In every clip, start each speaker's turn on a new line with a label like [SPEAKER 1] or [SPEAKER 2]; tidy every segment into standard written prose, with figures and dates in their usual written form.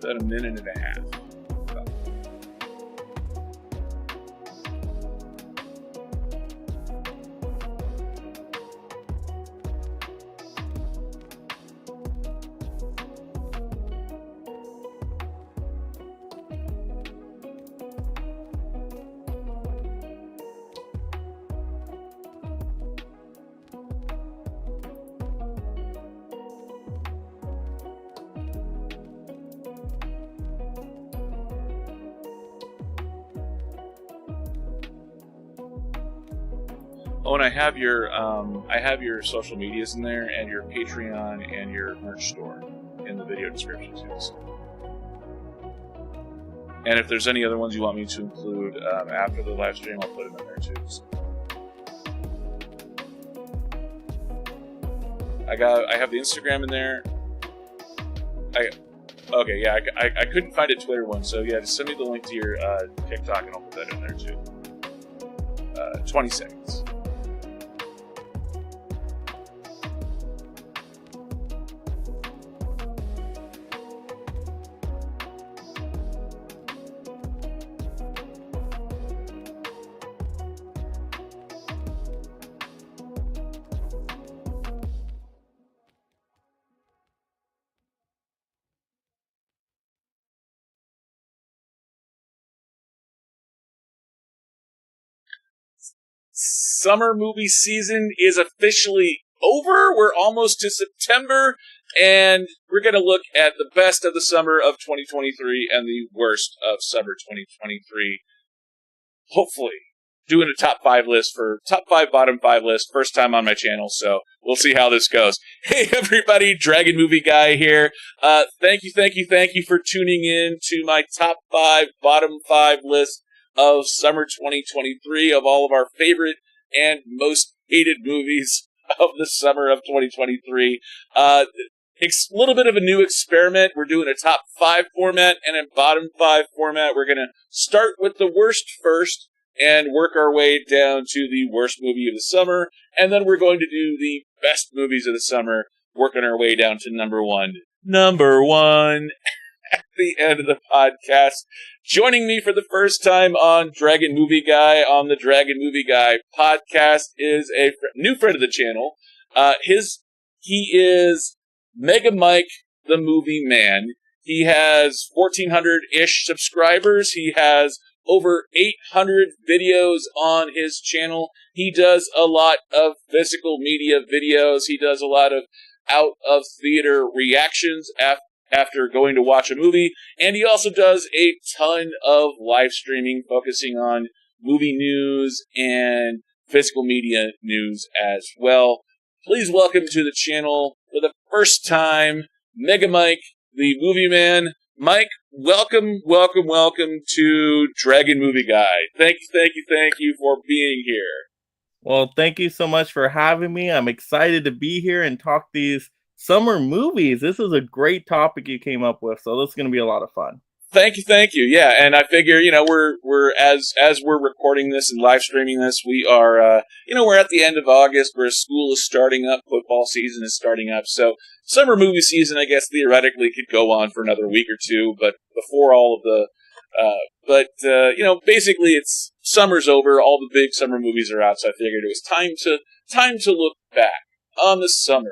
[SPEAKER 1] about a minute and a half. Oh, and I have your social medias in there, and your Patreon, and your merch store in the video description too. So. And if there's any other ones you want me to include after the live stream, I'll put them in there too. So. I have the Instagram in there. Okay, yeah, I couldn't find a Twitter one, so yeah, just send me the link to your TikTok, and I'll put that in there too. 20 seconds. Summer movie season is officially over. We're almost to September, and we're going to look at the best of the summer of 2023 and the worst of summer 2023. Hopefully, doing a top 5 list for top 5, bottom 5 list. First time on my channel, so we'll see how this goes. Hey, everybody, Dragon Movie Guy here. Thank you for tuning in to my top 5, bottom 5 list of summer 2023 of all of our favorite and most hated movies of the summer of 2023. Little bit of a new experiment. We're doing a top 5 format and a bottom 5 format. We're going to start with the worst first and work our way down to the worst movie of the summer. And then we're going to do the best movies of the summer, working our way down to number one. Number one at the end of the podcast. Joining me for the first time on Dragon Movie Guy, on the Dragon Movie Guy podcast, is a new friend of the channel. He is Mega Mike, the Movie Man. He has 1,400-ish subscribers. He has over 800 videos on his channel. He does a lot of physical media videos. He does a lot of out-of-theater reactions after going to watch a movie, and he also does a ton of live streaming focusing on movie news and physical media news as well. Please welcome to the channel for the first time, Mega Mike, the Movie Man. Mike, welcome to Dragon Movie Guy. Thank you for being here.
[SPEAKER 2] Well, thank you so much for having me. I'm excited to be here and talk these summer movies. This is a great topic you came up with, so this is going to be a lot of fun.
[SPEAKER 1] Thank you. Yeah, and I figure, we're as we're recording this and live streaming this, we are, we're at the end of August, where school is starting up, football season is starting up, so summer movie season, I guess, theoretically could go on for another week or two, but before all of the, basically it's summer's over, all the big summer movies are out, so I figured it was time to look back on the summer.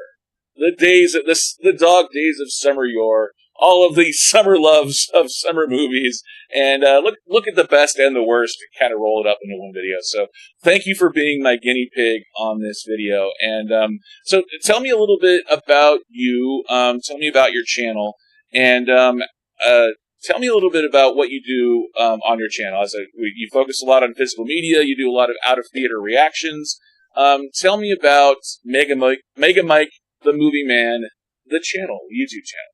[SPEAKER 1] The dog days of summer yore, all of the summer loves of summer movies, and look at the best and the worst and kind of roll it up into one video. So thank you for being my guinea pig on this video. And so tell me a little bit about you. Tell me about your channel, and tell me a little bit about what you do on your channel. You focus a lot on physical media. You do a lot of out-of-theater reactions. Tell me about Mega Mike, the Movie Man, the channel, YouTube channel.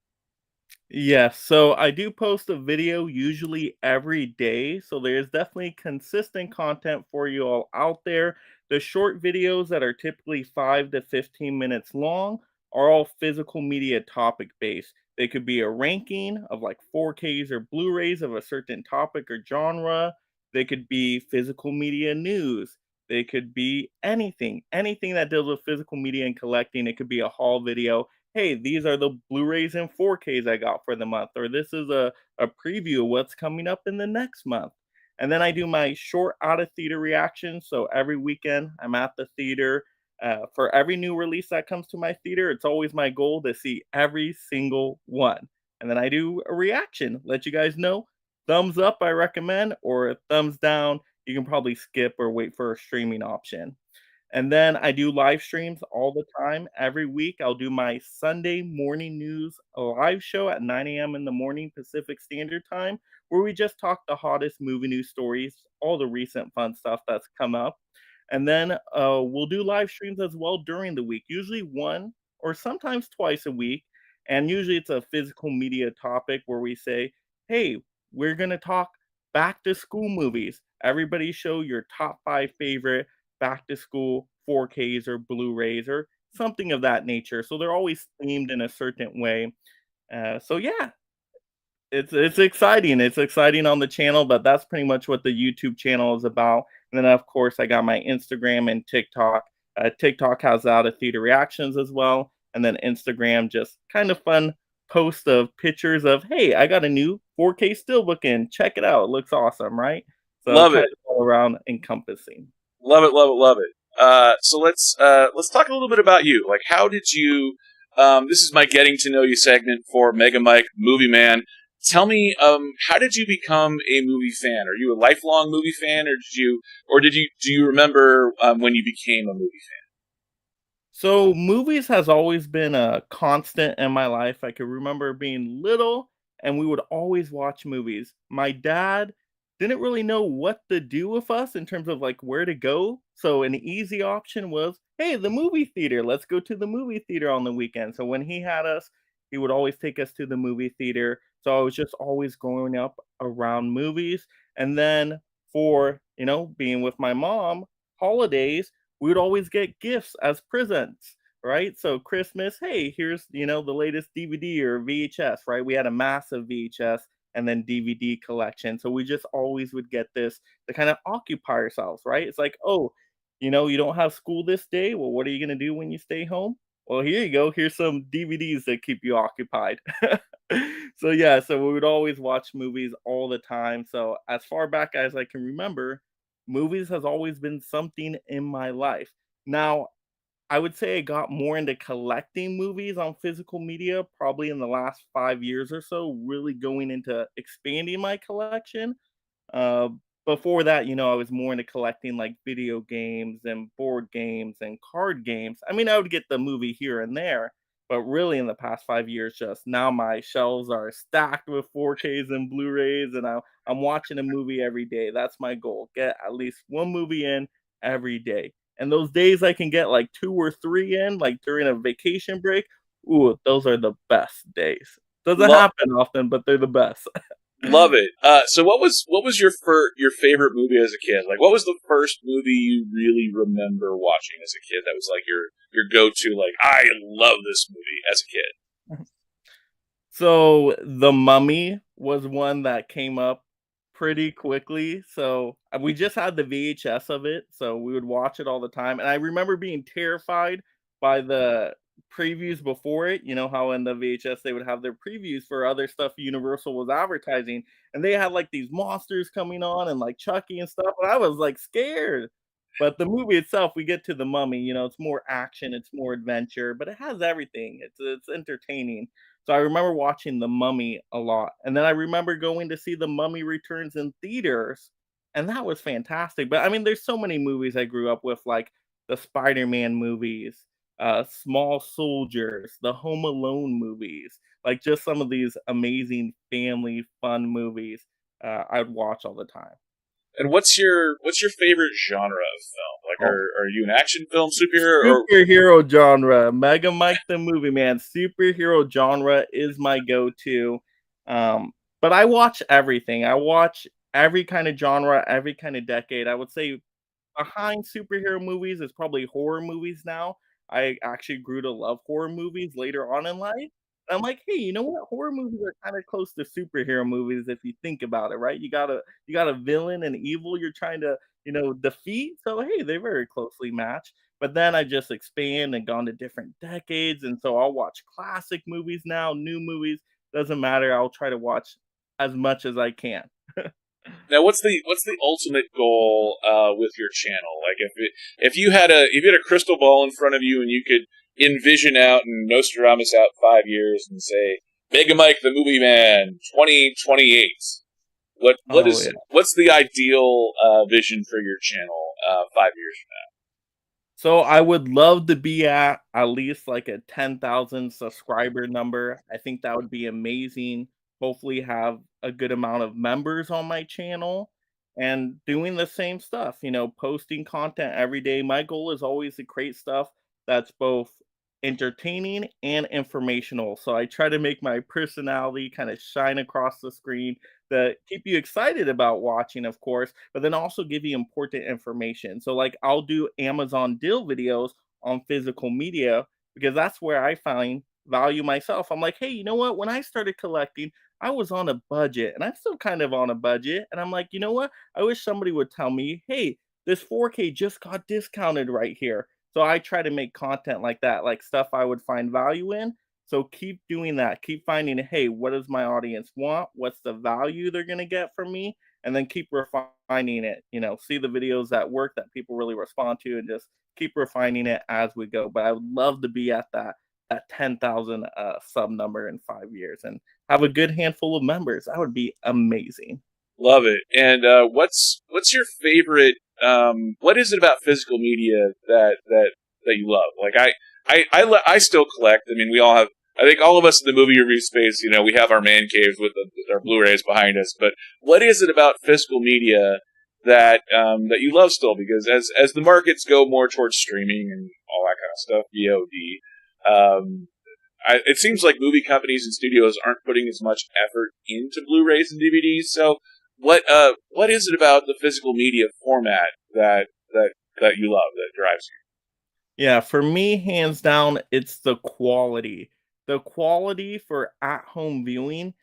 [SPEAKER 2] Yes, so I do post a video usually every day, so there's definitely consistent content for you all out there. The short videos that are typically 5 to 15 minutes long are all physical media topic based. They could be a ranking of like 4Ks or Blu-rays of a certain topic or genre. They could be physical media news. They could be anything that deals with physical media and collecting. It could be a haul video, hey, these are the Blu-rays and 4Ks I got for the month, or this is a preview of what's coming up in the next month. And then I do my short out of theater reactions. So every weekend I'm at the theater. For every new release that comes to my theater, it's always my goal to see every single one. And then I do a reaction, let you guys know thumbs up, I recommend, or thumbs down. You can probably skip or wait for a streaming option. And then I do live streams all the time. Every week, I'll do my Sunday morning news live show at 9 a.m. in the morning Pacific Standard Time, where we just talk the hottest movie news stories, all the recent fun stuff that's come up. And then we'll do live streams as well during the week, usually one or sometimes twice a week. And usually it's a physical media topic where we say, hey, we're going to talk back to school movies. Everybody show your top five favorite back to school 4Ks or Blu-rays or something of that nature. So they're always themed in a certain way. So yeah, it's exciting. It's exciting on the channel, but that's pretty much what the YouTube channel is about. And then of course I got my Instagram and TikTok. TikTok has out of theater reactions as well, and then Instagram just kind of fun post of pictures of hey, I got a new 4K steelbook in. Check it out. It looks awesome, right? So
[SPEAKER 1] Love
[SPEAKER 2] kind
[SPEAKER 1] it.
[SPEAKER 2] of all around encompassing.
[SPEAKER 1] Love it, love it, love it. So let's talk a little bit about you. Like, how did you? This is my getting to know you segment for Mega Mike Movie Man. Tell me, how did you become a movie fan? Are you a lifelong movie fan, or do you remember when you became a movie
[SPEAKER 2] So movies has always been a constant in my life. I could remember being little and we would always watch movies. My dad didn't really know what to do with us in terms of like where to go. So an easy option was, hey, the movie theater. Let's go to the movie theater on the weekend. So when he had us, he would always take us to the movie theater. So I was just always growing up around movies. And then for, being with my mom, holidays, we would always get gifts as presents, right? So Christmas, hey, here's, the latest DVD or VHS, right? We had a massive VHS and then DVD collection. So we just always would get this to kind of occupy ourselves, right? It's like, oh, you don't have school this day. Well, what are you going to do when you stay home? Well, here you go. Here's some DVDs that keep you occupied. So yeah, so we would always watch movies all the time. So as far back as I can remember, movies has always been something in my life. Now, I would say I got more into collecting movies on physical media probably in the last 5 years or so, really going into expanding my collection. Uh, Before that, I was more into collecting like video games and board games and card games. I mean, I would get the movie here and there, but really in the past 5 years, just now my shelves are stacked with 4Ks and Blu-rays, and I'm watching a movie every day. That's my goal. Get at least one movie in every day. And those days I can get like two or three in, like during a vacation break, ooh, those are the best days. Doesn't
[SPEAKER 1] fan?
[SPEAKER 2] happen often, but they're the best.
[SPEAKER 1] Love it. So what was your favorite movie as a kid? Like, what was the first movie you really remember watching as a kid that was like your go to? Like, I love this movie as a kid.
[SPEAKER 2] So, The Mummy was one that came up pretty quickly. So, we just had the VHS of it, so we would watch it all the time, and I remember being terrified by the previews before it. You know how in the VHS they would have their previews for other stuff Universal was advertising, and they had, like, these monsters coming on and, like, Chucky and stuff, and I was, like, scared. But the movie itself, we get to The Mummy, it's more action, it's more adventure, but it has everything. It's entertaining. So I remember watching The Mummy a lot, and then I remember going to see The Mummy Returns in theaters, and that was fantastic. But I mean, there's so many movies I grew up with, like the Spider-Man movies, Small Soldiers, the Home Alone movies, like just some of these amazing family fun movies I'd watch all the time.
[SPEAKER 1] And what's your favorite genre of film? Like,
[SPEAKER 2] Oh,
[SPEAKER 1] are you an action film superhero or
[SPEAKER 2] superhero genre, Mega Mike the Movie Man. Superhero genre is my go-to. But I watch everything. I watch every kind of genre, every kind of decade. I would say behind superhero movies is probably horror movies now. I actually grew to love horror movies later on in life. I'm like, hey, you know what? Horror movies are kind of close to superhero movies if you think about it, right? You got a villain and evil you're trying to, defeat. So hey, they're very closely matched. But then I just expand and gone to different decades, and so I'll watch classic movies now, new movies, doesn't matter. I'll try to watch as much as I can.
[SPEAKER 1] Now, what's the ultimate goal with your channel? Like, if you had a crystal ball in front of you and you could envision out and Nostradamus out 5 years and say, Mega Mike the Movie Man 2028.
[SPEAKER 2] Oh yeah.
[SPEAKER 1] What's the ideal vision for your channel 5 years
[SPEAKER 2] So I would love to be at least like a 10,000 subscriber number. I think that would be amazing. Hopefully have a good amount of members on my channel and doing the same stuff, posting content every day. My goal is always to create stuff that's both entertaining and informational. So I try to make my personality kind of shine across the screen that keep you excited about watching, of course, but then also give you important information. So, like, I'll do Amazon deal videos on physical media because that's where I find value myself. I'm like, hey, you know what? When I started collecting, I was on a budget and I'm still kind of on a budget. And I'm like, you know what? I wish somebody would tell me, hey, this 4K just got discounted right here. So I try to make content like that, like stuff I would find value in. So keep doing that. Keep finding, hey, what does my audience want? What's the value they're going to get from me? And then keep refining it. See the videos that work that people really respond to and just keep refining it as we go. But I would love to be at that 10,000 sub number in 5 years and have a good handful of members. That would be amazing.
[SPEAKER 1] Love it. And what's your favorite? What is it about physical media that you love? Like I still collect. I mean, we all have. I think all of us in the movie review space, we have our man caves with our Blu-rays behind us. But what is it about physical media that you love still? Because as the markets go more towards streaming and all that kind of stuff, VOD, it seems like movie companies and studios aren't putting as much effort into Blu-rays and DVDs. So what is it about the physical media format that you love that drives you?
[SPEAKER 2] Yeah, for me, hands down, it's the quality. The quality for at-home viewing.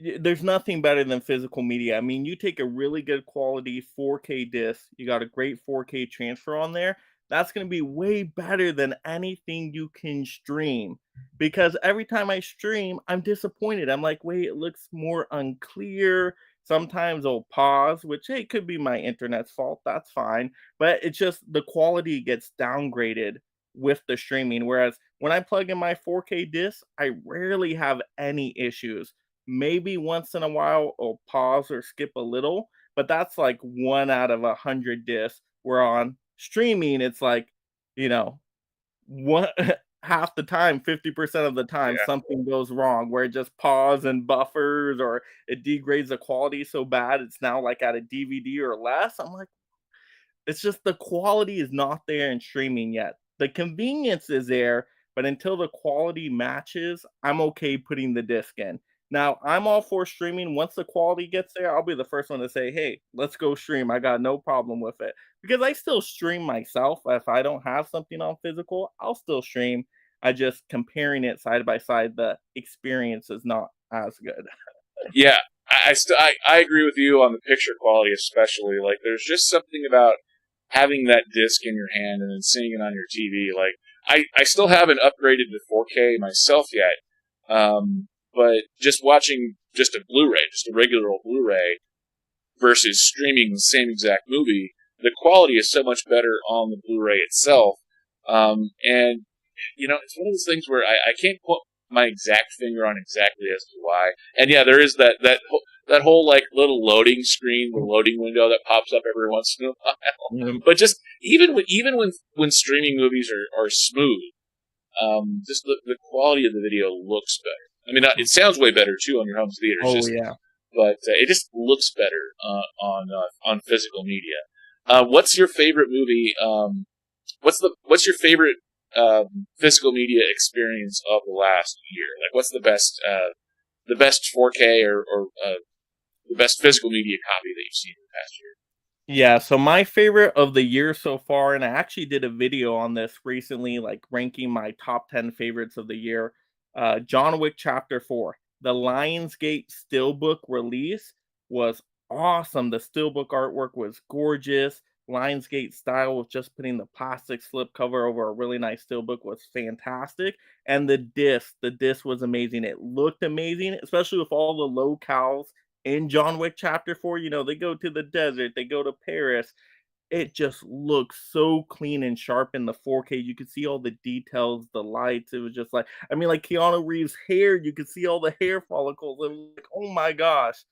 [SPEAKER 2] There's nothing better than physical media. I mean, you take a really good quality 4K disc, you got a great 4K transfer on there. That's going to be way better than anything you can stream. Because every time I stream, I'm disappointed. I'm like, wait, it looks more unclear. Sometimes I'll pause, which, hey, could be my internet's fault. That's fine. But it's just the quality gets downgraded with the streaming. Whereas when I plug in my 4K disc, I rarely have any issues. Maybe once in a while I'll pause or skip a little, but that's like 1 out of 100 discs. Where on streaming, it's like, you know, one half the time, 50% of the time,
[SPEAKER 1] Yeah.
[SPEAKER 2] something goes wrong where it just pause and buffers or it degrades the quality so bad it's now like at a DVD or less. I'm like, it's just the quality is not there in streaming yet. The convenience is there, but until the quality matches, I'm okay putting the disc in. Now, I'm all for streaming. Once the quality gets there, I'll be the first one to say, hey, let's go stream. I got no problem with it. Because I still stream myself. If I don't have something on physical, I'll still stream. I just comparing it side by side, the experience is not as good.
[SPEAKER 1] Yeah, I agree with you on the picture quality, especially. Like, there's just something about having that disc in your hand and then seeing it on your TV. Like, I still haven't upgraded to 4K myself yet, but just watching just a Blu-ray, just a regular old Blu-ray, versus streaming the same exact movie, the quality is so much better on the Blu-ray itself. And it's one of those things where I can't put my exact finger on exactly as to why. And yeah, there is that whole like little loading screen, the loading window that pops up every once in a while.
[SPEAKER 2] Mhm.
[SPEAKER 1] But just even when streaming movies are smooth, just the quality of the video looks better. I mean, it sounds way better too on your home theater.
[SPEAKER 2] Oh, yeah.
[SPEAKER 1] But it just looks better on physical media. What's your favorite movie? What's your favorite physical media experience of the last year? Like, what's the best 4K or the best physical media copy that you've seen in the past year?
[SPEAKER 2] Yeah, so my favorite of the year so far, and I actually did a video on this recently, like ranking my top 10 favorites of the year. John Wick Chapter 4. The Lionsgate Steelbook release was awesome. The Steelbook artwork was gorgeous. Lionsgate style with just putting the plastic slipcover over a really nice steelbook was fantastic. And the disc was amazing. It looked amazing, especially with all the locales in John Wick Chapter 4. You know, they go to the desert, they go to Paris. It just looks so clean and sharp in the 4K. You could see all the details, the lights. It was just like, I mean, like Keanu Reeves' hair, you could see all the hair follicles. It was like, oh my gosh.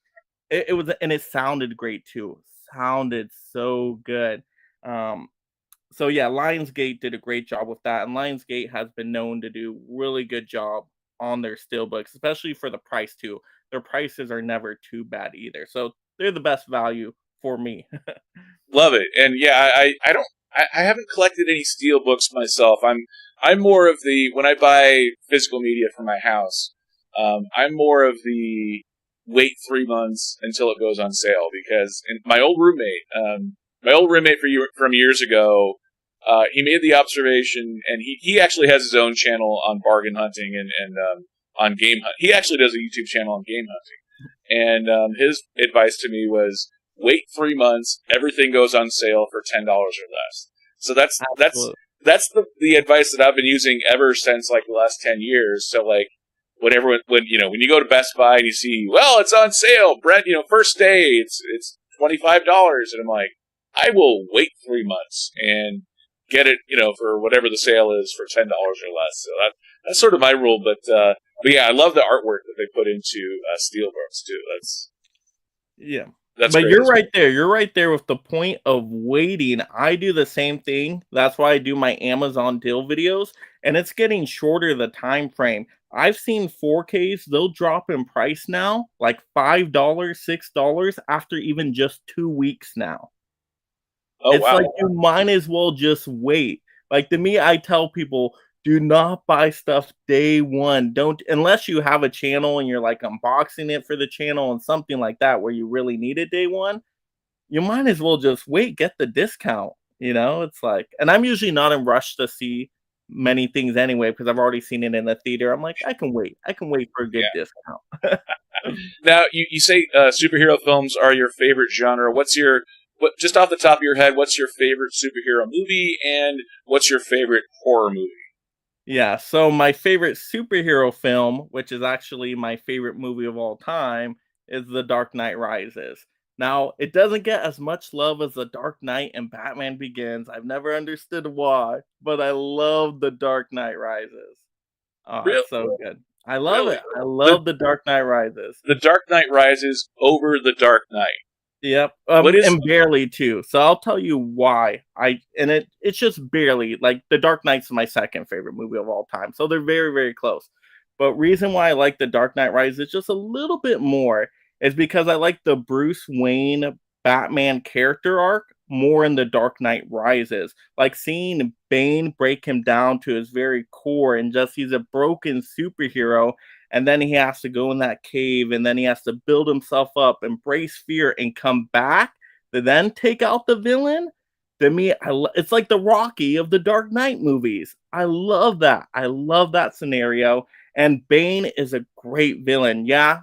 [SPEAKER 2] It was, and it sounded great too. Sounded so good. Um, so yeah, Lionsgate did a great job with that, and Lionsgate has been known to do really good job on their steelbooks, especially for the price too. Their prices are never too bad either, so they're the best value for me.
[SPEAKER 1] Love it. And yeah, I don't I haven't collected any steel books myself. I'm more of the when I buy physical media for my house, I'm more of the wait 3 months until it goes on sale because my old roommate from years ago, he made the observation, and he actually has his own channel on bargain hunting and on game hunt. He actually does a YouTube channel on game hunting, and his advice to me was wait 3 months. Everything goes on sale for $10 or less. So
[SPEAKER 2] Absolutely.
[SPEAKER 1] that's the advice that I've been using ever since like the last 10 years. So like when you go to Best Buy and you see, well, it's on sale, Brent, first day it's $25, and I'm like, I will wait 3 months and get it, for whatever the sale is for $10 or less. So that's sort of my rule. But yeah, I love the artwork that they put into Steelbooks too.
[SPEAKER 2] Yeah.
[SPEAKER 1] That's
[SPEAKER 2] But
[SPEAKER 1] great
[SPEAKER 2] you're
[SPEAKER 1] as well.
[SPEAKER 2] right there. You're right there with the point of waiting. I do the same thing. That's why I do my Amazon deal videos, and it's getting shorter the time frame. I've seen 4Ks, they'll drop in price now, like $5, $6 after even just 2 weeks now.
[SPEAKER 1] Oh
[SPEAKER 2] It's
[SPEAKER 1] wow.
[SPEAKER 2] like you might as well just wait. Like to me, I tell people, do not buy stuff day one. Don't unless you have a channel and you're like unboxing it for the channel and something like that where you really need it day one. You might as well just wait, get the discount. It's like, and I'm usually not in rush to see many things anyway because I've already seen it in the theater. I'm like, I can wait. I can wait for a good
[SPEAKER 1] Yeah.
[SPEAKER 2] discount.
[SPEAKER 1] Now you say superhero films are your favorite genre. What just off the top of your head? What's your favorite superhero movie, and what's your favorite horror movie?
[SPEAKER 2] Yeah, so my favorite superhero film, which is actually my favorite movie of all time, is The Dark Knight Rises. Now, it doesn't get as much love as The Dark Knight and Batman Begins. I've never understood why, but I love The Dark Knight Rises. Oh,
[SPEAKER 1] Real,
[SPEAKER 2] it's so good. I love
[SPEAKER 1] really,
[SPEAKER 2] it. I
[SPEAKER 1] the
[SPEAKER 2] love The Dark Knight Rises.
[SPEAKER 1] the Dark Knight Rises over the Dark Knight.
[SPEAKER 2] Yep,
[SPEAKER 1] What is?
[SPEAKER 2] and barely too. So I'll tell you why. It's just barely. Like The Dark Knight's my second favorite movie of all time. So they're very, very close. But reason why I like The Dark Knight Rises just a little bit more is because I like the Bruce Wayne Batman character arc more in The Dark Knight Rises. Like seeing Bane break him down to his very core and just he's a broken superhero, and then he has to go in that cave and then he has to build himself up, embrace fear, and come back to then take out the villain. To me, it's like the Rocky of the Dark Knight movies. I love that. I love that scenario. And Bane is a great villain. Yeah,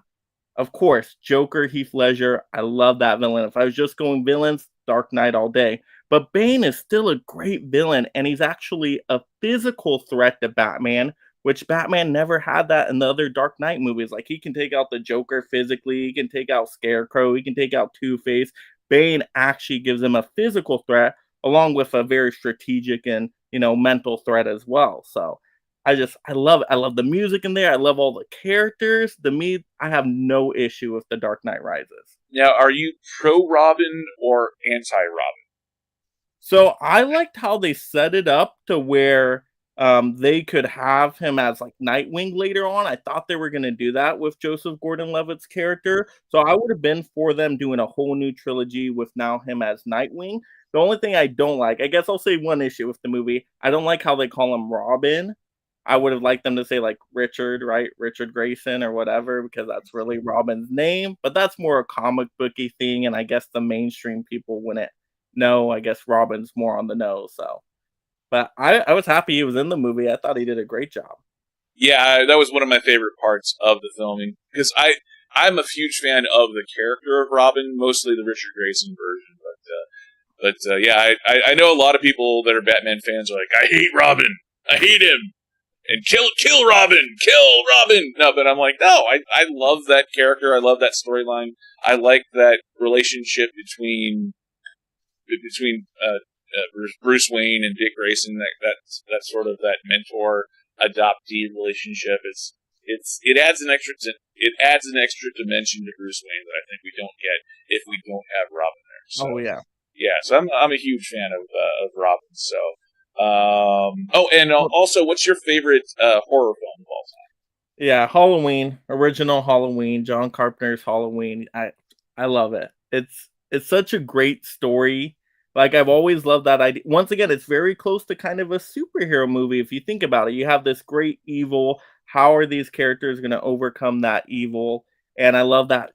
[SPEAKER 2] of course, Joker, Heath Ledger. I love that villain. If I was just going villains, Dark Knight all day. But Bane is still a great villain, and he's actually a physical threat to Batman, which Batman never had that in the other Dark Knight movies. Like he can take out the Joker physically, he can take out Scarecrow, he can take out Two-Face. Bane actually gives him a physical threat along with a very strategic and mental threat as well. So I love it. I love the music in there. I love all the characters. I have no issue with The Dark Knight Rises.
[SPEAKER 1] Now, are you pro Robin or anti Robin?
[SPEAKER 2] So I liked how they set it up to where they could have him as like Nightwing later on. I thought they were going to do that with Joseph Gordon-Levitt's character. So I would have been for them doing a whole new trilogy with now him as Nightwing. The only thing I don't like, I guess I'll say one issue with the movie. I don't like how they call him Robin. I would have liked them to say like Richard, right? Richard Grayson or whatever, because that's really Robin's name. But that's more a comic booky thing, and I guess the mainstream people wouldn't know. I guess Robin's more on the nose. So, but I was happy he was in the movie. I thought he did a great job.
[SPEAKER 1] Yeah, that was one of my favorite parts of the filming because I'm a huge fan of the character of Robin, mostly the Richard Grayson version. But yeah, I know a lot of people that are Batman fans are like, I hate Robin, I hate him, and kill Robin, kill Robin. No, but I'm like, no, I love that character, I love that storyline, I like that relationship between Bruce Wayne and Dick Grayson, that sort of that mentor adoptee relationship. It adds an extra dimension to Bruce Wayne that I think we don't get if we don't have Robin there. So,
[SPEAKER 2] Oh yeah.
[SPEAKER 1] Yeah, so I'm a huge fan of Robin. So, and also, what's your favorite horror film of all time?
[SPEAKER 2] Yeah, Halloween, original Halloween, John Carpenter's Halloween. I love it. It's such a great story. Like I've always loved that idea. Once again, it's very close to kind of a superhero movie if you think about it. You have this great evil. How are these characters going to overcome that evil? And I love that,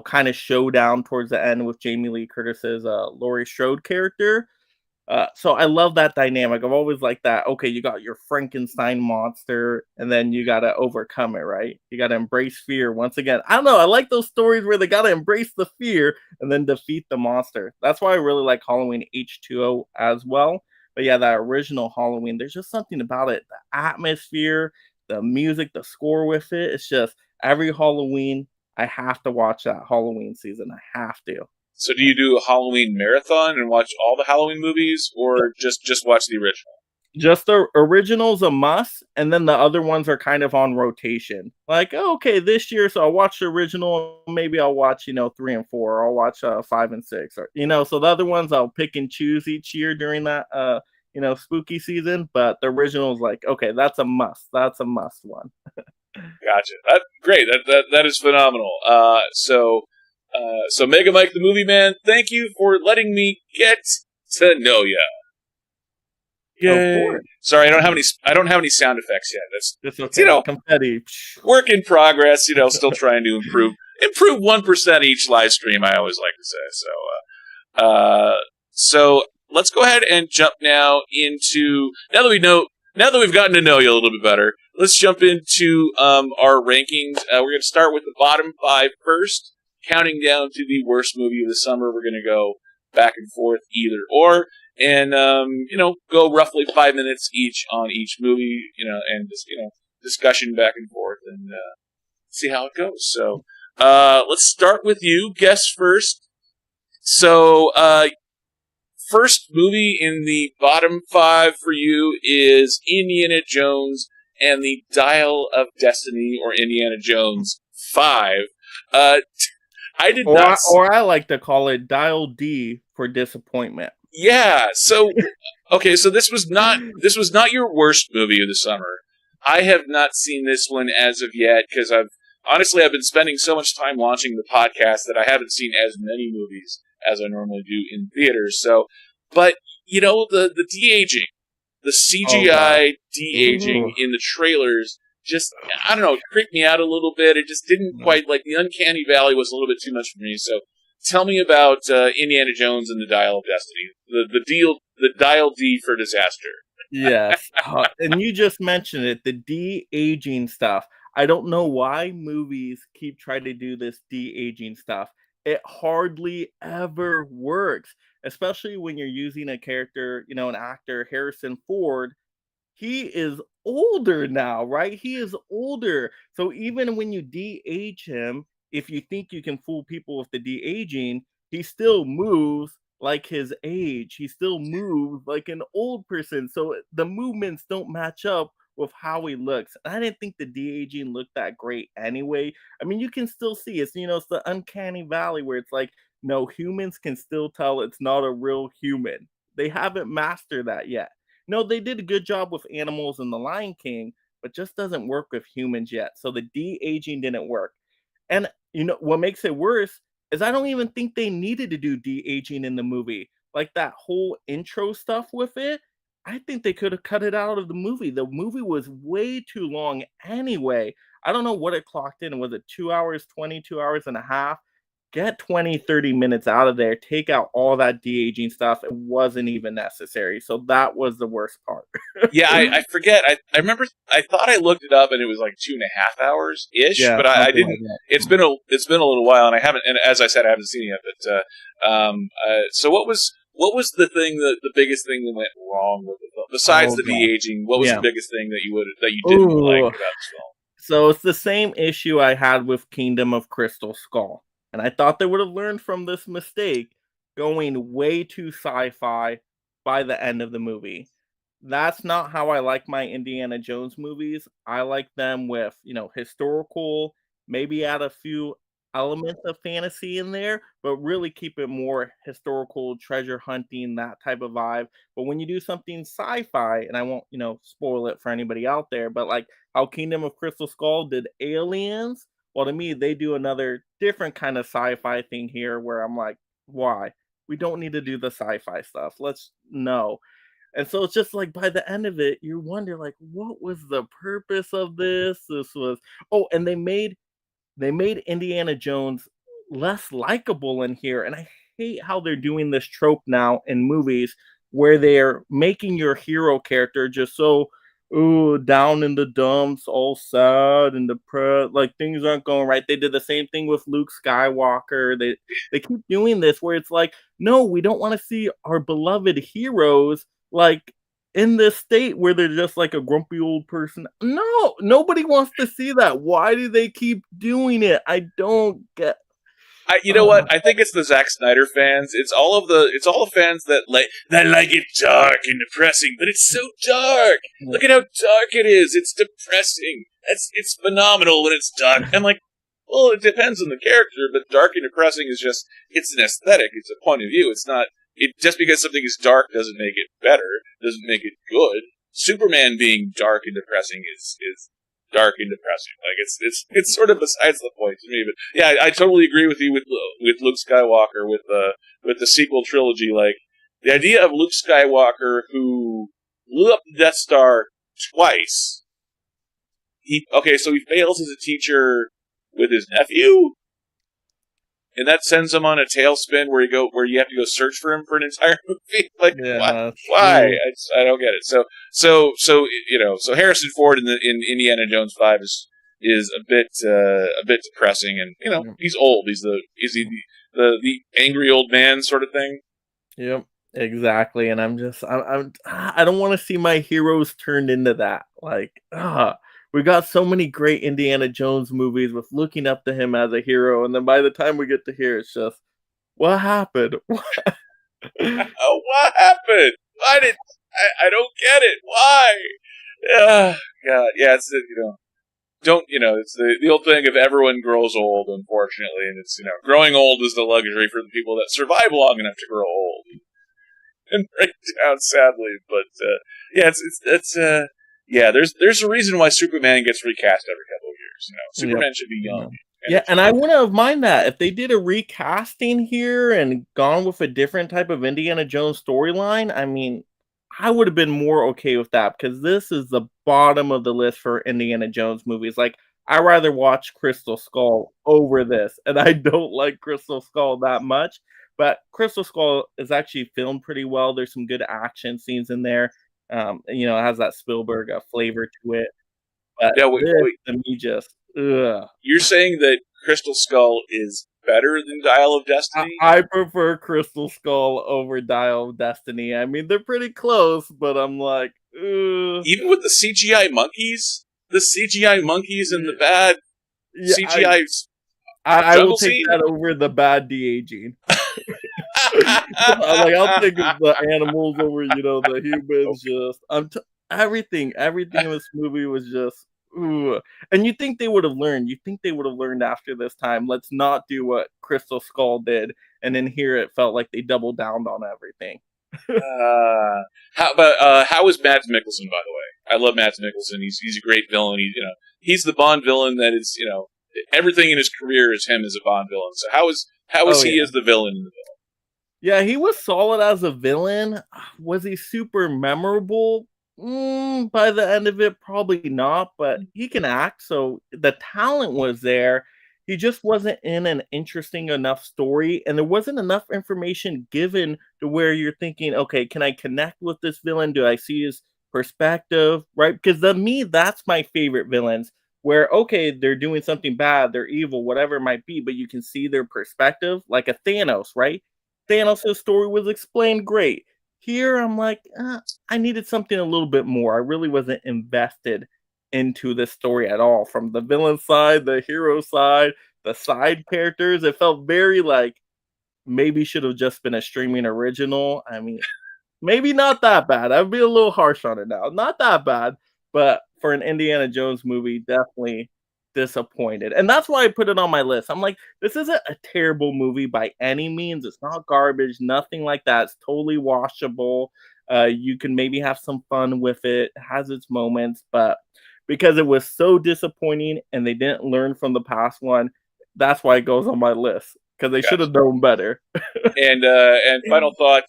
[SPEAKER 2] kind of showdown towards the end with Jamie Lee Curtis's Laurie Strode character. So I love that dynamic. I've always liked that. Okay, you got your Frankenstein monster, and then you got to overcome it, right? You got to embrace fear. Once again, I don't know. I like those stories where they got to embrace the fear and then defeat the monster. That's why I really like Halloween H2O as well. But yeah, that original Halloween, there's just something about it. The atmosphere, the music, the score with it. It's just every Halloween, I have to watch that Halloween season. I have to.
[SPEAKER 1] So do you do a Halloween marathon and watch all the Halloween movies, or just watch the original?
[SPEAKER 2] Just the original's a must, and then the other ones are kind of on rotation. Like, okay, this year, so I'll watch the original. Maybe I'll watch, 3 and 4. Or I'll watch 5 and 6. Or, so the other ones I'll pick and choose each year during that, spooky season. But the original is like, okay, that's a must. That's a must one.
[SPEAKER 1] Gotcha. Great. That is phenomenal. So Mega Mike the Movie Man, thank you for letting me get to know ya. Yay. Sorry, I don't have any sound effects yet. That's
[SPEAKER 2] okay. Confetti.
[SPEAKER 1] Work in progress. Still trying to improve 1% each live stream. I always like to say. So let's go ahead and jump now into now that we've gotten to know you a little bit better. Let's jump into our rankings. We're going to start with the bottom 5 first. Counting down to the worst movie of the summer, we're going to go back and forth either or, and go roughly 5 minutes each on each movie, and just discussion back and forth, and see how it goes. So let's start with you. Guess first. So first movie in the bottom 5 for you is Indiana Jones and the Dial of Destiny, or Indiana Jones 5. I did not.
[SPEAKER 2] Or I like to call it Dial D for disappointment.
[SPEAKER 1] Yeah. So, okay. So this was not your worst movie of the summer. I have not seen this one as of yet because I've been spending so much time launching the podcast that I haven't seen as many movies as I normally do in theaters. So, but the de-aging, the CGI de-aging in the trailers. Just, I don't know, it creeped me out a little bit. It just didn't quite, the Uncanny Valley was a little bit too much for me. So tell me about Indiana Jones and the Dial of Destiny. The Dial D for disaster.
[SPEAKER 2] Yes. And you just mentioned it, the de-aging stuff. I don't know why movies keep trying to do this de-aging stuff. It hardly ever works, especially when you're using a character, an actor, Harrison Ford. He is older now, right? He is older. So even when you de-age him, if you think you can fool people with the de-aging, he still moves like his age. He still moves like an old person. So the movements don't match up with how he looks. And I didn't think the de-aging looked that great anyway. I mean, you can still see it's, it's the Uncanny Valley where it's like, no, humans can still tell it's not a real human. They haven't mastered that yet. No, they did a good job with animals in The Lion King, but just doesn't work with humans yet. So the de-aging didn't work. And what makes it worse is I don't even think they needed to do de-aging in the movie. Like that whole intro stuff with it, I think they could have cut it out of the movie. The movie was way too long anyway. I don't know what it clocked in. Was it 2 hours, 22 hours and a half? Get 20, 30 minutes out of there. Take out all that de-aging stuff. It wasn't even necessary. So that was the worst part.
[SPEAKER 1] Yeah, I forget. I remember. I thought I looked it up, and it was like 2.5 hours ish.
[SPEAKER 2] Yeah,
[SPEAKER 1] but I didn't.
[SPEAKER 2] Like
[SPEAKER 1] it's been a little while, and I haven't. And as I said, I haven't seen it yet. But so what was what was the biggest thing that went wrong with the film besides
[SPEAKER 2] Oh
[SPEAKER 1] the
[SPEAKER 2] god.
[SPEAKER 1] de-aging? What was the
[SPEAKER 2] Yeah.
[SPEAKER 1] biggest thing that you didn't like
[SPEAKER 2] Ooh.
[SPEAKER 1] about this film?
[SPEAKER 2] So it's the same issue I had with Kingdom of Crystal Skull. And I thought they would have learned from this mistake going way too sci-fi by the end of the movie. That's not how I like my Indiana Jones movies. I like them with, historical, maybe add a few elements of fantasy in there, but really keep it more historical, treasure hunting, that type of vibe. But when you do something sci-fi, and I won't, spoil it for anybody out there, but like how Kingdom of Crystal Skull did aliens, well, to me, they do another different kind of sci-fi thing here where I'm like, why? We don't need to do the sci-fi stuff. Let's no. And so it's just like by the end of it, you wonder like, what was the purpose of this? This was and they made Indiana Jones less likable in here, and I hate how they're doing this trope now in movies where they're making your hero character just so ooh down in the dumps, all sad and depressed, like things aren't going right. They did the same thing with Luke Skywalker. They keep doing this where it's like, no, we don't want to see our beloved heroes like in this state where they're just like a grumpy old person. No, nobody wants to see that. Why do they keep doing it? I don't get.
[SPEAKER 1] You know what? I think it's the Zack Snyder fans. It's all the fans that like it dark and depressing, but it's so dark. Look at how dark it is. It's depressing. It's phenomenal when it's dark. I'm like, well, it depends on the character, but dark and depressing is just it's an aesthetic. It's a point of view. It's not. It just because something is dark doesn't make it better. Doesn't make it good. Superman being dark and depressing is dark and depressing. Like it's sort of besides the point to me. But yeah, I totally agree with you with Luke Skywalker with the sequel trilogy. Like the idea of Luke Skywalker who blew up the Death Star twice. So he fails as a teacher with his nephew, and that sends him on a tailspin where you have to go search for him for an entire movie. Like,
[SPEAKER 2] Yeah,
[SPEAKER 1] why? I don't get it. So Harrison Ford in Indiana Jones 5 is a bit depressing, and he's old. Is he the angry old man sort of thing?
[SPEAKER 2] Yep, exactly. And I don't want to see my heroes turned into that. Like, we got so many great Indiana Jones movies with looking up to him as a hero, and then by the time we get to here, it's just what happened?
[SPEAKER 1] Oh, what happened? Why did I don't get it? Why? God, yeah, it's it's the old thing of everyone grows old, unfortunately, and it's growing old is the luxury for the people that survive long enough to grow old and break down sadly. But there's a reason why Superman gets recast every couple of years. Superman should be young.
[SPEAKER 2] Yeah, and I wouldn't have mind that if they did a recasting here and gone with a different type of Indiana Jones storyline. I mean, I would have been more okay with that because this is the bottom of the list for Indiana Jones movies. Like, I'd rather watch Crystal Skull over this, and I don't like Crystal Skull that much. But Crystal Skull is actually filmed pretty well. There's some good action scenes in there. It has that Spielberg flavor to it. But
[SPEAKER 1] Yeah,
[SPEAKER 2] this, to me, just ugh.
[SPEAKER 1] You're saying that Crystal Skull is better than Dial of Destiny?
[SPEAKER 2] I prefer Crystal Skull over Dial of Destiny. I mean, they're pretty close, but I'm like, ugh.
[SPEAKER 1] Even with the CGI monkeys? The CGI monkeys and the bad CGI
[SPEAKER 2] I will take
[SPEAKER 1] scene?
[SPEAKER 2] that over the bad de-aging. I'll take the animals over, the humans. Just everything in this movie was just. Ooh. And you think they would have learned? You think they would have learned after this time? Let's not do what Crystal Skull did, and then here it felt like they doubled down on everything.
[SPEAKER 1] How is Mads Mikkelsen? By the way, I love Mads Mikkelsen. He's a great villain. He's the Bond villain that is everything in his career is him as a Bond villain. So how is he as the villain in the film?
[SPEAKER 2] Yeah, he was solid as a villain. Was he super memorable? By the end of it, probably not, but he can act, so the talent was there. He just wasn't in an interesting enough story, and there wasn't enough information given to where you're thinking, okay, can I connect with this villain? Do I see his perspective? Right? Because to me, that's my favorite villains, where, okay, they're doing something bad, they're evil, whatever it might be, but you can see their perspective, like a Thanos, right? Thanos' story was explained great. Here, I'm like, I needed something a little bit more. I really wasn't invested into this story at all. From the villain side, the hero side, the side characters, it felt very like maybe should have just been a streaming original. I mean, maybe not that bad. I'd be a little harsh on it now. Not that bad, but for an Indiana Jones movie, definitely disappointed. And that's why I put it on my list. I'm like, this isn't a terrible movie by any means. It's not garbage, nothing like that. It's totally watchable. You can maybe have some fun with it. It has its moments, but because it was so disappointing and they didn't learn from the past one, that's why it goes on my list. Because they should have known better.
[SPEAKER 1] And final thought: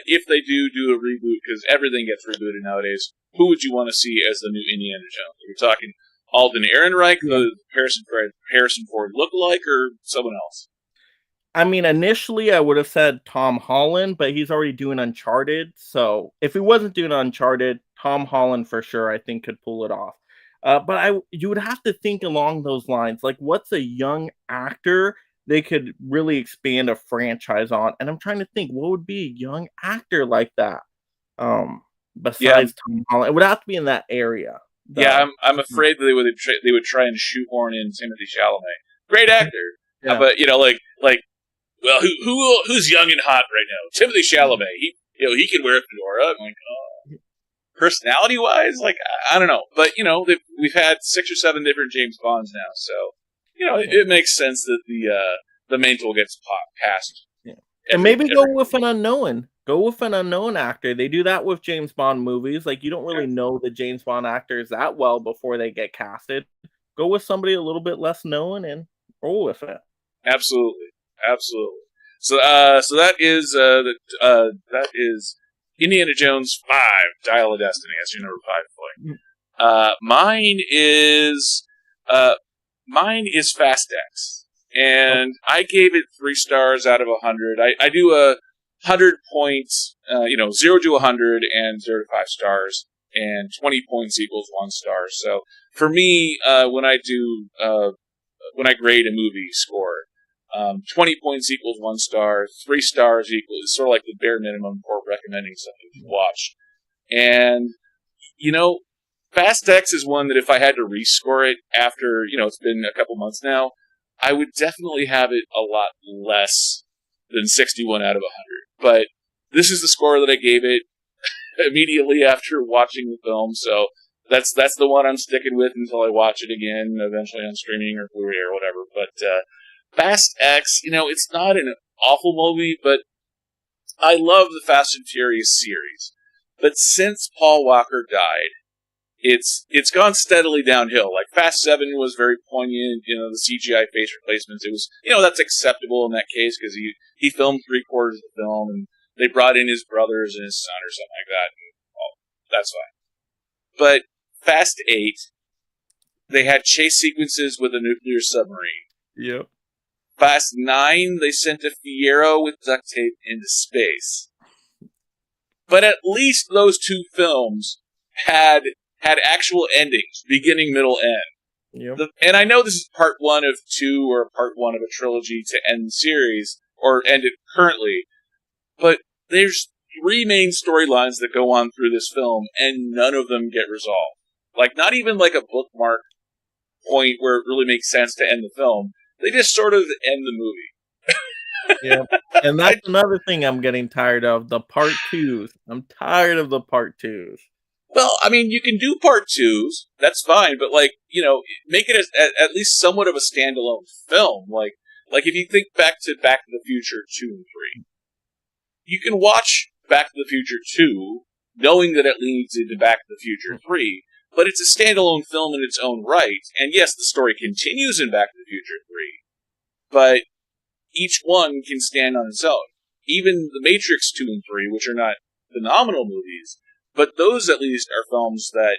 [SPEAKER 1] if they do a reboot, because everything gets rebooted nowadays, who would you want to see as the new Indiana Jones? Are we talking Alden Ehrenreich, the Harrison Ford lookalike, or someone else?
[SPEAKER 2] I mean, initially I would have said Tom Holland, but he's already doing Uncharted. So if he wasn't doing Uncharted, Tom Holland for sure, I think could pull it off. But you would have to think along those lines. Like, what's a young actor they could really expand a franchise on? And I'm trying to think, what would be a young actor like that? Besides Tom Holland, it would have to be in that area.
[SPEAKER 1] I'm afraid that they would try and shoehorn in Timothy Chalamet, great actor, but well, who's young and hot right now? Timothy Chalamet. He can wear a fedora. I'm like, personality wise, like I don't know, but we've had 6 or 7 different James Bonds now, so it makes sense that the mantle gets passed.
[SPEAKER 2] Yeah. And maybe go with an unknown. Go with an unknown actor. They do that with James Bond movies. Like, you don't really know the James Bond actors that well before they get casted. Go with somebody a little bit less known and roll with it.
[SPEAKER 1] Absolutely. So that is Indiana Jones 5, Dial of Destiny. That's your number 5 point. Mine is Fast X, and I gave it 3 stars out of 100. I do a 100 points, 0 to 100 and 0 to 5 stars, and 20 points equals 1 star. So for me, when I grade a movie score, 20 points equals 1 star, 3 stars equals sort of like the bare minimum for recommending something to watch. And, Fast X is one that if I had to rescore it after, it's been a couple months now, I would definitely have it a lot less than 61 out of 100. But this is the score that I gave it immediately after watching the film, so that's the one I'm sticking with until I watch it again, eventually on streaming or Blu-ray or whatever. But Fast X, it's not an awful movie, but I love the Fast and Furious series. But since Paul Walker died, it's gone steadily downhill. Like Fast 7 was very poignant, the CGI face replacements. It was, that's acceptable in that case because he filmed 3/4 of the film and they brought in his brothers and his son or something like that. And, that's fine. But Fast 8, they had chase sequences with a nuclear submarine.
[SPEAKER 2] Yep.
[SPEAKER 1] Fast 9, they sent a Fiero with duct tape into space. But at least those 2 films had actual endings, beginning, middle, end.
[SPEAKER 2] Yep.
[SPEAKER 1] And I know this is part 1 of 2 or part 1 of a trilogy to end the series, or end it currently, but there's 3 main storylines that go on through this film, and none of them get resolved. Like, not even like a bookmark point where it really makes sense to end the film. They just sort of end the movie.
[SPEAKER 2] Yeah. And that's another thing I'm getting tired of, the part 2s. I'm tired of the part 2s.
[SPEAKER 1] Well, I mean, you can do part 2s. That's fine, but make it at least somewhat of a standalone film. Like if you think back to the Future 2 and 3, you can watch Back to the Future 2, knowing that it leads into Back to the Future 3, but it's a standalone film in its own right. And yes, the story continues in Back to the Future 3, but each one can stand on its own. Even The Matrix 2 and 3, which are not phenomenal movies, but those at least are films that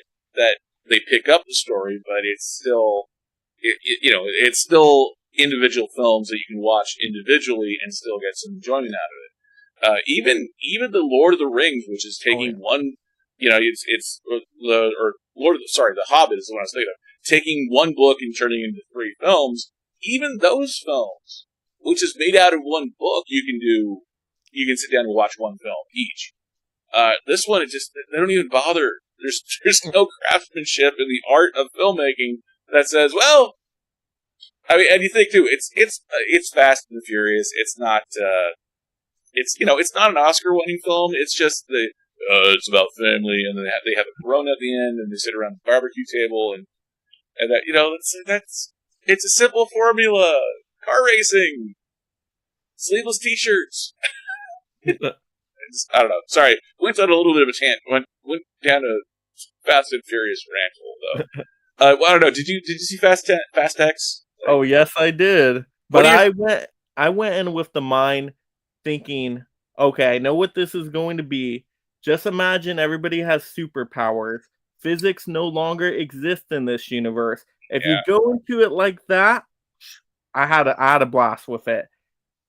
[SPEAKER 1] they pick up the story, but it's still, it's still individual films that you can watch individually and still get some enjoyment out of it. Even the Lord of the Rings, which is taking one, The Hobbit is the one I was thinking of, taking one book and turning it into 3 films. Even those films, which is made out of one book, you can do you can sit down and watch one film each. This one, they don't even bother. There's no craftsmanship in the art of filmmaking that says, well, I mean, and you think too, it's Fast and the Furious. It's not, it's not an Oscar-winning film. It's just it's about family, and then they have a Corona at the end, and they sit around the barbecue table, and that, it's a simple formula. Car racing, sleeveless T-shirts. I don't know. Sorry, went on a little bit of a tangent. Went down a Fast and Furious rant though. Well, I don't know. Did you see Fast X?
[SPEAKER 2] Oh yes, I did. But I went in with the mind thinking, okay, I know what this is going to be. Just imagine everybody has superpowers. Physics no longer exists in this universe. If you go into it like that, I had a blast with it.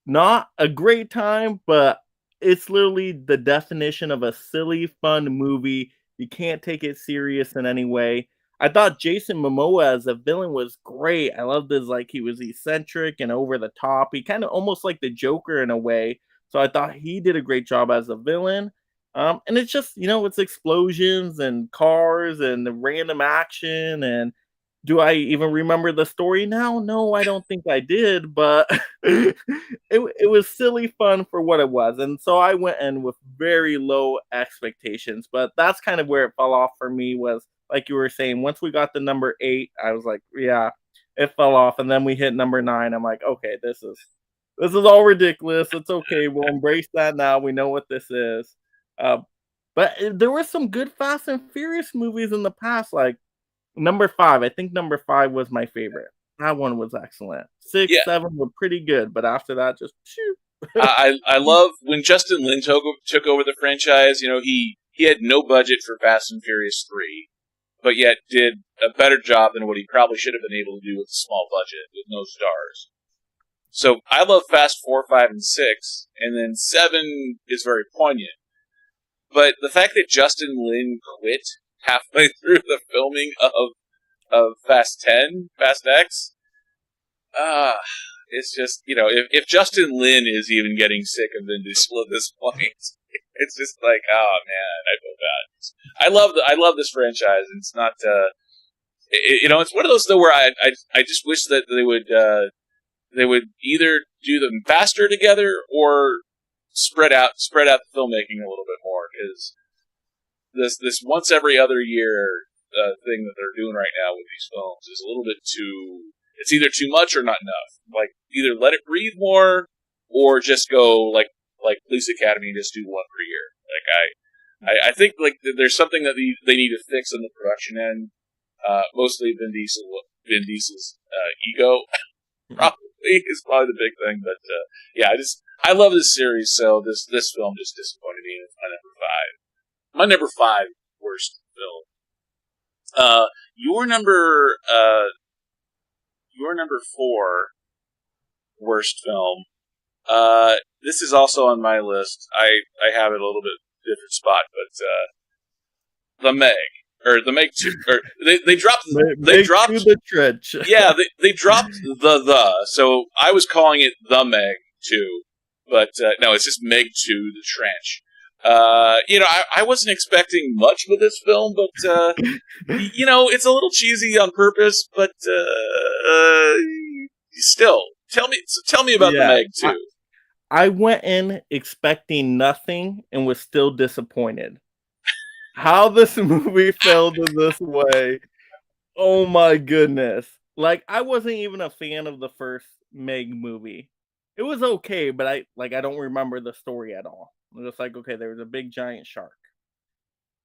[SPEAKER 2] Not a great time, but it's literally the definition of a silly, fun movie. You can't take it serious in any way. I thought Jason Momoa as a villain was great. I loved his, like, he was eccentric and over the top. He kind of almost like the Joker in a way. So I thought he did a great job as a villain. And it's just, it's explosions and cars and the random action. And do I even remember the story now? No, I don't think I did, but it was silly fun for what it was. And so I went in with very low expectations, but that's kind of where it fell off for me was, like you were saying, once we got to number 8, I was like, yeah, it fell off. And then we hit number 9. I'm like, okay, this is all ridiculous. It's okay. We'll embrace that now. We know what this is. But there were some good Fast and Furious movies in the past, like number 5. I think number 5 was my favorite. That one was excellent. 6, 7 were pretty good, but after that, just shoot.
[SPEAKER 1] I love when Justin Lin took over the franchise. He had no budget for Fast and Furious 3, but yet did a better job than what he probably should have been able to do with a small budget with no stars. So I love Fast 4, 5, and 6, and then 7 is very poignant. But the fact that Justin Lin quit halfway through the filming of Fast X, it's just, if Justin Lin is even getting sick of Vin Diesel at this point, it's just like, oh man, I feel bad. I love this franchise, and it's not, it's one of those though where I just wish that they would either do them faster together or spread out the filmmaking a little bit more, because this once every other year thing that they're doing right now with these films is a little bit too. It's either too much or not enough. Like, either let it breathe more, or just go like Police Academy and just do one per year. Like I think like there's something that they need to fix on the production end. Mostly Vin Diesel's ego probably is probably the big thing. But I love this series. So this film just disappointed me. It's my number 5 worst film. Your number 4 worst film. This is also on my list. I have it a little bit different spot, but The Meg, or The Meg 2, or they dropped
[SPEAKER 2] the trench.
[SPEAKER 1] Yeah, they dropped the. So I was calling it The Meg 2, but no, it's just Meg 2, The Trench. I wasn't expecting much with this film, but it's a little cheesy on purpose, but still, tell me about The Meg 2.
[SPEAKER 2] I went in expecting nothing and was still disappointed. How this movie failed in this way. Oh my goodness. Like, I wasn't even a fan of the first Meg movie. It was okay, but I don't remember the story at all. I'm just like, okay, there was a big giant shark.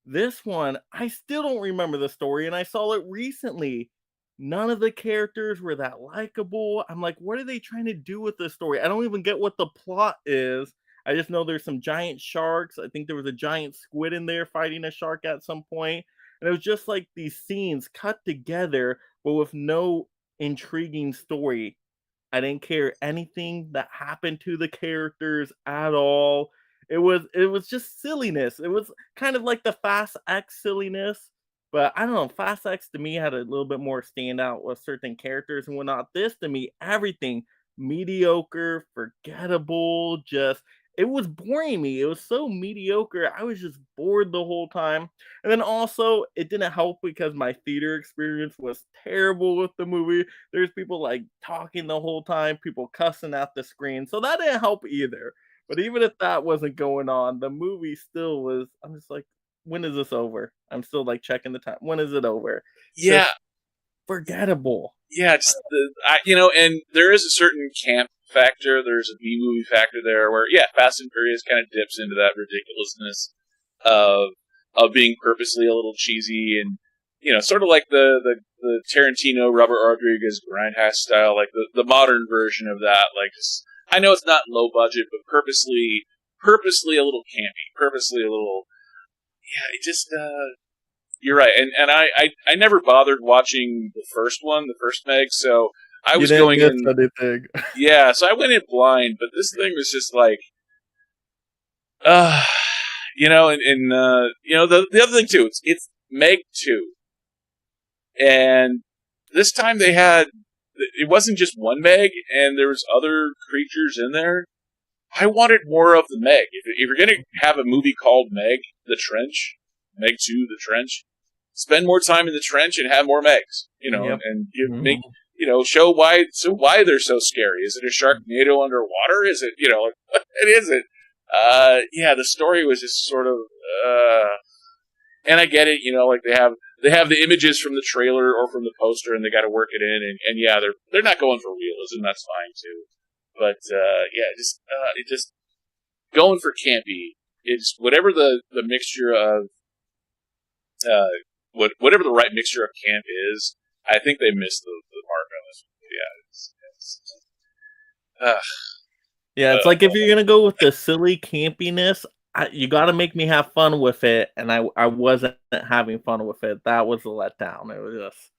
[SPEAKER 2] This one, I still don't remember the story, and I saw it recently. None of the characters were that likable. I'm like, what are they trying to do with this story? I don't even get what the plot is. I just know there's some giant sharks. I think there was a giant squid in there fighting a shark at some point. And it was just like these scenes cut together, but with no intriguing story. I didn't care anything that happened to the characters at all. It was just silliness. It was kind of like the Fast X silliness. But I don't know, Fast X to me had a little bit more standout with certain characters and whatnot. This to me, everything mediocre, forgettable, just it was boring me. It was so mediocre. I was just bored the whole time. And then also, it didn't help because my theater experience was terrible with the movie. There's people like talking the whole time, people cussing at the screen. So that didn't help either. But even if that wasn't going on, the movie still was. I'm just like, when is this over? I'm still like checking the time. When is it over?
[SPEAKER 1] Yeah,
[SPEAKER 2] Just forgettable.
[SPEAKER 1] yeah, just and there is a certain camp factor. There's a B movie factor there, where Fast and Furious kind of dips into that ridiculousness of being purposely a little cheesy, and sort of like the Tarantino Robert Rodriguez grindhouse style, like the modern version of that. Like, I know it's not low budget, but purposely a little campy, purposely a little. Yeah, it just. You're right, and I never bothered watching the first one, the first Meg, so I
[SPEAKER 2] You
[SPEAKER 1] was
[SPEAKER 2] didn't
[SPEAKER 1] going
[SPEAKER 2] miss
[SPEAKER 1] in.
[SPEAKER 2] anything.
[SPEAKER 1] Yeah, so I went in blind, but this thing was just like, uh, the other thing too, it's Meg 2, and this time it wasn't just one Meg, and there was other creatures in there. I wanted more of the Meg. If you're gonna have a movie called Meg, The Trench, Meg 2, The Trench, spend more time in the trench and have more Megs,
[SPEAKER 2] Yep.
[SPEAKER 1] and make, show why they're so scary. Is it a Sharknado underwater? Is it, what is it? The story was just sort of, and I get it, like they have the images from the trailer or from the poster, and they got to work it in, and yeah, they're not going for realism. That's fine too, but it just going for campy. It's whatever the mixture of whatever the right mixture of camp is. I think they missed the mark on this one.
[SPEAKER 2] Yeah, it's like if you're gonna go with the silly campiness, you got to make me have fun with it, and I wasn't having fun with it. That was a letdown. It was just,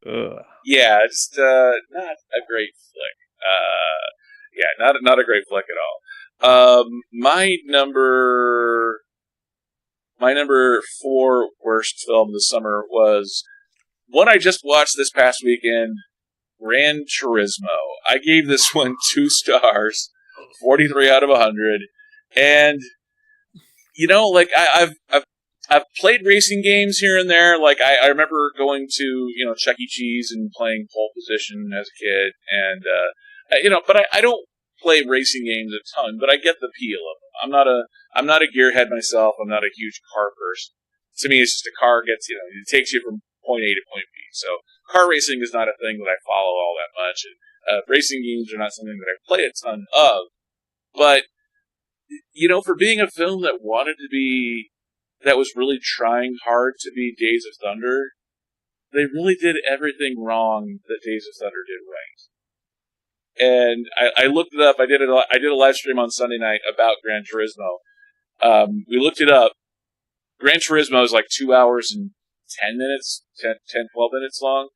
[SPEAKER 2] ugh.
[SPEAKER 1] Yeah, just not a great flick. Not a great flick at all. My number 4 worst film this summer was one I just watched this past weekend, Gran Turismo. I gave this one 2 stars, 43 out of 100, and like I've played racing games here and there. Like I remember going to Chuck E. Cheese and playing Pole Position as a kid, and but I don't play racing games a ton. But I get the appeal of them. I'm not a gearhead myself. I'm not a huge car person. To me, it's just a car gets it takes you from point A to point B. So car racing is not a thing that I follow all that much, and racing games are not something that I play a ton of. But for being a film that was really trying hard to be Days of Thunder, they really did everything wrong that Days of Thunder did right. And I looked it up. I did a live stream on Sunday night about Gran Turismo. We looked it up. Gran Turismo is like 2 hours and 10 minutes, 10, 12 minutes long.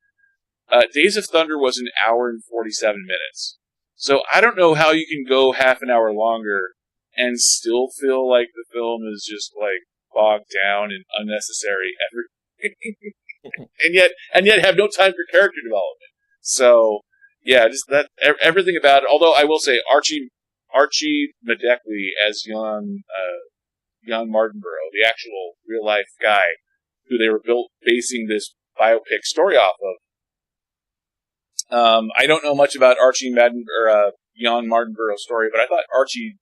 [SPEAKER 1] Days of Thunder was an hour and 47 minutes. So I don't know how you can go half an hour longer and still feel like the film is just like bogged down and unnecessary effort, and yet have no time for character development. So yeah, just that everything about it. Although I will say Archie Madekwe as young Martinborough, the actual real life guy who they were basing this biopic story off of. I don't know much about Archie Madden or Jan Martinborough's story, but I thought Archie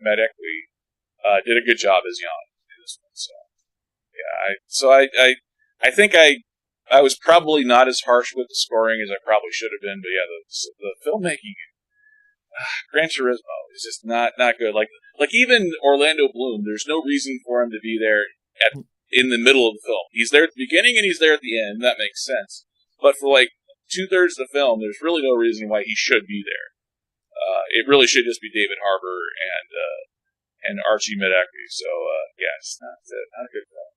[SPEAKER 1] Madekwe did a good job as Jan in this one. So I think I was probably not as harsh with the scoring as I probably should have been, but yeah, the filmmaking, Gran Turismo is just not good. Like even Orlando Bloom, there's no reason for him to be there in the middle of the film. He's there at the beginning and he's there at the end. That makes sense. But for like 2/3 of the film, there's really no reason why he should be there. It really should just be David Harbour and Archie Madekwe. So it's not a good film.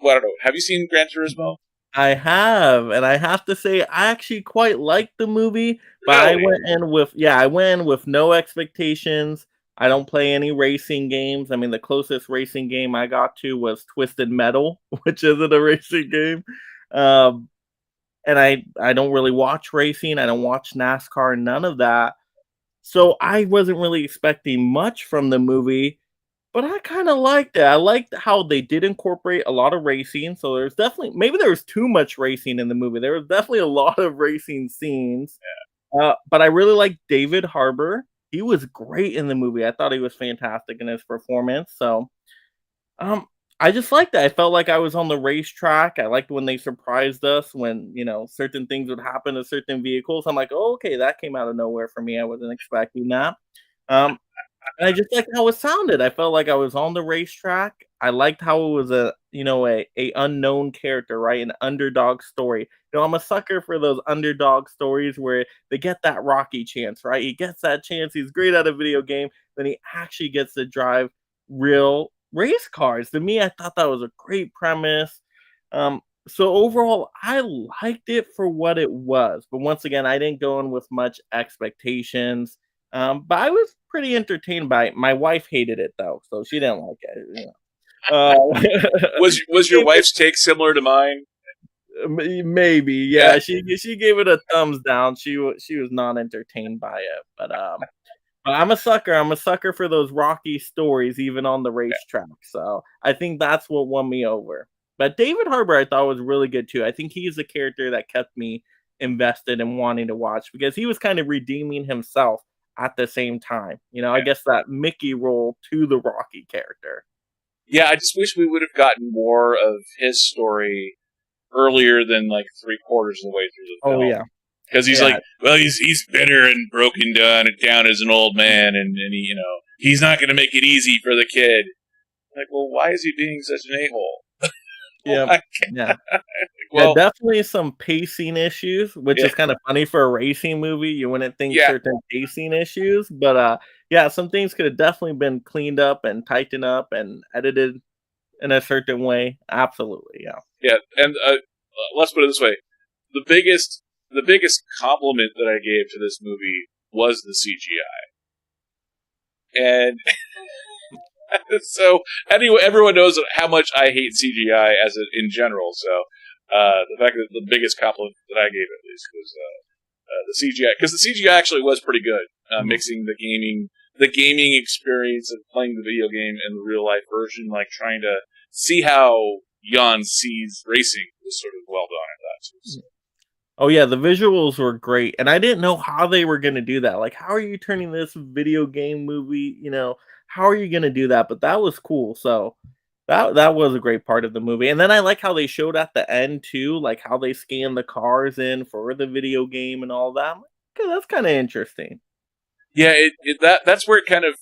[SPEAKER 1] Well, I don't know. Have you seen Gran Turismo?
[SPEAKER 2] I have, and I have to say, I actually quite liked the movie, but
[SPEAKER 1] Really?
[SPEAKER 2] I went in with no expectations. I don't play any racing games. I mean, the closest racing game I got to was Twisted Metal, which isn't a racing game. And I don't really watch racing. I don't watch NASCAR, none of that. So I wasn't really expecting much from the movie, but I kinda liked it. I liked how they did incorporate a lot of racing, so there's definitely maybe there was too much racing in the movie. There was definitely a lot of racing scenes, but I really liked David Harbour. He was great in the movie. I thought he was fantastic in his performance, so, um, I just liked that. I felt like I was on the racetrack. I liked when they surprised us when, certain things would happen to certain vehicles. I'm like, "Oh, okay, that came out of nowhere for me. I wasn't expecting that." Um, and I just liked how it sounded. I felt like I was on the racetrack. I liked how it was a unknown character, right? An underdog story. I'm a sucker for those underdog stories where they get that Rocky chance, right? He gets that chance. He's great at a video game. Then he actually gets to drive real race cars. To me, I thought that was a great premise. So overall, I liked it for what it was. But once again, I didn't go in with much expectations. But I was pretty entertained by it. My wife hated it though, so she didn't like it.
[SPEAKER 1] Was your
[SPEAKER 2] Gave it
[SPEAKER 1] wife's take similar to mine?
[SPEAKER 2] maybe,
[SPEAKER 1] Yeah,
[SPEAKER 2] yeah. She gave it a thumbs down. She was not entertained by it, but I'm a sucker. I'm a sucker for those Rocky stories, even on the racetrack. So I think that's what won me over. But David Harbour, I thought was really good too. I think he's the character that kept me invested in wanting to watch because he was kind of redeeming himself at the same time. I
[SPEAKER 1] yeah,
[SPEAKER 2] guess that Mickey role to the Rocky character.
[SPEAKER 1] yeah. I just wish we would have gotten more of his story earlier than like three-quarters of the way through the
[SPEAKER 2] Oh
[SPEAKER 1] film.
[SPEAKER 2] yeah,
[SPEAKER 1] Because he's like,
[SPEAKER 2] yeah,
[SPEAKER 1] well, he's bitter and broken down as an old man, and he, he's not going to make it easy for the kid. Like, well, why is he being such an a-hole?
[SPEAKER 2] yeah,
[SPEAKER 1] Like,
[SPEAKER 2] yeah. Yeah,
[SPEAKER 1] well,
[SPEAKER 2] definitely some pacing issues, which
[SPEAKER 1] yeah,
[SPEAKER 2] is kind of funny for a racing movie. You wouldn't think
[SPEAKER 1] yeah,
[SPEAKER 2] certain pacing issues, but yeah, some things could have definitely been cleaned up and tightened up and edited in a certain way. Absolutely, yeah.
[SPEAKER 1] yeah. And let's put it this way: the biggest compliment that I gave to this movie was the CGI, and so anyway, everyone knows how much I hate CGI in general. So the fact that the biggest compliment that I gave at least was the CGI, because the CGI actually was pretty good,
[SPEAKER 2] Mhm.
[SPEAKER 1] mixing the gaming experience of playing the video game and the real life version, like trying to see how Jan sees racing was sort of well done. I thought too. So,
[SPEAKER 2] Oh yeah, the visuals were great, and I didn't know how they were gonna do that. Like, how are you turning this video game movie? How are you gonna do that? But that was cool. So that was a great part of the movie. And then I like how they showed at the end too, like how they scanned the cars in for the video game and all that. I'm like, okay, that's kind of interesting.
[SPEAKER 1] yeah, that's where it kind of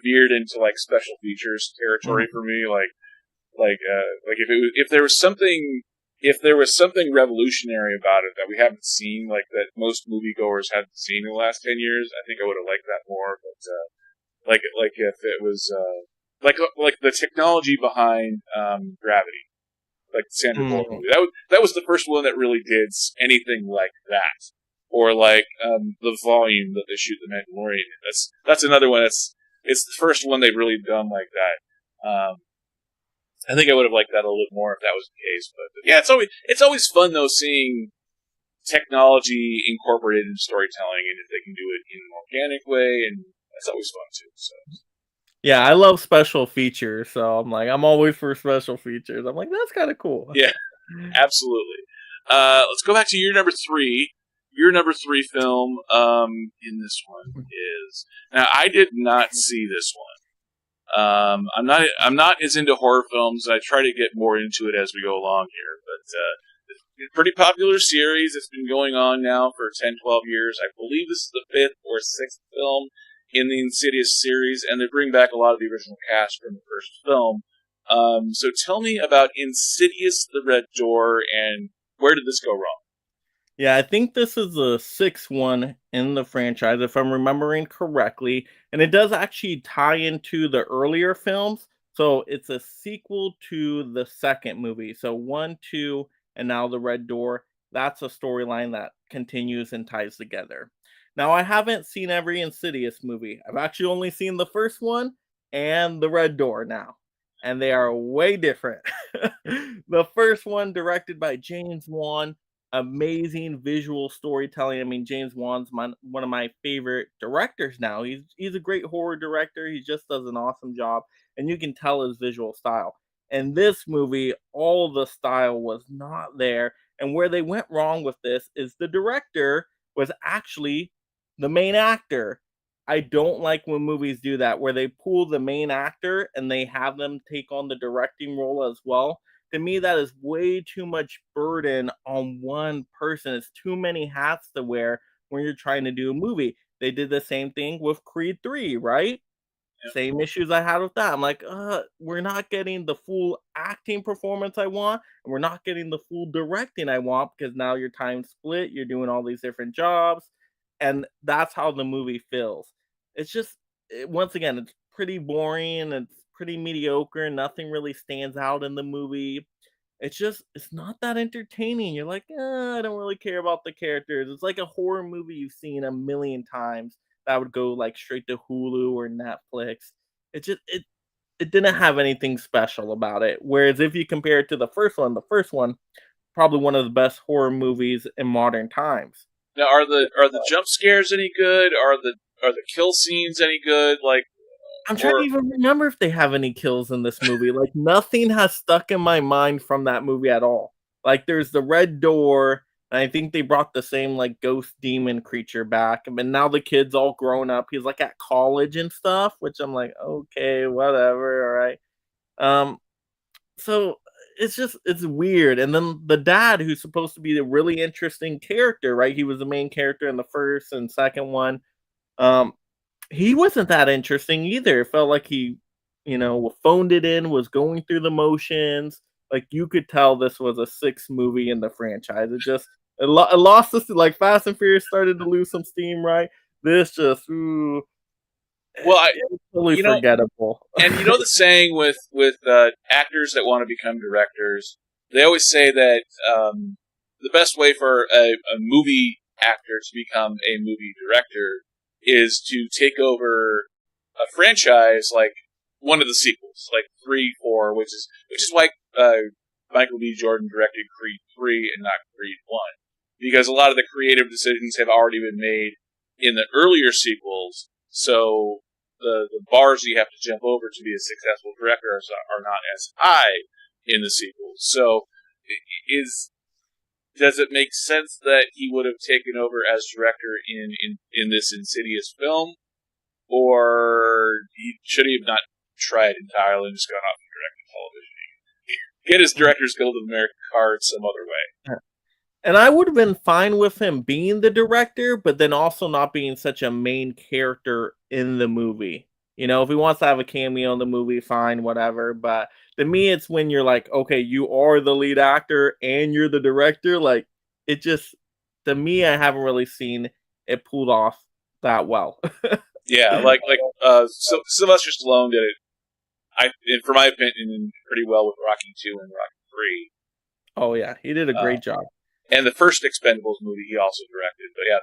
[SPEAKER 1] veered into like special features territory
[SPEAKER 2] Mhm.
[SPEAKER 1] for me. Like if there was something revolutionary about it that we haven't seen, like that most moviegoers hadn't seen in the last 10 years, I think I would have liked that more. But like if it was like the technology behind Gravity, like the Sandra Bullock
[SPEAKER 2] Mhm.
[SPEAKER 1] movie, that was the first one that really did anything like that, or like the volume that they shoot the Mandalorian in. That's another one. It's the first one they've really done like that. I think I would have liked that a little bit more if that was the case. But yeah, it's always fun though seeing technology incorporated into storytelling, and if they can do it in an organic way, and that's always fun too. So
[SPEAKER 2] Yeah, I love special features, so I'm always for special features. I'm like, that's kind of cool.
[SPEAKER 1] yeah, absolutely. Let's go back to your number three. Your number three film in this one is now. I did not see this one. I'm not as into horror films. I try to get more into it as we go along here, but it's a pretty popular series. It's been going on now for 10, 12 years. I believe this is the fifth or sixth film in the Insidious series, and they bring back a lot of the original cast from the first film. So tell me about Insidious: The Red Door, and where did this go wrong?
[SPEAKER 2] Yeah, I think this is the sixth one in the franchise, if I'm remembering correctly. And it does actually tie into the earlier films. So it's a sequel to the second movie. So one, two, and now the Red Door. That's a storyline that continues and ties together. Now, I haven't seen every Insidious movie. I've actually only seen the first one and the Red Door now. And they are way different. The first one, directed by James Wan, amazing visual storytelling. I mean, James Wan's one of my favorite directors now. He's a great horror director. He just does an awesome job, and you can tell his visual style. And this movie, all the style was not there. And where they went wrong with this is the director was actually the main actor. I don't like when movies do that, where they pull the main actor and they have them take on the directing role as well. To me, that is way too much burden on one person. It's too many hats to wear when you're trying to do a movie. They did the same thing with Creed 3, right?
[SPEAKER 1] Yep.
[SPEAKER 2] Same issues I had with that. I'm like, we're not getting the full acting performance I want, and we're not getting the full directing I want because now your time split, you're doing all these different jobs, and that's how the movie feels. It's just, once again, it's pretty boring, it's pretty mediocre, nothing really stands out in the movie. It's not that entertaining. You're like, I don't really care about the characters. It's like a horror movie you've seen a million times that would go like straight to Hulu or Netflix. It didn't have anything special about it. Whereas if you compare it to the first one, probably one of the best horror movies in modern times.
[SPEAKER 1] Now, are the jump scares any good? Are the kill scenes any good? Like,
[SPEAKER 2] I'm trying to
[SPEAKER 1] or
[SPEAKER 2] even remember if they have any kills in this movie. Like nothing has stuck in my mind from that movie at all. Like there's the red door, and I think they brought the same like ghost demon creature back. But now the kid's all grown up. He's like at college and stuff, which I'm like, okay, whatever, all right. Um, so it's weird. And then the dad, who's supposed to be a really interesting character, right? He was the main character in the first and second one. Um, he wasn't that interesting either. It felt like he, phoned it in, was going through the motions. Like you could tell this was a sixth movie in the franchise. It lost us, like Fast and Furious started to lose some steam, right? This just
[SPEAKER 1] well,
[SPEAKER 2] it was totally
[SPEAKER 1] you know,
[SPEAKER 2] forgettable.
[SPEAKER 1] and the saying with actors that want to become directors, they always say that the best way for a movie actor to become a movie director is to take over a franchise like one of the sequels, like 3, 4, which is why Michael B. Jordan directed Creed 3 and not Creed 1, because a lot of the creative decisions have already been made in the earlier sequels, so the bars you have to jump over to be a successful director are not as high in the sequels. So, does it make sense that he would have taken over as director in this Insidious film, or should he have not tried entirely and just gone off and directed television? Get his director's Guild of American card some other way.
[SPEAKER 2] And I would have been fine with him being the director, but then also not being such a main character in the movie. If he wants to have a cameo in the movie, fine, whatever. But to me, it's when you're like, okay, you are the lead actor and you're the director. Like, it just, to me, I haven't really seen it pulled off that well.
[SPEAKER 1] Yeah, so Sylvester Stallone did it. For my opinion, pretty well with Rocky 2 and Rocky 3.
[SPEAKER 2] Oh, yeah, he did a great job.
[SPEAKER 1] And the first Expendables movie he also directed. But yeah,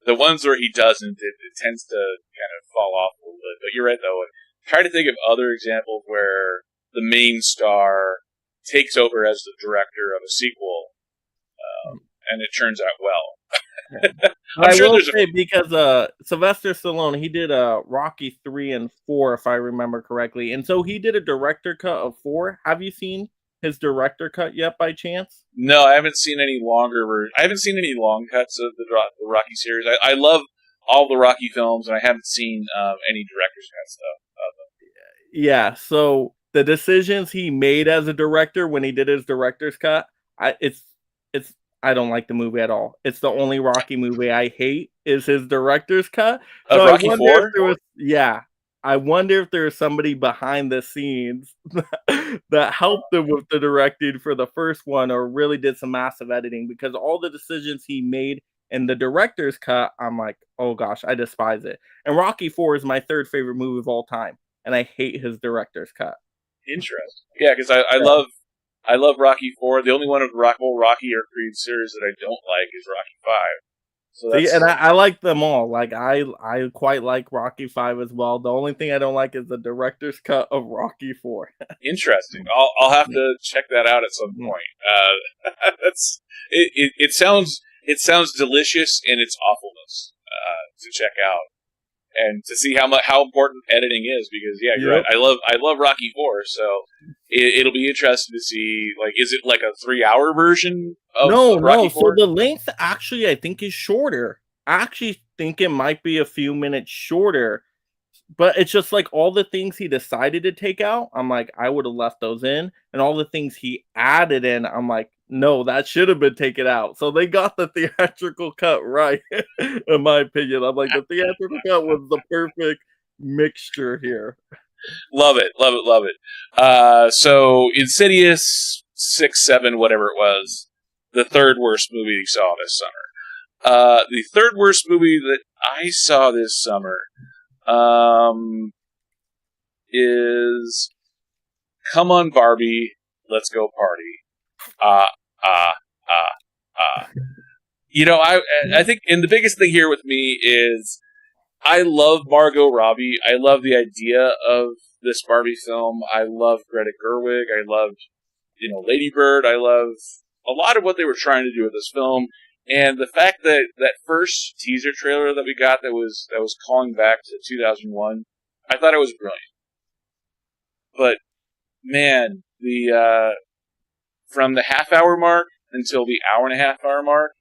[SPEAKER 1] the ones where he doesn't, it tends to kind of fall off a little bit. But you're right, though. Try to think of other examples where the main star takes over as the director of a sequel, and it turns out well.
[SPEAKER 2] I'm sure there's because Sylvester Stallone, he did Rocky 3 and 4, if I remember correctly. And so he did a director cut of 4. Have you seen his director cut yet by chance?
[SPEAKER 1] No, I haven't seen any I haven't seen any long cuts of the Rocky series. I love all the Rocky films, and I haven't seen any director's cut stuff of them.
[SPEAKER 2] Yeah, so the decisions he made as a director when he did his director's cut, I don't like the movie at all. It's the only Rocky movie I hate is his director's cut. So
[SPEAKER 1] Rocky 4?
[SPEAKER 2] I wonder if there was somebody behind the scenes that helped him with the directing for the first one or really did some massive editing, because all the decisions he made in the director's cut, I'm like, oh gosh, I despise it. And Rocky 4 is my third favorite movie of all time, and I hate his director's cut.
[SPEAKER 1] Interesting. Yeah, because I love Rocky 4. The only one of the Rocky or Creed series that I don't like is Rocky 5. So
[SPEAKER 2] See,
[SPEAKER 1] that's
[SPEAKER 2] and I like them all. Like I quite like Rocky 5 as well. The only thing I don't like is the director's cut of Rocky 4.
[SPEAKER 1] interesting. I'll have to check that out at some
[SPEAKER 2] Mhm.
[SPEAKER 1] point. That's it sounds delicious in its awfulness to check out and to see how important editing is, because yeah, you're right.
[SPEAKER 2] Yep.
[SPEAKER 1] I love Rocky 4, so it'll be interesting to see, like, is it like a 3 hour version
[SPEAKER 2] No,
[SPEAKER 1] of
[SPEAKER 2] no.
[SPEAKER 1] Rocky
[SPEAKER 2] So
[SPEAKER 1] 4?
[SPEAKER 2] the length actually I think is shorter. I actually think it might be a few minutes shorter. But it's just like all the things he decided to take out, I'm like, I would have left those in. And all the things he added in, I'm like, no, that should have been taken out. So they got the theatrical cut right, in my opinion. I'm like, the theatrical cut was the perfect mixture here.
[SPEAKER 1] Love it, love it, love it. So Insidious 6, 7, whatever it was, the third worst movie you saw this summer. The third worst movie that I saw this summer um, is Come On Barbie, Let's Go Party. Ah, ah, ah, ah. You know, I think, and the biggest thing here with me is I love Margot Robbie. I love the idea of this Barbie film. I love Greta Gerwig. I love, Lady Bird. I love a lot of what they were trying to do with this film. And the fact that that first teaser trailer that we got that was calling back to 2001, I thought it was brilliant. But man, the from the half hour mark until the hour and a half hour mark,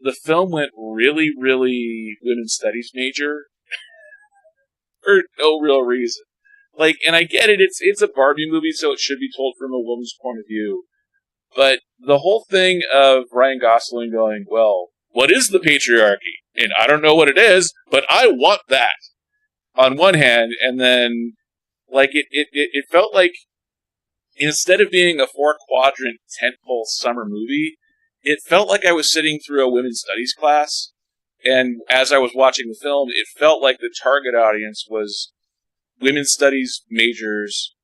[SPEAKER 1] the film went really, really women's studies major for no real reason. Like, and I get it, it's a Barbie movie, so it should be told from a woman's point of view. But the whole thing of Ryan Gosling going, well, what is the patriarchy? And I don't know what it is, but I want that. On one hand, and then, like, it felt like instead of being a 4-quadrant tentpole summer movie, it felt like I was sitting through a women's studies class. And as I was watching the film, it felt like the target audience was women's studies majors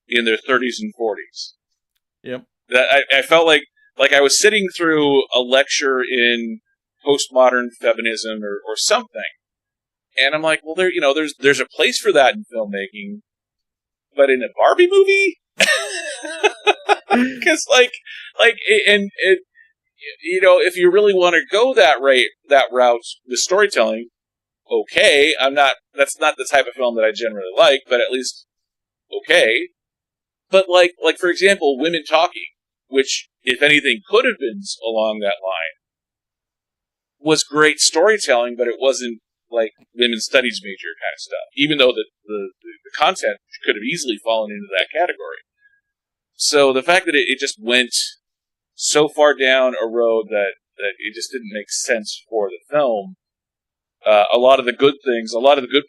[SPEAKER 1] in their 30s and 40s.
[SPEAKER 2] Yep.
[SPEAKER 1] I felt like I was sitting through a lecture in postmodern feminism or something. And I'm like, well, there's a place for that in filmmaking, but in a Barbie movie, because and it, if you really want to go that route with storytelling, okay, that's not the type of film that I generally like, but at least okay. But like for example, Women Talking, which if anything could have been along that line, was great storytelling, but it wasn't like women's studies major kind of stuff, even though the content could have easily fallen into that category. So the fact that it just went so far down a road that it just didn't make sense for the film, a lot of the good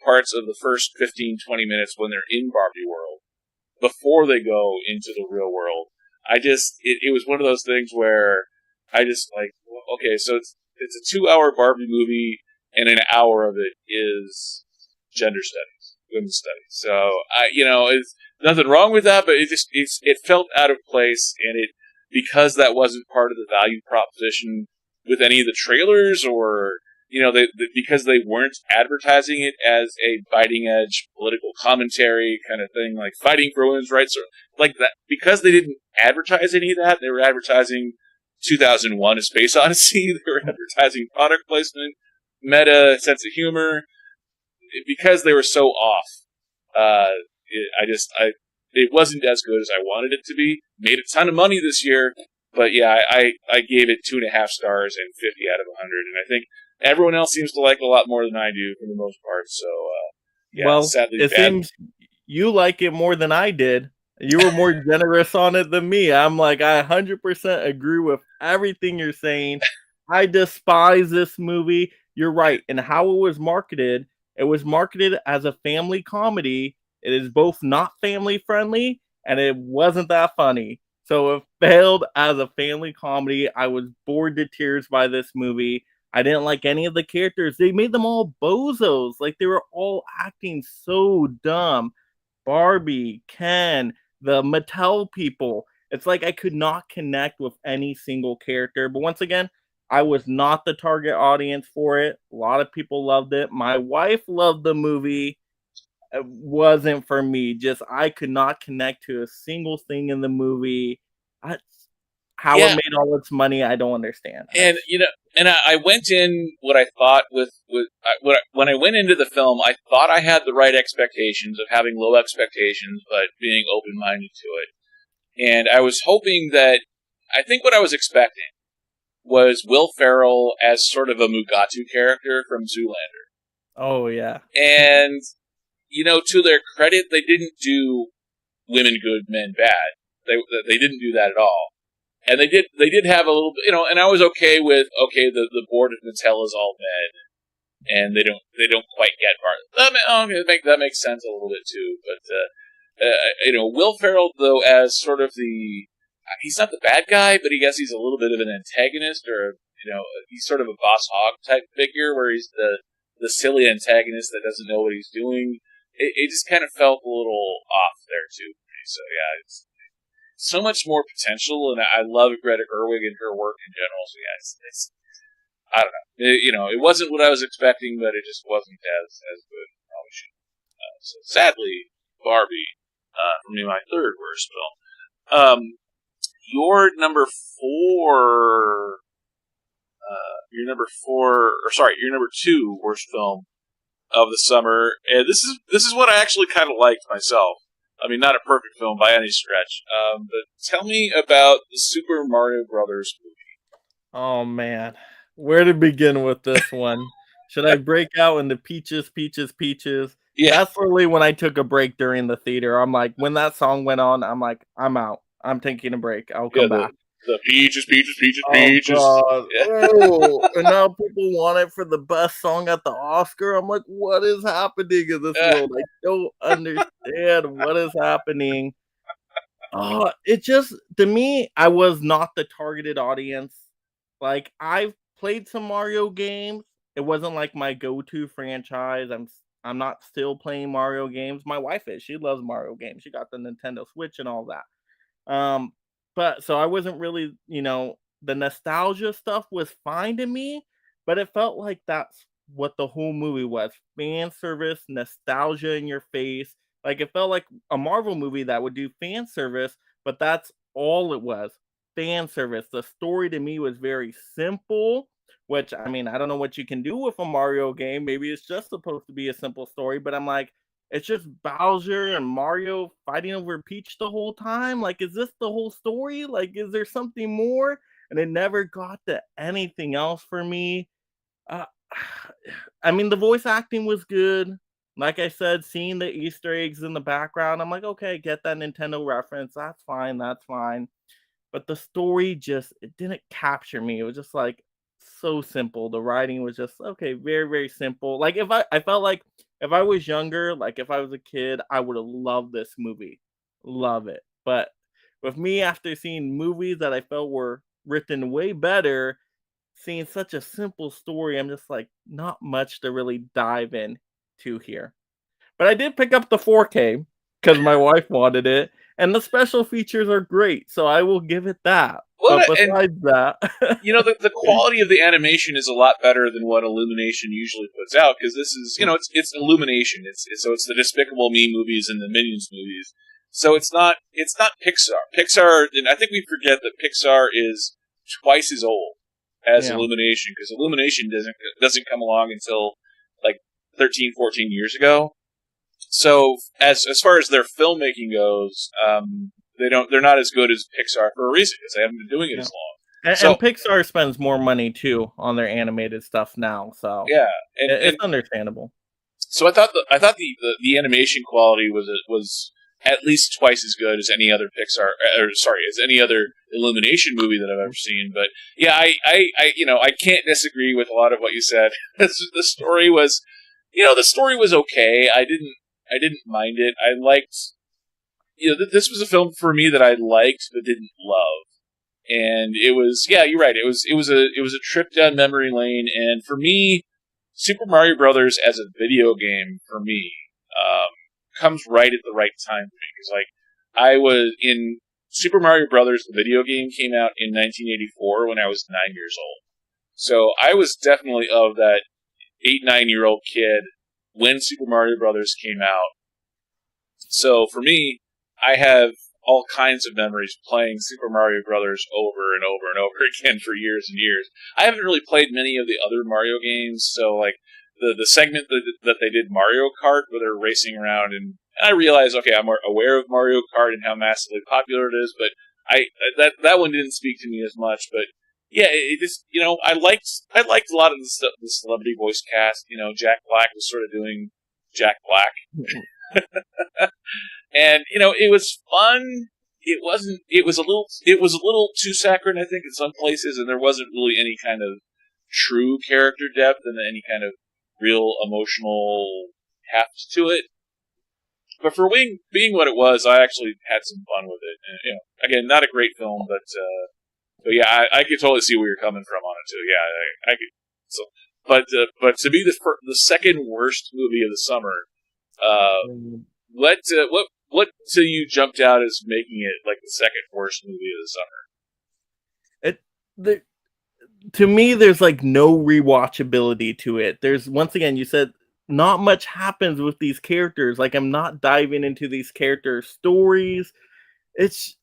[SPEAKER 1] parts of the first 15, 20 minutes when they're in Barbie world, before they go into the real world, it was one of those things where I just like, okay, so it's a 2-hour Barbie movie, and an hour of it is gender studies, women's studies. So it's nothing wrong with that, but it felt out of place, and because that wasn't part of the value proposition with any of the trailers, or because they weren't advertising it as a biting edge political commentary kind of thing, like fighting for women's rights, or like that, because they didn't advertise any of that. They were advertising 2001: A Space Odyssey. They were advertising product placement, meta, sense of humor. Because they were so off, it wasn't as good as I wanted it to be. Made a ton of money this year, but yeah, I gave it 2.5 stars and 50 out of 100, and I think everyone else seems to like it a lot more than I do for the most part. So yeah,
[SPEAKER 2] Well,
[SPEAKER 1] sadly
[SPEAKER 2] it
[SPEAKER 1] bad.
[SPEAKER 2] seems you like it more than I did. You were more generous on it than me. I'm like, I 100% agree with everything you're saying. I despise this movie. You're right. And how it was marketed as a family comedy. It is both not family friendly and it wasn't that funny. So it failed as a family comedy. I was bored to tears by this movie. I didn't like any of the characters. They made them all bozos. Like they were all acting so dumb. Barbie, Ken, the Mattel people. It's like I could not connect with any single character. But once again, I was not the target audience for it. A lot of people loved it. My wife loved the movie. It wasn't for me. Just I could not connect to a single thing in the movie. I, how it
[SPEAKER 1] Yeah,
[SPEAKER 2] made all its money, I don't understand.
[SPEAKER 1] and I went in what I thought when I went into the film, I thought I had the right expectations of having low expectations, but being open minded to it. And I was hoping that I think what I was expecting was Will Ferrell as sort of a Mugatu character from Zoolander.
[SPEAKER 2] Oh yeah.
[SPEAKER 1] And to their credit, they didn't do women good, men bad. They didn't do that at all. And they did have a little bit, and I was okay with the board of Mattel is all men, and they don't quite get part. That makes sense a little bit too. But Will Ferrell though as sort of he's not the bad guy, but I guess he's a little bit of an antagonist, or he's sort of a boss hog type figure where he's the silly antagonist that doesn't know what he's doing. It just kind of felt a little off there too. So yeah, it's so much more potential, and I love Greta Gerwig and her work in general. So yeah, it's I don't know. It wasn't what I was expecting, but it just wasn't as good. Probably should. So sadly, Barbie for me, my third worst film. Your number four. Your number two worst film of the summer. And this is what I actually kind of liked myself. I mean, not a perfect film by any stretch. But tell me about the Super Mario Brothers movie.
[SPEAKER 2] Oh man, where to begin with this one? Should I break out into peaches, peaches, peaches?
[SPEAKER 1] Yeah,
[SPEAKER 2] That's literally when I took a break during the theater. I'm like, when that song went on, I'm like, I'm out. I'm taking a break. I'll
[SPEAKER 1] yeah.
[SPEAKER 2] come back.
[SPEAKER 1] The peaches, peaches, peaches,
[SPEAKER 2] Oh
[SPEAKER 1] peaches.
[SPEAKER 2] god.
[SPEAKER 1] Yeah.
[SPEAKER 2] Oh, and now people want it for the best song at the Oscar. I'm like, what is happening in this world? I don't understand what is happening. Oh, it just to me, I was not the targeted audience. Like I've played some Mario games. It wasn't like my go-to franchise. I'm not still playing Mario games. My wife is. She loves Mario games. She got the Nintendo Switch and all that. Um, but so I wasn't really, the nostalgia stuff was fine to me, but it felt like that's what the whole movie was. Fan service, nostalgia in your face. Like it felt like a Marvel movie that would do fan service, but that's all it was. Fan service. The story to me was very simple, which I mean, I don't know what you can do with a Mario game. Maybe it's just supposed to be a simple story, but I'm like, it's just Bowser and Mario fighting over Peach the whole time. Like, is this the whole story? Like, is there something more? And it never got to anything else for me. Uh, I mean, the voice acting was good. Like I said, seeing the Easter eggs in the background, I'm like, okay, get that Nintendo reference. That's fine. That's fine. But the story just it didn't capture me. It was just like so simple. The writing was just okay, very, very simple. Like I felt like if I was younger, like if I was a kid, I would have loved this movie. Love it. But with me after seeing movies that I felt were written way better, seeing such a simple story, I'm just like not much to really dive in to here. But I did pick up the 4K because my wife wanted it, and the special features are great, so I will give it that.
[SPEAKER 1] Well,
[SPEAKER 2] But
[SPEAKER 1] and
[SPEAKER 2] besides that,
[SPEAKER 1] the quality of the animation is a lot better than what Illumination usually puts out, because this is it's Illumination. It's the Despicable Me movies and the Minions movies. So it's not Pixar. Pixar, and I think we forget that Pixar is twice as old as
[SPEAKER 2] yeah,
[SPEAKER 1] Illumination, because Illumination doesn't come along until like 13, 14 years ago. So as far as their filmmaking goes, they're not as good as Pixar for a reason, because they haven't been doing it
[SPEAKER 2] yeah.
[SPEAKER 1] as long.
[SPEAKER 2] And,
[SPEAKER 1] So
[SPEAKER 2] and Pixar spends more money too on their animated stuff now, so
[SPEAKER 1] yeah, and
[SPEAKER 2] it's understandable.
[SPEAKER 1] so I thought the animation quality was at least twice as good as any other Pixar, as any other Illumination movie that I've ever seen. But yeah, I can't disagree with a lot of what you said. The story was, okay. I didn't mind it. I liked, this was a film for me that I liked but didn't love. And it was, yeah, you're right. It was a trip down memory lane. And for me, Super Mario Brothers as a video game for me comes right at the right time for me, because like I was in Super Mario Brothers, the video game came out in 1984 when I was 9 years old. So I was definitely of that 8, 9-year-old kid when Super Mario Brothers came out. So for me, I have all kinds of memories playing Super Mario Brothers over and over and over again for years and years. I haven't really played many of the other Mario games, so like the segment that they did Mario Kart where they're racing around, and I realized, okay, I'm more aware of Mario Kart and how massively popular it is, but that one didn't speak to me as much. But yeah, it just, I liked a lot of the celebrity voice cast. Jack Black was sort of doing Jack Black. And it was fun. It was a little too saccharine, I think, in some places, and there wasn't really any kind of true character depth and any kind of real emotional heft to it. But for being what it was, I actually had some fun with it. And, again, not a great film, but yeah, I could totally see where you're coming from on it too. Yeah, I could. So, but to be the second worst movie of the summer, what to you jumped out as making it like the second worst movie of the summer?
[SPEAKER 2] To me, there's like no rewatchability to it. There's, once again, you said not much happens with these characters. Like, I'm not diving into these character stories. It's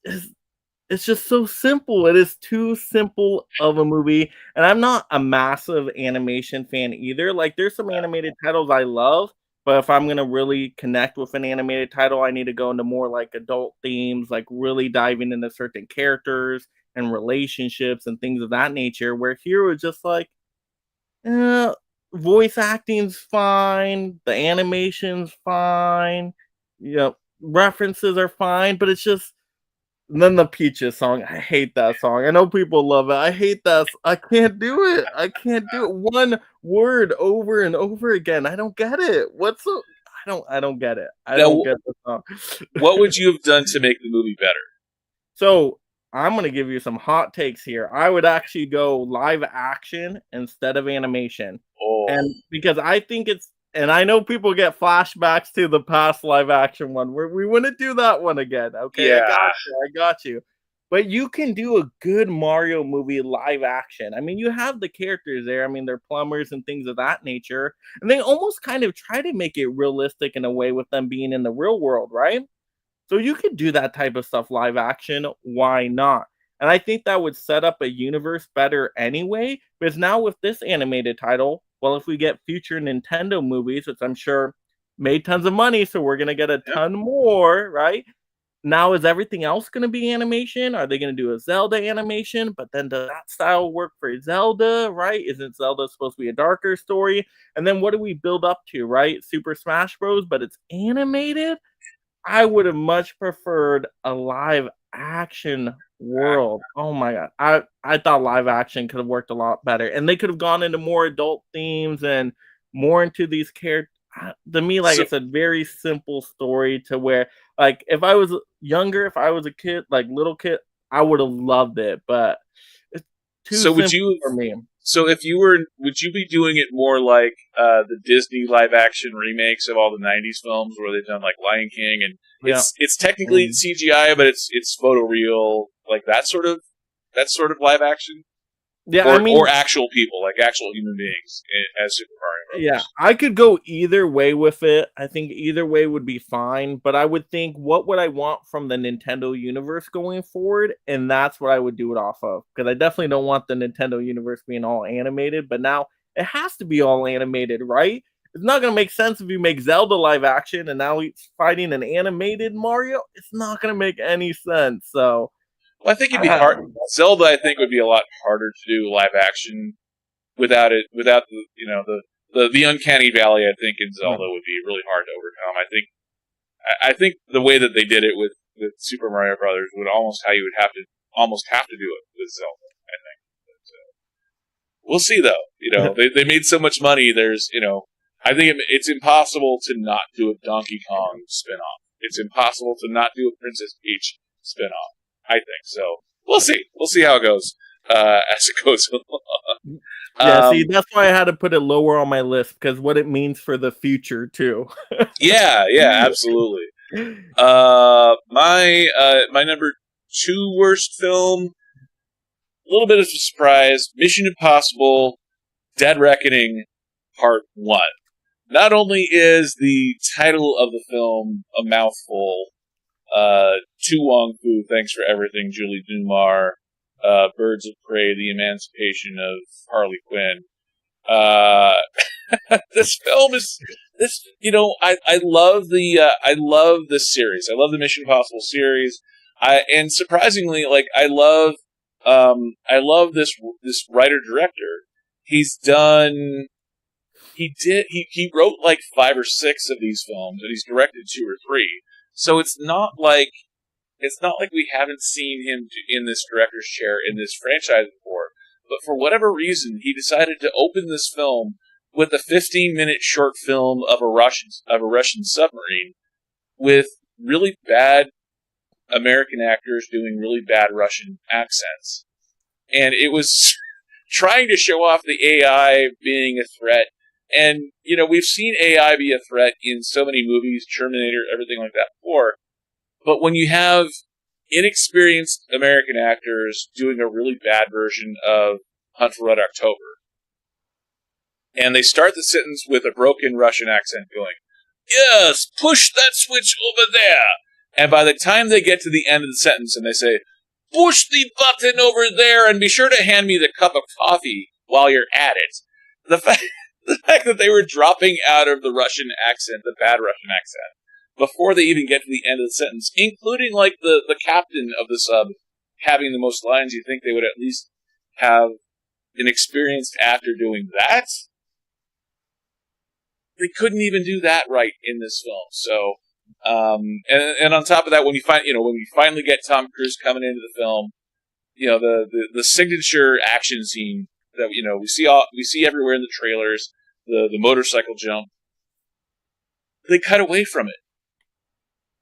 [SPEAKER 2] just so simple. It is too simple of a movie. And I'm not a massive animation fan either. Like, there's some animated titles I love, but if I'm gonna really connect with an animated title, I need to go into more like adult themes, like really diving into certain characters and relationships and things of that nature. Where here was just like, eh, voice acting's fine, the animation's fine, references are fine, but it's just. And then the Peaches song, I hate that song. I know people love it. I hate that. I can't do it. I can't do it. One word over and over again. I don't get it. I don't get it. I
[SPEAKER 1] Now,
[SPEAKER 2] don't get the song.
[SPEAKER 1] what would you have done to make the movie better?
[SPEAKER 2] So I'm gonna give you some hot takes here. I would actually go live action instead of animation.
[SPEAKER 1] Oh.
[SPEAKER 2] And because I think and I know people get flashbacks to the past live action one where we wouldn't do that one again. Okay,
[SPEAKER 1] Yeah.
[SPEAKER 2] I got you. But you can do a good Mario movie live action. I mean, you have the characters there. I mean, they're plumbers and things of that nature. And they almost kind of try to make it realistic in a way with them being in the real world, right? So you could do that type of stuff live action. Why not? And I think that would set up a universe better anyway. Because now with this animated title, well, if we get future Nintendo movies, which I'm sure made tons of money, so we're going to get a ton more, right? Now, is everything else going to be animation? Are they going to do a Zelda animation? But then does that style work for Zelda, right? Isn't Zelda supposed to be a darker story? And then what do we build up to, right? Super Smash Bros., but it's animated? I would have much preferred a live action world. Oh my god. I thought live action could have worked a lot better. And they could have gone into more adult themes and more into these characters. To me, like, it's a very simple story to where, like, if I was younger, if I was a kid, like little kid, I would have loved it. But it's too simple for me.
[SPEAKER 1] So if you were, would you be doing it more like the Disney live action remakes of all the '90s films where they've done like Lion King, and it's technically CGI, but it's photoreal, like that sort of live action?
[SPEAKER 2] Yeah,
[SPEAKER 1] or actual people, like actual human beings as Super Mario Brothers.
[SPEAKER 2] Yeah, I could go either way with it. I think either way would be fine, but I would think, what would I want from the Nintendo universe going forward? And that's what I would do it off of. Because I definitely don't want the Nintendo universe being all animated, but now it has to be all animated, right? It's not going to make sense if you make Zelda live action and now he's fighting an animated Mario. It's not going to make any sense, so...
[SPEAKER 1] Well, I think it'd be hard. Zelda, I think, would be a lot harder to do live action without the uncanny valley. I think in Zelda would be really hard to overcome. I think the way that they did it with Super Mario Brothers would almost how you would have to do it with Zelda. I think. But, we'll see, though. They made so much money. I think it's impossible to not do a Donkey Kong spinoff. It's impossible to not do a Princess Peach spinoff. I think so. We'll see. We'll see how it goes as it goes along.
[SPEAKER 2] Yeah, see, that's why I had to put it lower on my list, because what it means for the future too.
[SPEAKER 1] yeah, absolutely. My number 2 worst film. little bit of a surprise. Mission Impossible: Dead Reckoning Part 1. Not only is the title of the film a mouthful, Tu Wong Fu, Thanks for Everything, Julie Newmar, Birds of Prey, The Emancipation of Harley Quinn. This film is this. I love this series. I love the Mission Impossible series. And surprisingly, like I love this writer director. He's done. He wrote like 5 or 6 of these films, and he's directed 2 or 3. So it's not like we haven't seen him in this director's chair in this franchise before. But for whatever reason, he decided to open this film with a 15-minute short film of a Russian submarine with really bad American actors doing really bad Russian accents. And it was trying to show off the AI being a threat. And, we've seen AI be a threat in so many movies, Terminator, everything like that before. But when you have inexperienced American actors doing a really bad version of Hunt for Red October, and they start the sentence with a broken Russian accent going, "Yes, push that switch over there." And by the time they get to the end of the sentence and they say, "Push the button over there and be sure to hand me the cup of coffee while you're at it," the fact that they were dropping out of the Russian accent, the bad Russian accent, before they even get to the end of the sentence, including like the captain of the sub having the most lines, you think they would at least have an experienced actor doing that. They couldn't even do that right in this film. So, and on top of that, when we finally get Tom Cruise coming into the film, the signature action scene that we see everywhere in the trailers, the motorcycle jump, they cut away from it.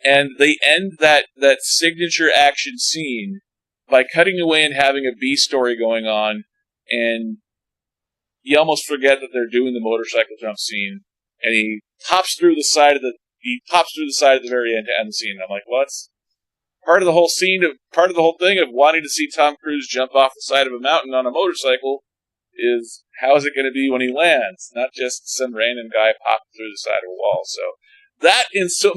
[SPEAKER 1] And they end that signature action scene by cutting away and having a B story going on, and you almost forget that they're doing the motorcycle jump scene, and he pops through the side at the very end to end the scene. And I'm like, well, that's part of the whole thing of wanting to see Tom Cruise jump off the side of a mountain on a motorcycle is how is it going to be when he lands, not just some random guy popping through the side of a wall. So that and so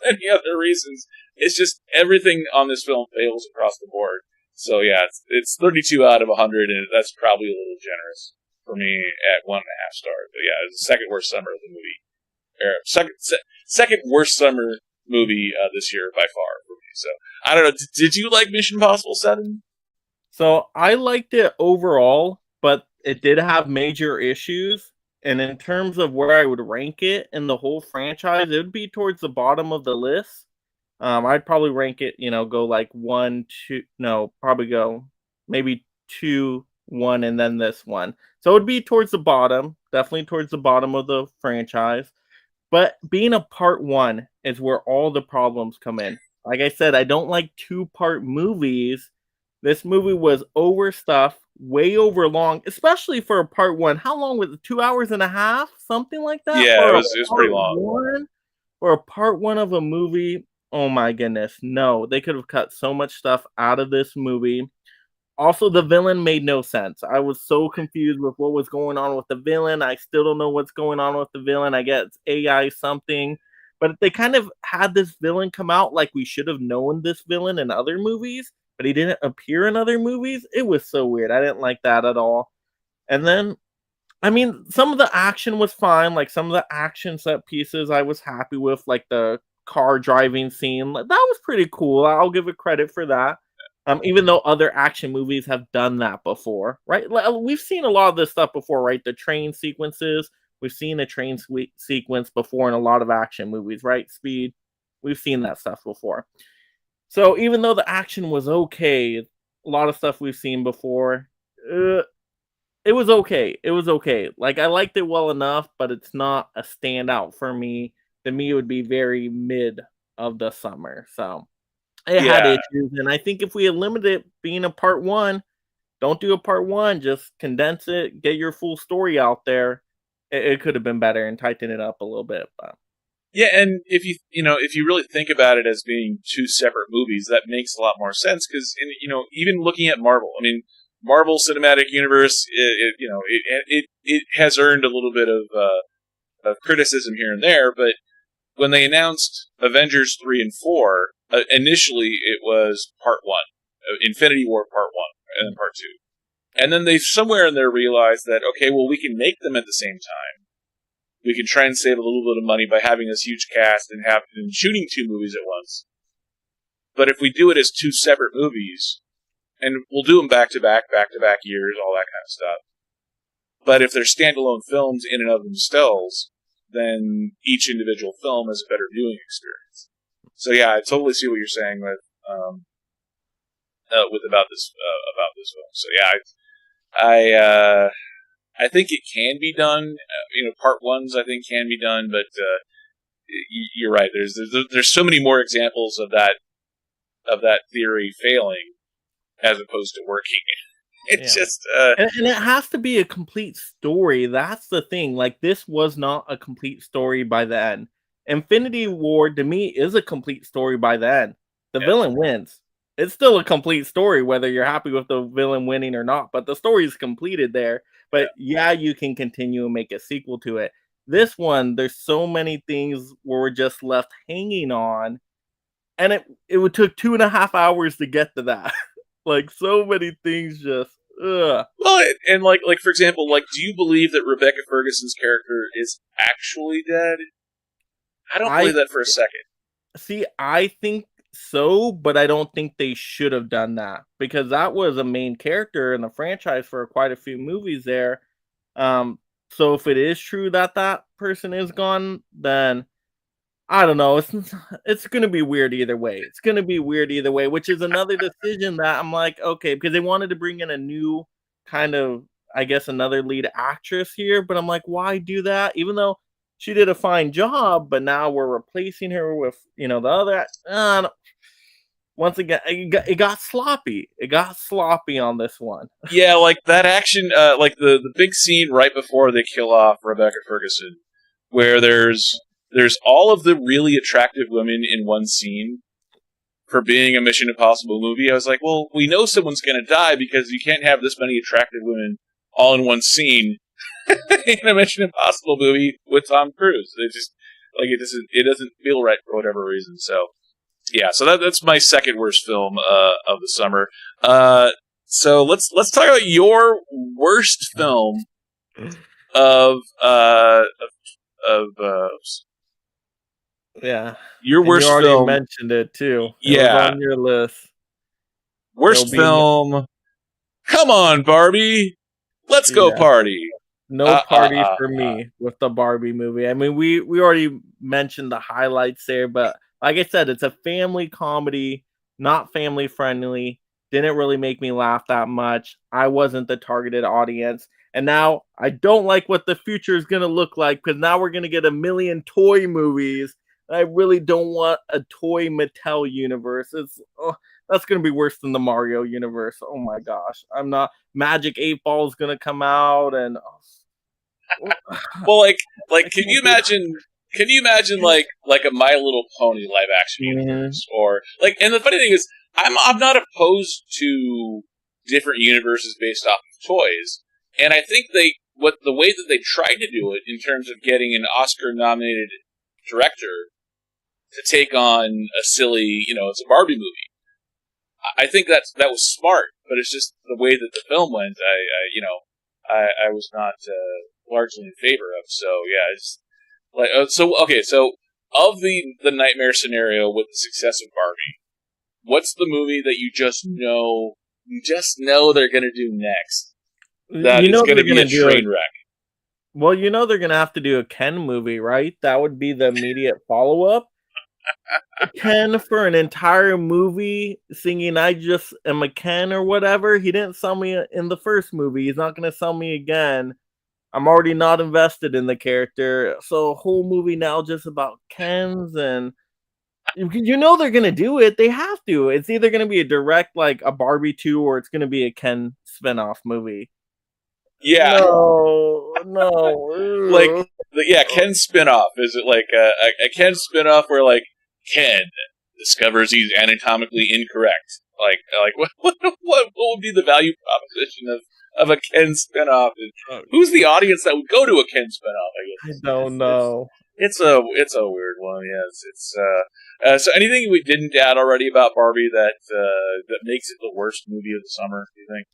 [SPEAKER 1] many other reasons, it's just everything on this film fails across the board. So yeah, it's 32 out of 100, and that's probably a little generous for me at 1.5 stars. But yeah, it's the second worst summer of the movie. Second worst summer movie this year by far for me. So I don't know. Did you like Mission Impossible 7?
[SPEAKER 2] So I liked it overall, but it did have major issues. And in terms of where I would rank it in the whole franchise, it would be towards the bottom of the list. I'd probably rank it, go like 1, 2, no, probably go maybe 2, 1, and then this one. So it would be towards the bottom, definitely towards the bottom of the franchise. But being a part 1 is where all the problems come in. Like I said, I don't like 2-part movies. This movie was overstuffed, way over long, especially for a part 1. How long was it? 2 hours and a half? Something like that?
[SPEAKER 1] Yeah, it was pretty long.
[SPEAKER 2] For a part 1 of a movie, oh my goodness. No, they could have cut so much stuff out of this movie. Also, the villain made no sense. I was so confused with what was going on with the villain. I still don't know what's going on with the villain. I guess it's AI something. But they kind of had this villain come out like we should have known this villain in other movies, but he didn't appear in other movies. It was so weird. I didn't like that at all. And then, I mean, some of the action was fine. Like some of the action set pieces I was happy with, like the car driving scene. That was pretty cool. I'll give it credit for that. Even though other action movies have done that before, right? We've seen a lot of this stuff before, right? The train sequences. We've seen a train sequence before in a lot of action movies, right? Speed. We've seen that stuff before. So even though the action was okay, a lot of stuff we've seen before, it was okay. It was okay. Like, I liked it well enough, but it's not a standout for me. To me, it would be very mid of the summer. So it had issues, and I think if we had limited it being a part 1, don't do a part 1, just condense it, get your full story out there. It could have been better and tighten it up a little bit. But
[SPEAKER 1] Yeah, and if you really think about it as being two separate movies, that makes a lot more sense because even looking at Marvel, I mean, Marvel Cinematic Universe, it has earned a little bit of criticism here and there, but when they announced Avengers 3 and 4, initially it was Part 1, Infinity War Part 1, and then Part 2. And then they somewhere in there realized that, okay, well, we can make them at the same time. We can try and save a little bit of money by having this huge cast and shooting two movies at once. But if we do it as two separate movies, and we'll do them back to back years, all that kind of stuff. But if they're standalone films in and of themselves, then each individual film is a better viewing experience. So yeah, I totally see what you're saying with about this film. So yeah, I think it can be done. Part ones I think can be done, but you're right. There's so many more examples of that theory failing as opposed to working. It's just
[SPEAKER 2] and it has to be a complete story. That's the thing. Like, this was not a complete story by the end. Infinity War to me is a complete story by the end. The villain wins. It's still a complete story, whether you're happy with the villain winning or not. But the story is completed there. But you can continue and make a sequel to it. This one, there's so many things where we're just left hanging on, and it would took 2.5 hours to get to that. Like, so many things just. Ugh.
[SPEAKER 1] Well, and like for example, do you believe that Rebecca Ferguson's character is actually dead? I don't believe that for a second.
[SPEAKER 2] See, I think so, but I don't think they should have done that because that was a main character in the franchise for quite a few movies there. So if it is true that that person is gone, then I don't know. It's going to be weird either way. It's going to be weird either way, which is another decision that I'm like, okay, because they wanted to bring in a new kind of, I guess, another lead actress here, but I'm like, why do that? Even though she did a fine job, but now we're replacing her with, the other. Once again, it got sloppy. It got sloppy on this one.
[SPEAKER 1] Yeah, like that action, like the big scene right before they kill off Rebecca Ferguson, where there's all of the really attractive women in one scene for being a Mission Impossible movie. I was like, well, we know someone's going to die because you can't have this many attractive women all in one scene in a Mission Impossible movie with Tom Cruise. It doesn't feel right for whatever reason. So yeah, so that's my second worst film of the summer. So let's talk about your worst film of
[SPEAKER 2] yeah.
[SPEAKER 1] Your worst
[SPEAKER 2] film. You
[SPEAKER 1] film.
[SPEAKER 2] Mentioned it too.
[SPEAKER 1] It
[SPEAKER 2] was on your list.
[SPEAKER 1] Worst film. Come on, Barbie. Let's go party.
[SPEAKER 2] No party for me with the Barbie movie. I mean, we already mentioned the highlights there, but like I said, it's a family comedy, not family friendly. Didn't really make me laugh that much. I wasn't the targeted audience. And now I don't like what the future is going to look like because now we're going to get a million toy movies. I really don't want a toy Mattel universe. That's going to be worse than the Mario universe. Oh my gosh. I'm not. Magic 8 Ball is going to come out and.
[SPEAKER 1] Well, can you imagine? Can you imagine like a My Little Pony live action universe or And the funny thing is, I'm not opposed to different universes based off of toys, and I think the way that they tried to do it in terms of getting an Oscar-nominated director to take on a silly, it's a Barbie movie. I think that was smart, but it's just the way that the film went. I was not largely in favor of. So yeah, it's So of the nightmare scenario with the success of Barbie, what's the movie that you just know they're going to do next? That is going to be a train wreck.
[SPEAKER 2] Well, they're going to have to do a Ken movie, right? That would be the immediate follow-up. Ken for an entire movie singing "I Just Am a Ken" or whatever. He didn't sell me in the first movie. He's not going to sell me again. I'm already not invested in the character. So a whole movie now just about Kens, and they're going to do it. They have to. It's either going to be a direct like a Barbie 2 or it's going to be a Ken spinoff movie.
[SPEAKER 1] Yeah.
[SPEAKER 2] No.
[SPEAKER 1] Like Ken spinoff. Is it like a Ken spinoff where like Ken discovers he's anatomically incorrect? Like what would be the value proposition of a Ken spinoff? Who's the audience that would go to a Ken spinoff? I guess
[SPEAKER 2] I don't know.
[SPEAKER 1] It's a weird one. Yes, so anything we didn't add already about Barbie that makes it the worst movie of the summer? Do you think?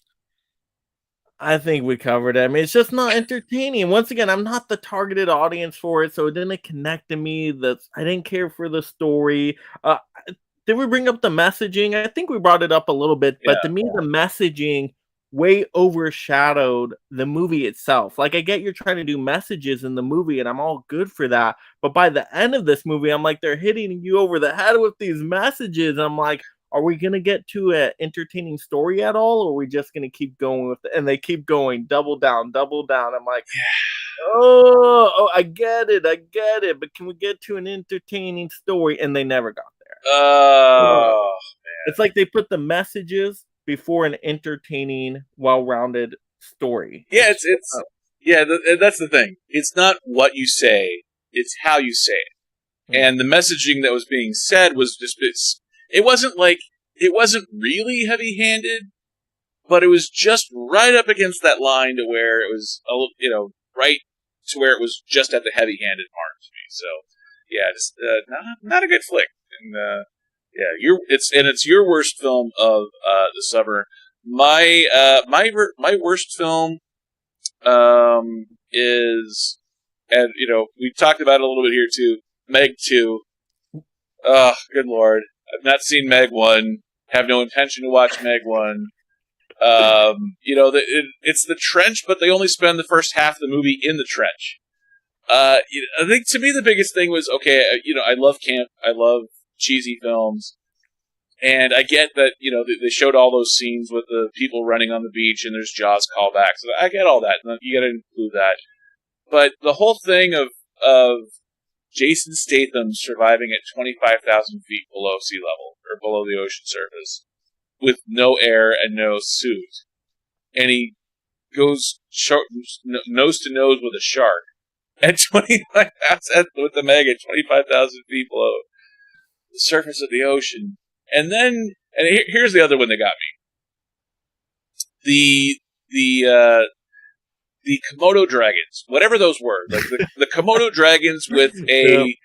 [SPEAKER 2] I think we covered it. I mean, it's just not entertaining. Once again, I'm not the targeted audience for it, so it didn't connect to me. I didn't care for the story. Did we bring up the messaging? I think we brought it up a little bit, but to me, the messaging way overshadowed the movie itself. Like, I get you're trying to do messages in the movie, and I'm all good for that. But by the end of this movie, I'm like, they're hitting you over the head with these messages. I'm like, are we going to get to an entertaining story at all, or are we just going to keep going with it? And they keep going, double down, double down. I'm like, oh, I get it. But can we get to an entertaining story? And they never got there.
[SPEAKER 1] Oh, man.
[SPEAKER 2] It's like they put the messages before an entertaining, well-rounded story.
[SPEAKER 1] Yeah, that's the thing. It's not what you say; it's how you say it. And the messaging that was being said was just it wasn't really heavy-handed, but it was just right up against that line to where it was right to where it was just at the heavy-handed mark to me. So yeah, just not a good flick. And it's your worst film of the summer. My worst film is, and we talked about it a little bit here too. Meg 2. Oh, good lord! I've not seen Meg 1. Have no intention to watch Meg 1. It's the trench, but they only spend the first half of the movie in the trench. I think to me the biggest thing was, okay, I love camp, I love cheesy films, and I get that, they showed all those scenes with the people running on the beach and there's Jaws callbacks. I get all that, and you gotta include that. But the whole thing of Jason Statham surviving at 25,000 feet below sea level, or below the ocean surface, with no air and no suit, and he goes nose to nose with a shark at 25,000 with the Meg at 25,000 feet below the surface of the ocean, and here's the other one that got me: the Komodo dragons, whatever those were, like the Komodo dragons with and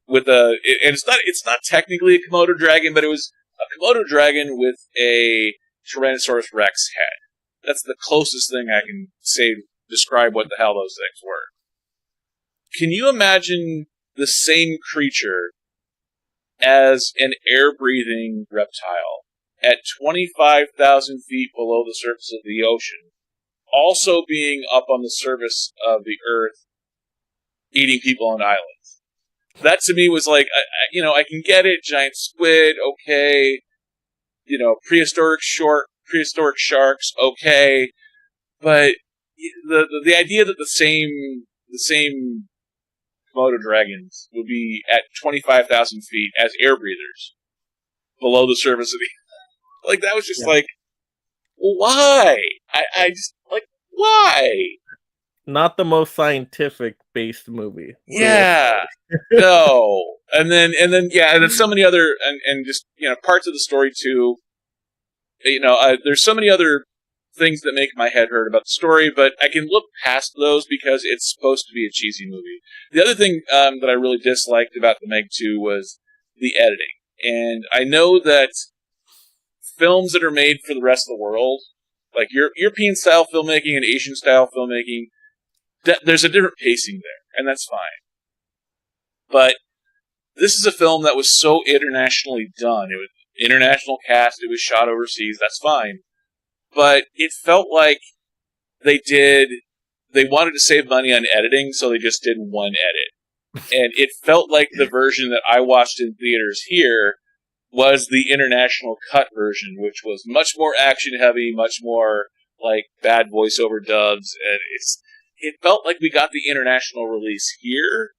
[SPEAKER 1] it's not technically a Komodo dragon, but it was a Komodo dragon with a Tyrannosaurus Rex head. That's the closest thing I can say to describe what the hell those things were. Can you imagine the same creature as an air-breathing reptile at 25,000 feet below the surface of the ocean, also being up on the surface of the earth, eating people on islands? That to me was like, I can get it, giant squid, okay, prehistoric sharks, okay, but the idea that the same Komodo dragons would be at 25,000 feet as air breathers below the surface of the, like, that was just like, why? I just like, why?
[SPEAKER 2] Not the most scientific based movie.
[SPEAKER 1] Yeah. No. And then so many other and just parts of the story too. There's so many other things that make my head hurt about the story, but I can look past those because it's supposed to be a cheesy movie. The other thing that I really disliked about the Meg 2 was the editing. And I know that films that are made for the rest of the world, like European style filmmaking and Asian style filmmaking, there's a different pacing there, and that's fine. But this is a film that was so internationally done. It was international cast, it was shot overseas, that's fine. But it felt like they wanted to save money on editing, so they just did one edit. And it felt like the version that I watched in theaters here was the international cut version, which was much more action heavy, much more like bad voiceover dubs, and it felt like we got the international release here,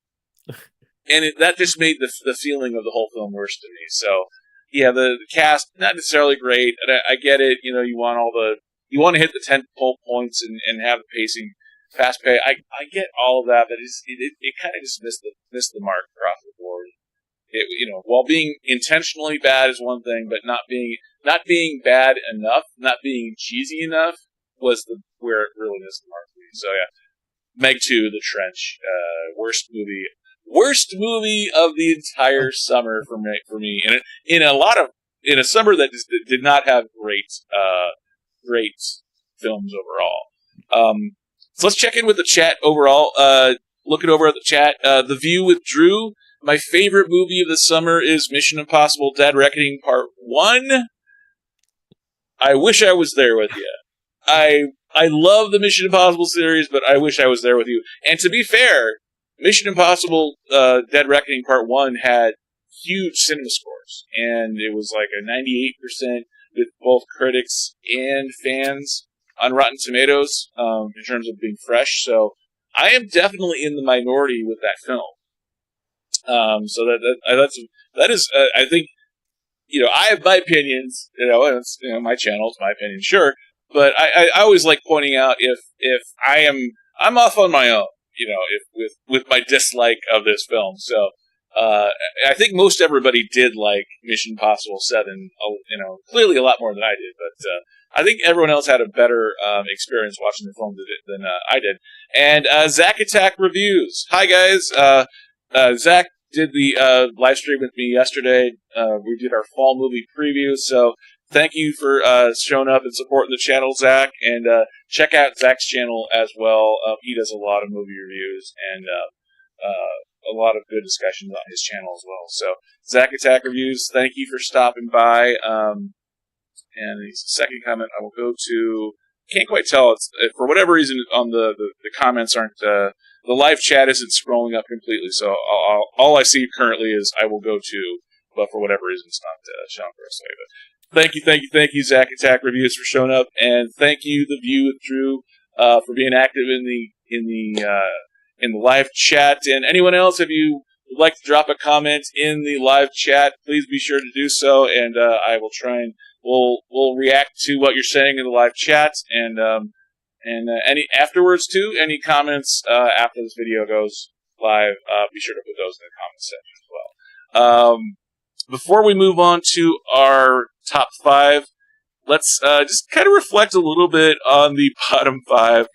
[SPEAKER 1] and that just made the feeling of the whole film worse to me. So yeah, the cast not necessarily great, and I get it. You want to hit the 10 pole points and have the pacing, fast pay. I get all of that, but it kind of just missed the mark across the board. While being intentionally bad is one thing, but not being bad enough, not being cheesy enough, was where it really missed the mark for me. So yeah, Meg 2, The Trench, worst movie of the entire summer for me, and in a summer that did not have great films overall. So let's check in with the chat overall. Looking over at the chat, The View with Drew. My favorite movie of the summer is Mission Impossible: Dead Reckoning Part 1. I wish I was there with you. I love the Mission Impossible series, but I wish I was there with you. And to be fair, Mission Impossible Dead Reckoning Part 1 had huge cinema scores, and it was like a 98% with both critics and fans on Rotten Tomatoes in terms of being fresh. So I am definitely in the minority with that film. So that is I think, I have my opinions, and it's, my channel, it's my opinion, sure, but I always like pointing out if I'm off on my own, with my dislike of this film. So I think most everybody did like Mission Impossible 7, clearly a lot more than I did, but I think everyone else had a better experience watching the film than I did. And Zach Attack Reviews. Hi guys. Zach did the live stream with me yesterday. We did our fall movie preview, so thank you for showing up and supporting the channel, Zach. And check out Zach's channel as well. He does a lot of movie reviews and a lot of good discussions on his channel as well. So Zach Attack Reviews, thank you for stopping by. And the second comment I will go to, can't quite tell. It's for whatever reason on the comments aren't. The live chat isn't scrolling up completely, so all I see currently is I will go to, but for whatever reason it's not showing for us later. Thank you, Zach Attack Reviews for showing up, and thank you, The View with Drew, for being active in the live chat. And anyone else, if you would like to drop a comment in the live chat, please be sure to do so, and I will try and we'll react to what you're saying in the live chat, and any afterwards too. Any comments after this video goes live, be sure to put those in the comments section as well. Before we move on to our top 5, let's just kind of reflect a little bit on the bottom 5.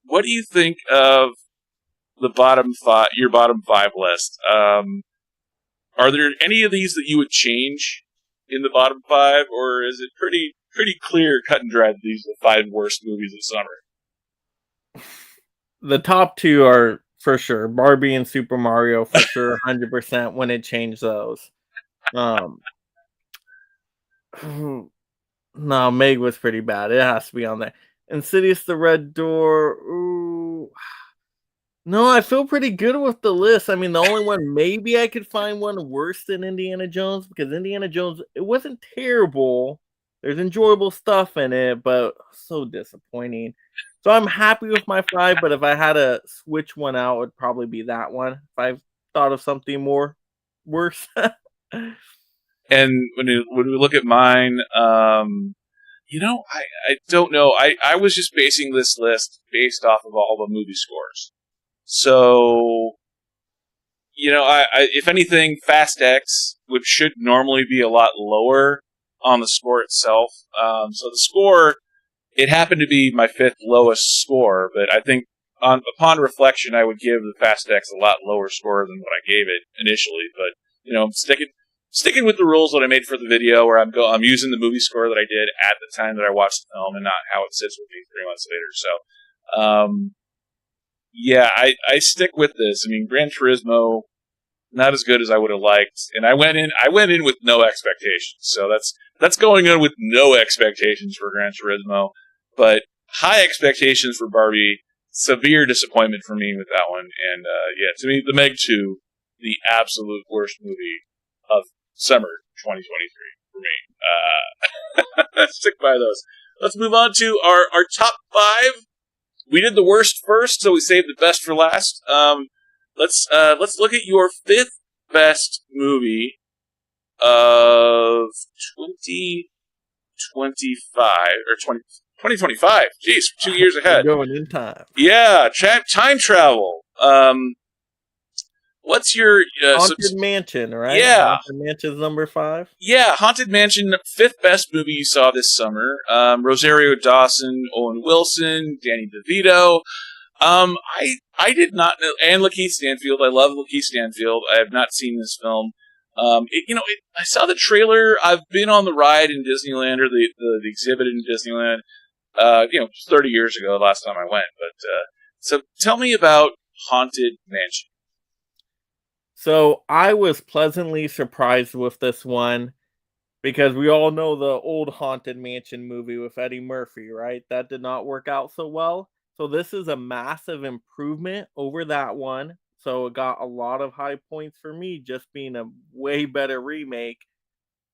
[SPEAKER 1] What do you think of the bottom 5? Your bottom 5 list. Are there any of these that you would change in the bottom 5, or is it pretty clear, cut and dry that these are the 5 worst movies of summer?
[SPEAKER 2] The top 2 are for sure Barbie and Super Mario, for sure, 100%. When it changed those, no, Meg was pretty bad. It has to be on there. Insidious, The Red Door. Ooh. No, I feel pretty good with the list. I mean, the only one maybe I could find one worse than Indiana Jones, because Indiana Jones, it wasn't terrible. There's enjoyable stuff in it, but so disappointing. So I'm happy with my 5, but if I had to switch one out, it would probably be that one. If I thought of something more worse.
[SPEAKER 1] And when we look at mine, I don't know. I was just basing this list based off of all the movie scores. So, if anything, Fast X, which should normally be a lot lower on the score itself. So the score, it happened to be my 5th lowest score, but I think upon reflection, I would give the Fast X a lot lower score than what I gave it initially. But I'm sticking with the rules that I made for the video, where I'm using the movie score that I did at the time that I watched the film, and not how it sits with me 3 months later. So, yeah, I stick with this. I mean, Gran Turismo, not as good as I would have liked, and I went in with no expectations. So that's going in with no expectations for Gran Turismo, but high expectations for Barbie. Severe disappointment for me with that one, and to me, the Meg 2, the absolute worst movie of summer 2023 for me. Stick by those. Let's move on to our top 5. We did the worst first, so we saved the best for last. Let's look at your 5th best movie of 2025 or 2025. Jeez, 2 years
[SPEAKER 2] We're
[SPEAKER 1] ahead.
[SPEAKER 2] going in time.
[SPEAKER 1] Yeah, time travel. What's your
[SPEAKER 2] Haunted Mansion, right?
[SPEAKER 1] Yeah,
[SPEAKER 2] Haunted Mansion's number 5.
[SPEAKER 1] yeah, Haunted Mansion, 5th best movie you saw this summer. Rosario Dawson, Owen Wilson, Danny DeVito. I did not know, and Lakeith Stanfield. I love Lakeith Stanfield. I have not seen this film. I saw the trailer. I've been on the ride in Disneyland, or the exhibit in Disneyland. 30 years ago, last time I went. But so tell me about Haunted Mansion.
[SPEAKER 2] So I was pleasantly surprised with this one because we all know the old Haunted Mansion movie with Eddie Murphy, right? That did not work out so well. So this is a massive improvement over that one. So it got a lot of high points for me, just being a way better remake.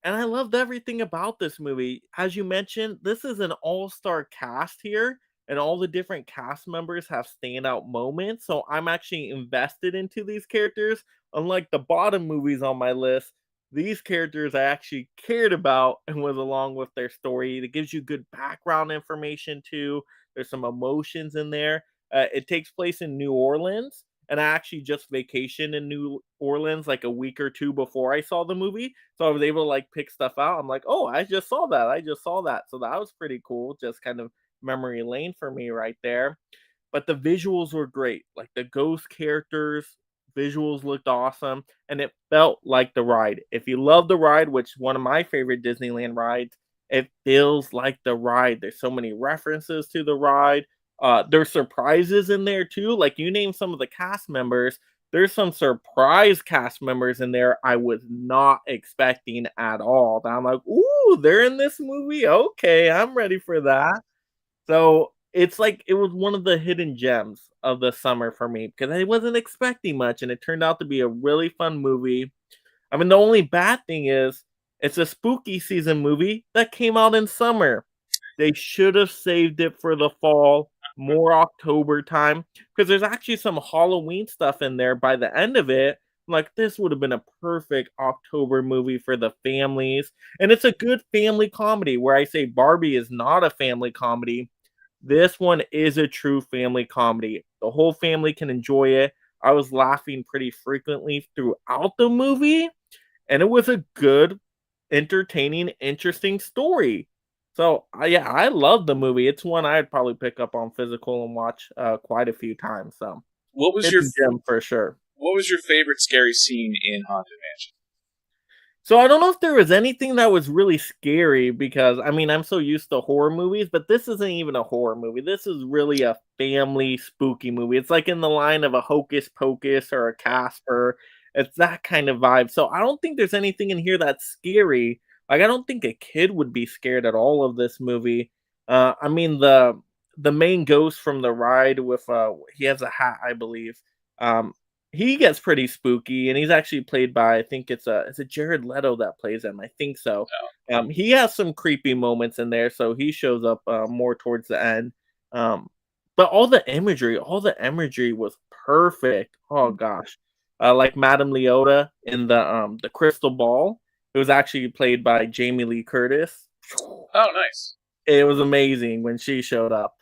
[SPEAKER 2] And I loved everything about this movie. As you mentioned, this is an all-star cast here, and all the different cast members have standout moments. So I'm actually invested into these characters. Unlike the bottom movies on my list, these characters I actually cared about and was along with their story. It gives you good background information too. There's some emotions in there. It takes place in New Orleans, and I actually just vacationed in New Orleans like a week or two before I saw the movie. So I was able to like pick stuff out. I'm like, oh, I just saw that. I just saw that. So that was pretty cool. Just kind of memory lane for me right there. But the visuals were great. Like the ghost characters, visuals looked awesome. And it felt like the ride. If you love the ride, which is one of my favorite Disneyland rides, it feels like the ride. There's so many references to the ride. There's surprises in there too. Like you name some of the cast members, there's some surprise cast members in there I was not expecting at all. That I'm like, ooh, they're in this movie. Okay, I'm ready for that. So it's like it was one of the hidden gems of the summer for me because I wasn't expecting much, and it turned out to be a really fun movie. I mean, the only bad thing is it's a spooky season movie that came out in summer. They should have saved it for the fall, more October time, because there's actually some Halloween stuff in there by the end of it. Like, this would have been a perfect October movie for the families. And it's a good family comedy where I say Barbie is not a family comedy. This one is a true family comedy. The whole family can enjoy it. I was laughing pretty frequently throughout the movie, and it was a good, entertaining, interesting story. So yeah, I love the movie. It's one I'd probably pick up on physical and watch quite a few times. So
[SPEAKER 1] What was
[SPEAKER 2] it's
[SPEAKER 1] your
[SPEAKER 2] a gem for sure.
[SPEAKER 1] What was your favorite scary scene in Haunted Mansion?
[SPEAKER 2] So I don't know if there was anything that was really scary because I mean I'm so used to horror movies, but this isn't even a horror movie. This is really a family spooky movie. It's like in the line of a Hocus Pocus or a Casper. It's that kind of vibe. So I don't think there's anything in here that's scary. Like I don't think a kid would be scared at all of this movie. I mean the main ghost from the ride with he has a hat, I believe. Um, he gets pretty spooky, and he's actually played by I think it's a Jared Leto that plays him. I think so. He has some creepy moments in there, so he shows up more towards the end. Um, but all the imagery was perfect. Oh gosh, like Madame Leota in the Crystal Ball. It was actually played by Jamie Lee Curtis.
[SPEAKER 1] Oh, nice.
[SPEAKER 2] It was amazing when she showed up.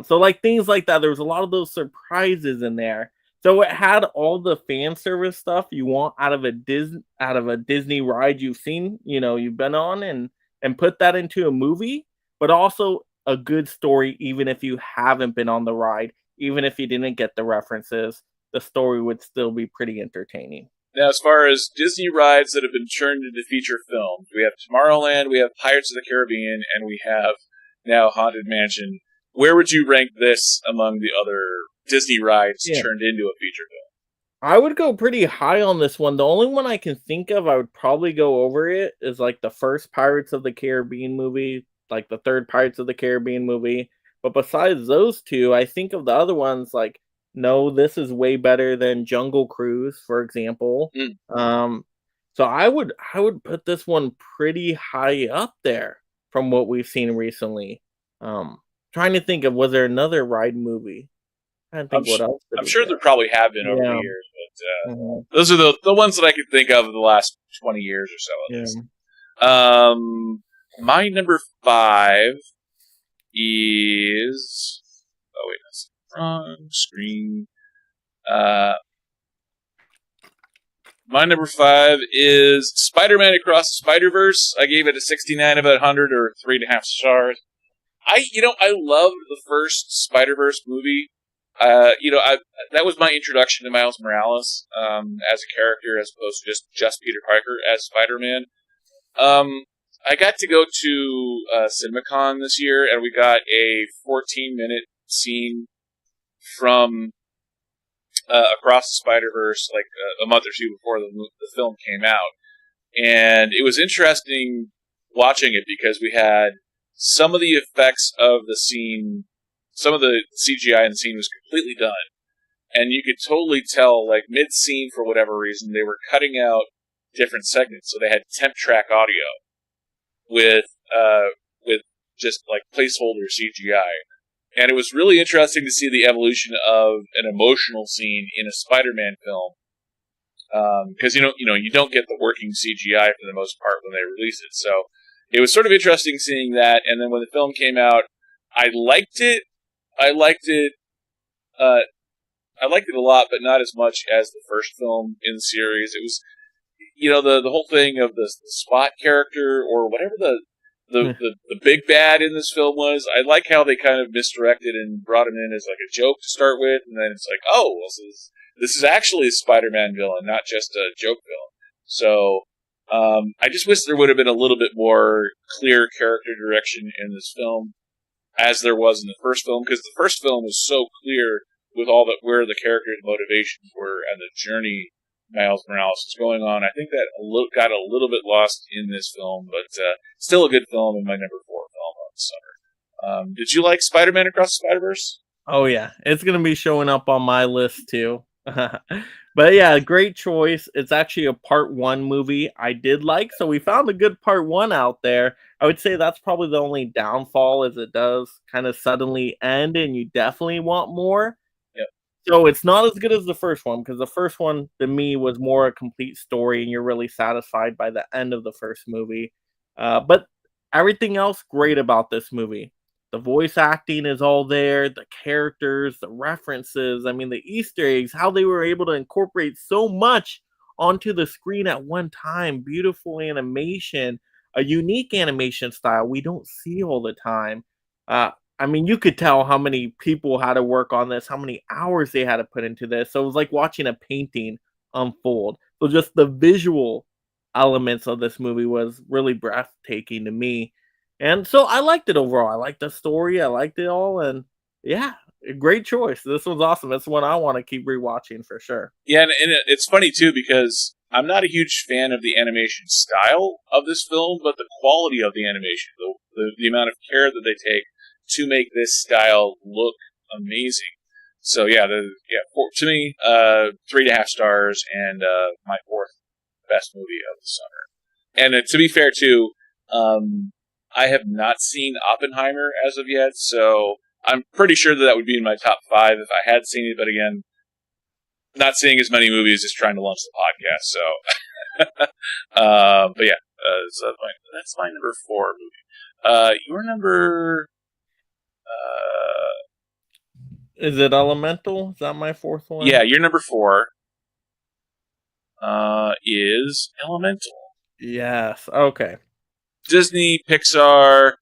[SPEAKER 2] So like things like that, there was a lot of those surprises in there. So it had all the fan service stuff you want out of a Disney ride you've seen, you've been on, and put that into a movie, but also a good story even if you haven't been on the ride, even if you didn't get the references, the story would still be pretty entertaining.
[SPEAKER 1] Now, as far as Disney rides that have been turned into feature films, we have Tomorrowland, we have Pirates of the Caribbean, and we have now Haunted Mansion. Where would you rank this among the other Disney rides turned into a feature film?
[SPEAKER 2] I would go pretty high on this one. The only one I can think of I would probably go over it is like the first Pirates of the Caribbean movie, like the third Pirates of the Caribbean movie. But besides those two, I think of the other ones like, no, this is way better than Jungle Cruise, for example. So I would put this one pretty high up there from what we've seen recently. Trying to think of, was there another ride movie? I don't think what else.
[SPEAKER 1] I'm sure there probably have been over the years, but those are the ones that I could think of in the last 20 years or so. At least. My number 5 is... Oh, wait, that's wrong screen. Uh, my number 5 is Spider-Man Across the Spider-Verse. I gave it a 69 of 100, or 3.5 stars. I loved the first Spider-Verse movie. That was my introduction to Miles Morales as a character, as opposed to just Peter Parker as Spider-Man. I got to go to CinemaCon this year, and we got a 14-minute scene from Across the Spider-Verse, like a month or two before the film came out. And it was interesting watching it because we had some of the effects of the scene, some of the CGI in the scene was completely done. And you could totally tell, like, mid-scene, for whatever reason, they were cutting out different segments. So they had temp track audio with just, like, placeholder CGI. And it was really interesting to see the evolution of an emotional scene in a Spider-Man film. Because you don't get the working CGI for the most part when they release it. So it was sort of interesting seeing that. And then when the film came out, I liked it. I liked it a lot, but not as much as the first film in the series. It was, the whole thing of the Spot character, or whatever the big bad in this film was. I like how they kind of misdirected and brought him in as like a joke to start with, and then it's like, oh, well, this is actually a Spider-Man villain, not just a joke villain. So I just wish there would have been a little bit more clear character direction in this film, as there was in the first film, because the first film was so clear with where the characters' motivations were and the journey Miles Morales was going on. I think that got a little bit lost in this film, but still a good film, and my number 4 film of the summer. Did you like Spider-Man Across the Spider-Verse?
[SPEAKER 2] Oh yeah, it's gonna be showing up on my list too. But yeah, great choice. It's actually a part 1 movie I did like, so we found a good part 1 out there. I would say that's probably the only downfall, is it does kind of suddenly end, and you definitely want more.
[SPEAKER 1] Yep.
[SPEAKER 2] So it's not as good as the first one, because the first one to me was more a complete story, and you're really satisfied by the end of the first movie. But everything else great about this movie. The voice acting is all there, the characters, the references, I mean, the Easter eggs, how they were able to incorporate so much onto the screen at one time. Beautiful animation, a unique animation style we don't see all the time. I mean, you could tell how many people had to work on this, how many hours they had to put into this. So it was like watching a painting unfold. So just the visual elements of this movie was really breathtaking to me. And so I liked it overall. I liked the story. I liked it all. And yeah, a great choice. This was awesome. It's one I want to keep rewatching for sure.
[SPEAKER 1] Yeah, and it's funny, too, because I'm not a huge fan of the animation style of this film, but the quality of the animation, the amount of care that they take to make this style look amazing. So yeah, to me, 3.5 stars, and my 4th best movie of the summer. And to be fair, too, I have not seen Oppenheimer as of yet, so I'm pretty sure that would be in my top 5 if I had seen it. But again, not seeing as many movies is trying to launch the podcast. So, but yeah, so that's my number 4 movie. Your number.
[SPEAKER 2] Is it Elemental? Is that my 4th one?
[SPEAKER 1] Yeah, your number 4 is Elemental.
[SPEAKER 2] Yes. Okay.
[SPEAKER 1] Disney, Pixar.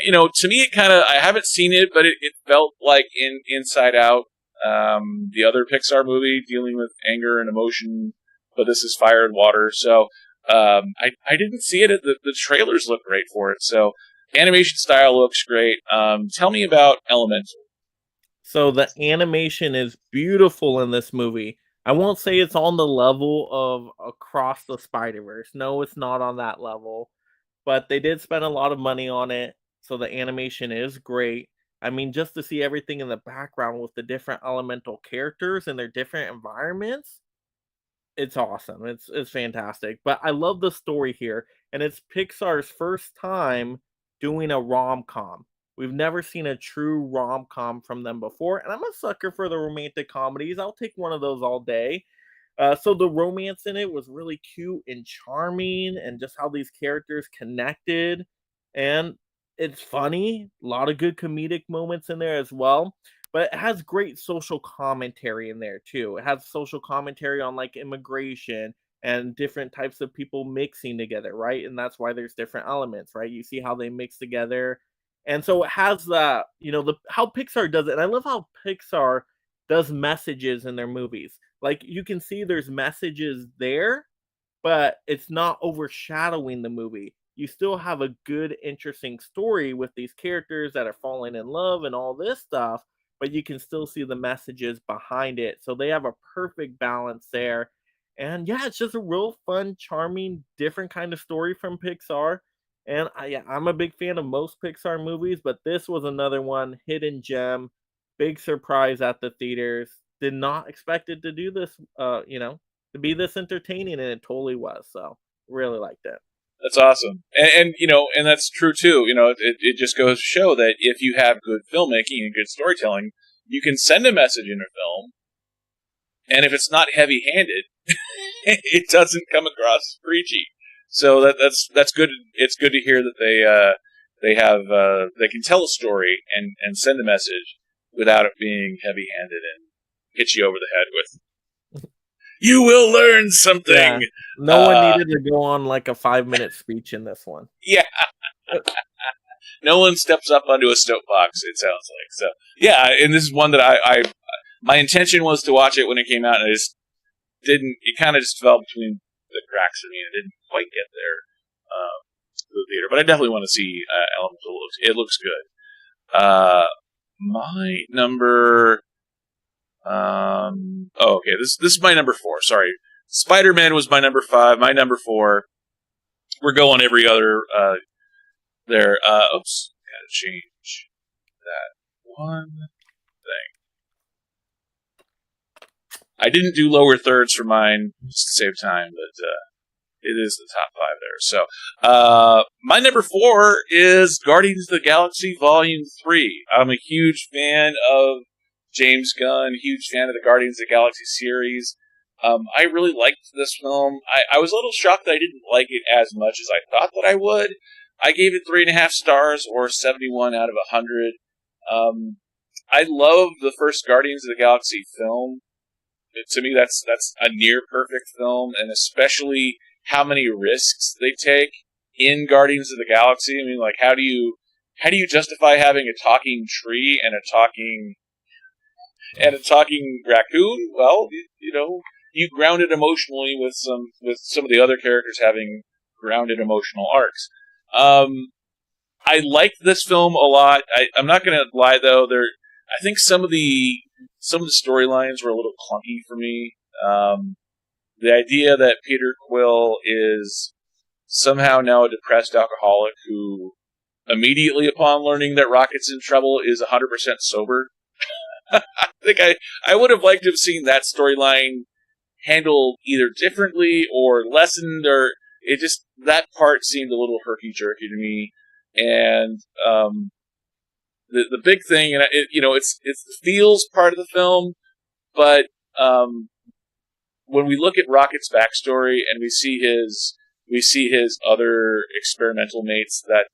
[SPEAKER 1] To me, I haven't seen it, but it felt like in Inside Out, the other Pixar movie dealing with anger and emotion, but this is fire and water. So I didn't see it. The trailers look great for it. So animation style looks great. Tell me about Elemental.
[SPEAKER 2] So the animation is beautiful in this movie. I won't say it's on the level of Across the Spider-Verse. No, it's not on that level. But they did spend a lot of money on it, so the animation is great. I mean, just to see everything in the background with the different elemental characters and their different environments, it's awesome. It's fantastic. But I love the story here, and it's Pixar's first time doing a rom-com. We've never seen a true rom-com from them before, and I'm a sucker for the romantic comedies. I'll take one of those all day. So the romance in it was really cute and charming, and just how these characters connected. And It's funny, a lot of good comedic moments in there as well, but it has great social commentary in there too. It has social commentary on like immigration and different types of people mixing together, right? And that's why there's different elements, right? You see how they mix together. And so it has that, the how Pixar does it. And I love how Pixar does messages in their movies. Like you can see there's messages there, but it's not overshadowing the movie. You still have a good, interesting story with these characters that are falling in love and all this stuff, but you can still see the messages behind it. So they have a perfect balance there. And yeah, it's just a real fun, charming, different kind of story from Pixar. And yeah, I'm a big fan of most Pixar movies, but this was another one, hidden gem, big surprise at the theaters. Did not expect it to do this, to be this entertaining, and it totally was. So really liked it.
[SPEAKER 1] That's awesome, and that's true too. It just goes to show that if you have good filmmaking and good storytelling, you can send a message in a film, and if it's not heavy-handed, it doesn't come across as preachy. So that's good. It's good to hear that they can tell a story and send a message without it being heavy-handed and hit you over the head with, "You will learn something."
[SPEAKER 2] Yeah. No one needed to go on like a 5-minute speech in this one.
[SPEAKER 1] Yeah. No one steps up onto a soapbox, it sounds like. So, yeah, and this is one that I my intention was to watch it when it came out, and I just didn't. It kind of just fell between the cracks for me, and I didn't quite get there to the theater. But I definitely want to see Elemental. It looks good. My number. Okay. This is my number 4. Sorry, Spider-Man was my number 5. My number 4. We're going every other. There. Oops. Gotta change that one thing. I didn't do lower thirds for mine just to save time, but it is the top 5 there. So, my number 4 is Guardians of the Galaxy Volume 3. I'm a huge fan of James Gunn, huge fan of the Guardians of the Galaxy series. I really liked this film. I was a little shocked that I didn't like it as much as I thought that I would. I gave it 3.5 stars, or 71 out of 100. I love the first Guardians of the Galaxy film. To me, that's a near perfect film, and especially how many risks they take in Guardians of the Galaxy. I mean, like, how do you justify having a talking tree and a talking raccoon? Well, you ground it emotionally with some of the other characters having grounded emotional arcs. I liked this film a lot. I'm not going to lie though. I think some of the storylines were a little clunky for me. The idea that Peter Quill is somehow now a depressed alcoholic who, immediately upon learning that Rocket's in trouble, is 100% sober. I think I would have liked to have seen that storyline handled either differently or lessened, or that part seemed a little herky-jerky to me. And the big thing, and it's the feels part of the film, but when we look at Rocket's backstory and we see his other experimental mates that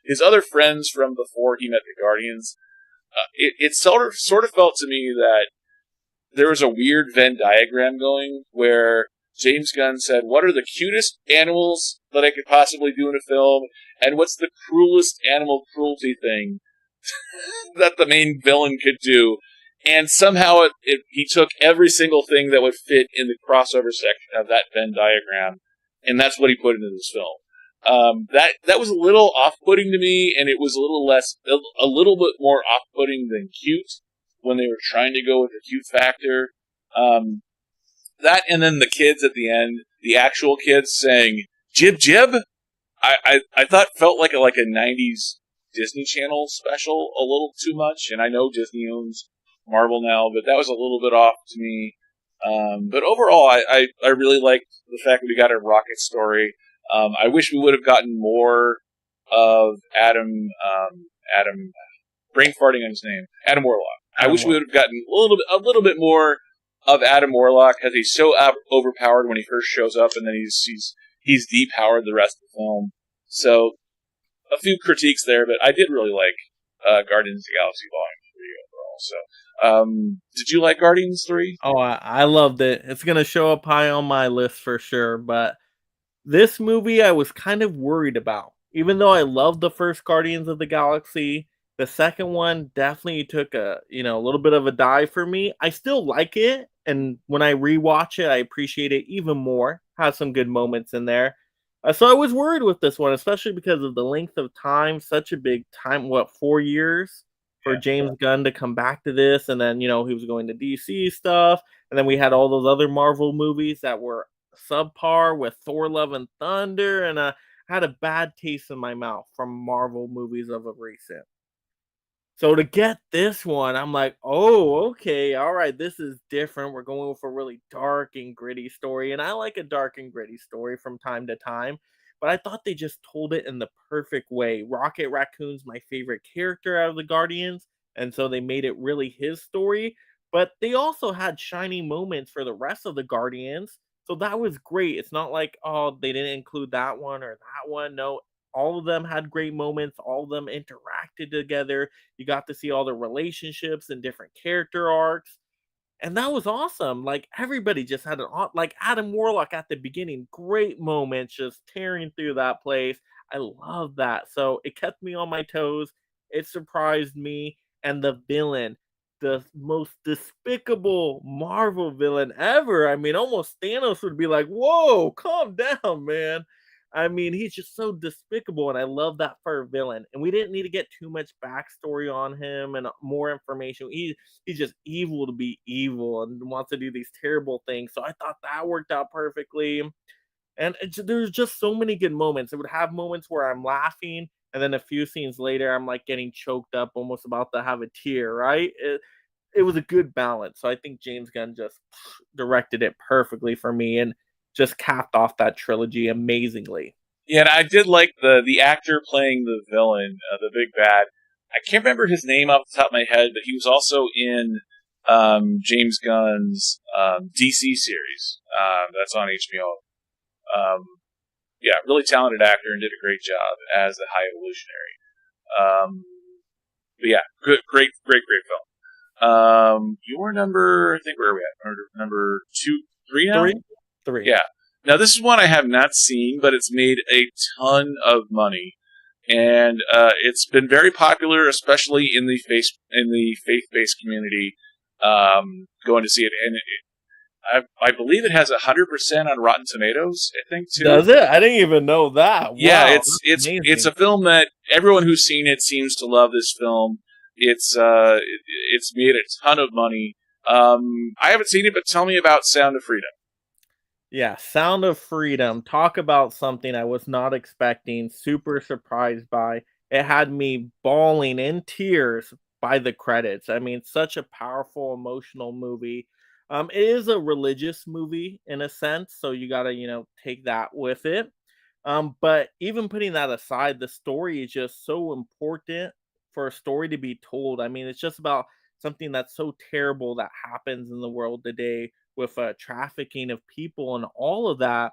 [SPEAKER 1] his other friends from before he met the Guardians, it sort of felt to me that there was a weird Venn diagram going where James Gunn said, what are the cutest animals that I could possibly do in a film, and what's the cruelest animal cruelty thing that the main villain could do? And somehow he took every single thing that would fit in the crossover section of that Venn diagram, and that's what he put into this film. That was a little off-putting to me, and it was a little bit more off-putting than cute when they were trying to go with the cute factor. That, and then the kids at the end, the actual kids saying "jib jib," I thought felt like a 90s Disney Channel special a little too much. And I know Disney owns Marvel now, but that was a little bit off to me. But overall, I really liked the fact that we got a Rocket story. I wish we would have gotten more of Adam, brain farting on his name, Adam Warlock. I wish we would have gotten a little bit more of Adam Warlock, because he's so overpowered when he first shows up, and then he's depowered the rest of the film. So a few critiques there, but I did really like Guardians of the Galaxy Volume 3 overall. So, did you like Guardians 3?
[SPEAKER 2] Oh, I loved it. It's gonna show up high on my list for sure. But this movie I was kind of worried about. Even though I loved the first Guardians of the Galaxy, the second one definitely took a little bit of a dive for me. I still like it, and when I rewatch it, I appreciate it even more. Has some good moments in there. So I was worried with this one, especially because of the length of time, such a big time, what, 4 years for
[SPEAKER 1] Yeah.
[SPEAKER 2] James Gunn to come back to this, and then he was going to DC stuff, and then we had all those other Marvel movies that were subpar with Thor: Love and Thunder, and had a bad taste in my mouth from Marvel movies of a recent. So to get this one, I'm like, oh, okay, all right, this is different. We're going with a really dark and gritty story, and I like a dark and gritty story from time to time. But I thought they just told it in the perfect way. Rocket Raccoon's my favorite character out of the Guardians, and so they made it really his story. But they also had shining moments for the rest of the Guardians, so that was great. It's not like, oh, they didn't include that one or that one. No, all of them had great moments. All of them interacted together. You got to see all the relationships and different character arcs. And that was awesome. Like everybody just had like Adam Warlock at the beginning, great moments just tearing through that place. I love that. So it kept me on my toes. It surprised me. And the villain, the most despicable Marvel villain ever. I mean, almost Thanos would be like, whoa, calm down, man. I mean, he's just so despicable, and I love that for a villain. And we didn't need to get too much backstory on him and more information. He's just evil to be evil and wants to do these terrible things. So I thought that worked out perfectly. And there's just so many good moments. It would have moments where I'm laughing, and then a few scenes later, I'm like getting choked up, almost about to have a tear. Right? It was a good balance. So I think James Gunn just directed it perfectly for me and just capped off that trilogy amazingly.
[SPEAKER 1] Yeah, and I did like the actor playing the villain, the big bad. I can't remember his name off the top of my head, but he was also in James Gunn's DC series that's on HBO. Um, yeah, really talented actor and did a great job as the High Evolutionary. But yeah, good, great film. Your number, I think where are we at? Number two, three now?
[SPEAKER 2] Three.
[SPEAKER 1] Yeah. Now this is one I have not seen, but it's made a ton of money, and it's been very popular, especially in the faith-based community. Going to see it, and I believe it has 100% on Rotten Tomatoes. I think too.
[SPEAKER 2] Does it? I didn't even know that.
[SPEAKER 1] Yeah,
[SPEAKER 2] wow,
[SPEAKER 1] it's a film that everyone who's seen it seems to love this film. It's made a ton of money. I haven't seen it, but tell me about Sound of Freedom.
[SPEAKER 2] Yeah, Sound of Freedom. Talk about something I was not expecting, super surprised by. It had me bawling in tears by the credits. I mean, such a powerful, emotional movie. It is a religious movie in a sense, so you gotta, take that with it. But even putting that aside, the story is just so important for a story to be told. I mean, it's just about something that's so terrible that happens in the world today with trafficking of people and all of that.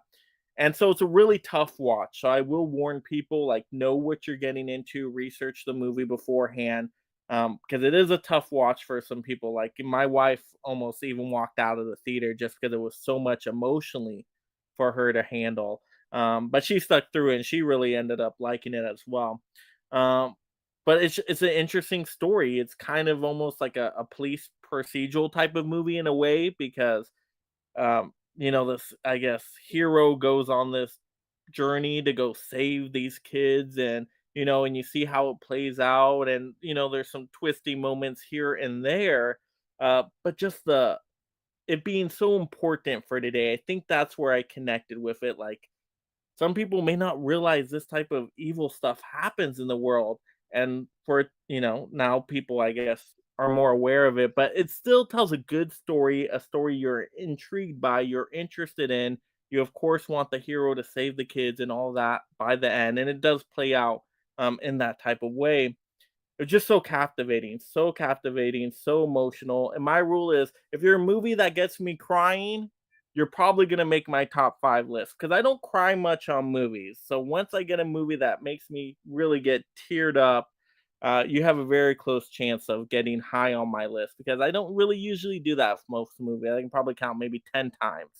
[SPEAKER 2] And so it's a really tough watch. So I will warn people, like, know what you're getting into, research the movie beforehand, because it is a tough watch for some people. Like my wife almost even walked out of the theater just because it was so much emotionally for her to handle. But she stuck through it and she really ended up liking it as well. Um, but it's an interesting story. It's kind of almost like a police procedural type of movie in a way because this, I guess, hero goes on this journey to go save these kids, and you see how it plays out, and there's some twisty moments here and there, but just the it being so important for today, I think that's where I connected with it. Like, some people may not realize this type of evil stuff happens in the world, and for now people, I guess, are more aware of it, but it still tells a good story, a story you're intrigued by, you're interested in. You of course want the hero to save the kids and all that by the end, and it does play out in that type of way. It's just so captivating, so emotional. And my rule is, if you're a movie that gets me crying, you're probably going to make my top 5 list because I don't cry much on movies. So once I get a movie that makes me really get teared up, you have a very close chance of getting high on my list because I don't really usually do that with most movies. I can probably count maybe 10 times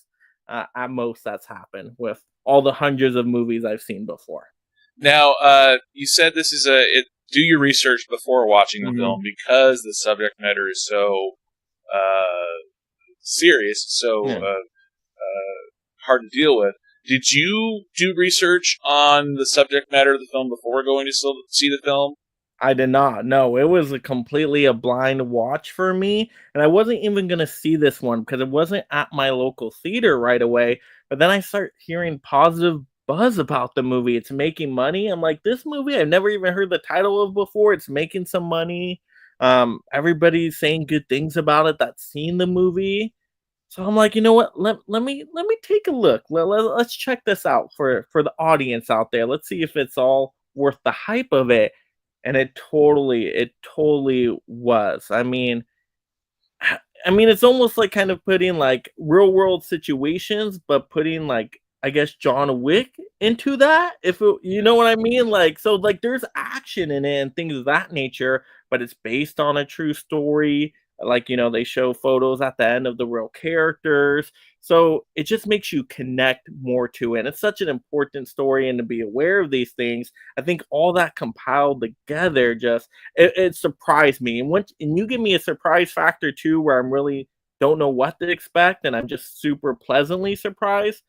[SPEAKER 2] at most that's happened with all the hundreds of movies I've seen before.
[SPEAKER 1] Now, you said this is do your research before watching the film because the subject matter is so serious, so hard to deal with. Did you do research on the subject matter of the film before going to see the film?
[SPEAKER 2] I did not. No, it was completely a blind watch for me, and I wasn't even gonna see this one because it wasn't at my local theater right away. But then I start hearing positive buzz about the movie. It's making money. I'm like, this movie I've never even heard the title of before. It's making some money. Everybody's saying good things about it that's seen the movie. So I'm like, you know what? Let me take a look. Let's check this out for the audience out there. Let's see if it's all worth the hype of it. And it totally was. I mean, it's almost like kind of putting like real world situations, but putting like I guess John Wick into that. You know what I mean, like so, like there's action in it and things of that nature, but it's based on a true story. Like they show photos at the end of the real characters, so it just makes you connect more to it. And it's such an important story, and to be aware of these things, I think all that compiled together just it surprised me. And you give me a surprise factor too, where I'm really don't know what to expect, and I'm just super pleasantly surprised.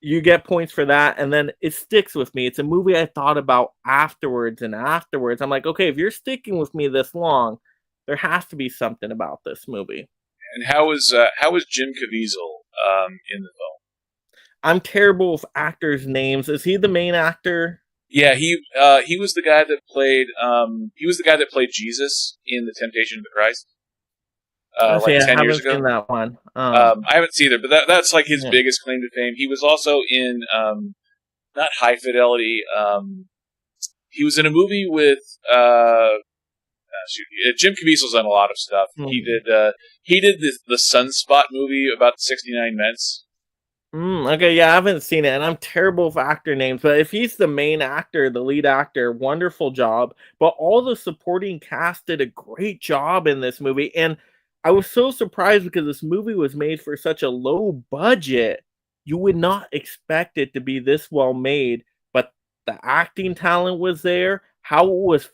[SPEAKER 2] You get points for that, and then it sticks with me. It's a movie I thought about afterwards and afterwards. I'm like, okay, if you're sticking with me this long, there has to be something about this movie.
[SPEAKER 1] And how was Jim Caviezel in the film?
[SPEAKER 2] I'm terrible with actors' names. Is he the main actor?
[SPEAKER 1] Yeah, he was the guy that played Jesus in The Temptation of the Christ. Like 10 years ago.
[SPEAKER 2] I haven't seen that one.
[SPEAKER 1] I haven't seen either, but that's like his biggest claim to fame. He was also in not High Fidelity. He was in a movie with Jim Caviezel's done a lot of stuff. He did the Sunspot movie about the 69 Mets.
[SPEAKER 2] Okay, yeah, I haven't seen it, and I'm terrible with actor names, but if he's the main actor, the lead actor, wonderful job. But all the supporting cast did a great job in this movie, and I was so surprised because this movie was made for such a low budget. You would not expect it to be this well made, but the acting talent was there. How it was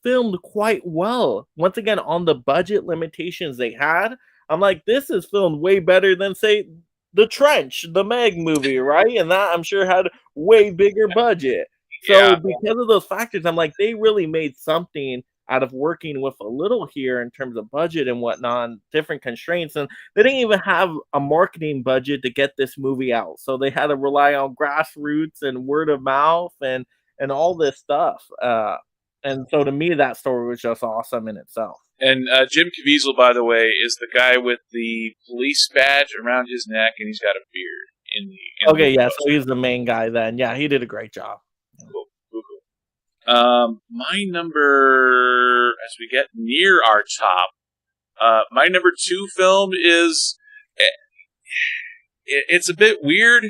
[SPEAKER 2] filmed quite well. Once again, on the budget limitations they had, I'm like, this is filmed way better than, say, The Trench, the Meg movie, right? And that I'm sure had way bigger budget. So because of those factors, I'm like, they really made something out of working with a little here in terms of budget and whatnot, and different constraints. And they didn't even have a marketing budget to get this movie out. So they had to rely on grassroots and word of mouth and all this stuff. And so to me, that story was just awesome in itself.
[SPEAKER 1] And Jim Caviezel, by the way, is the guy with the police badge around his neck, and he's got a beard.
[SPEAKER 2] So he's the main guy then. Yeah, he did a great job.
[SPEAKER 1] Cool. My number, as we get near our top, my number 2 film is, it's a bit weird.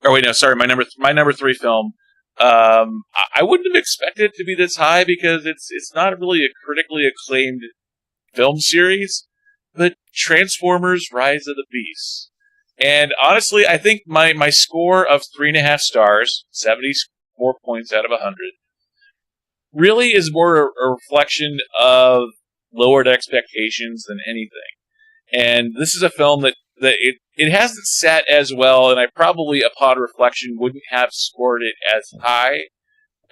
[SPEAKER 1] Oh wait, no, sorry, my number 3 film. I wouldn't have expected it to be this high because it's not really a critically acclaimed film series, but Transformers: Rise of the Beasts. And honestly, I think my score of 3.5 stars, 74 points out of 100, really is more a reflection of lowered expectations than anything. And this is a film that it hasn't sat as well, and I probably, upon reflection, wouldn't have scored it as high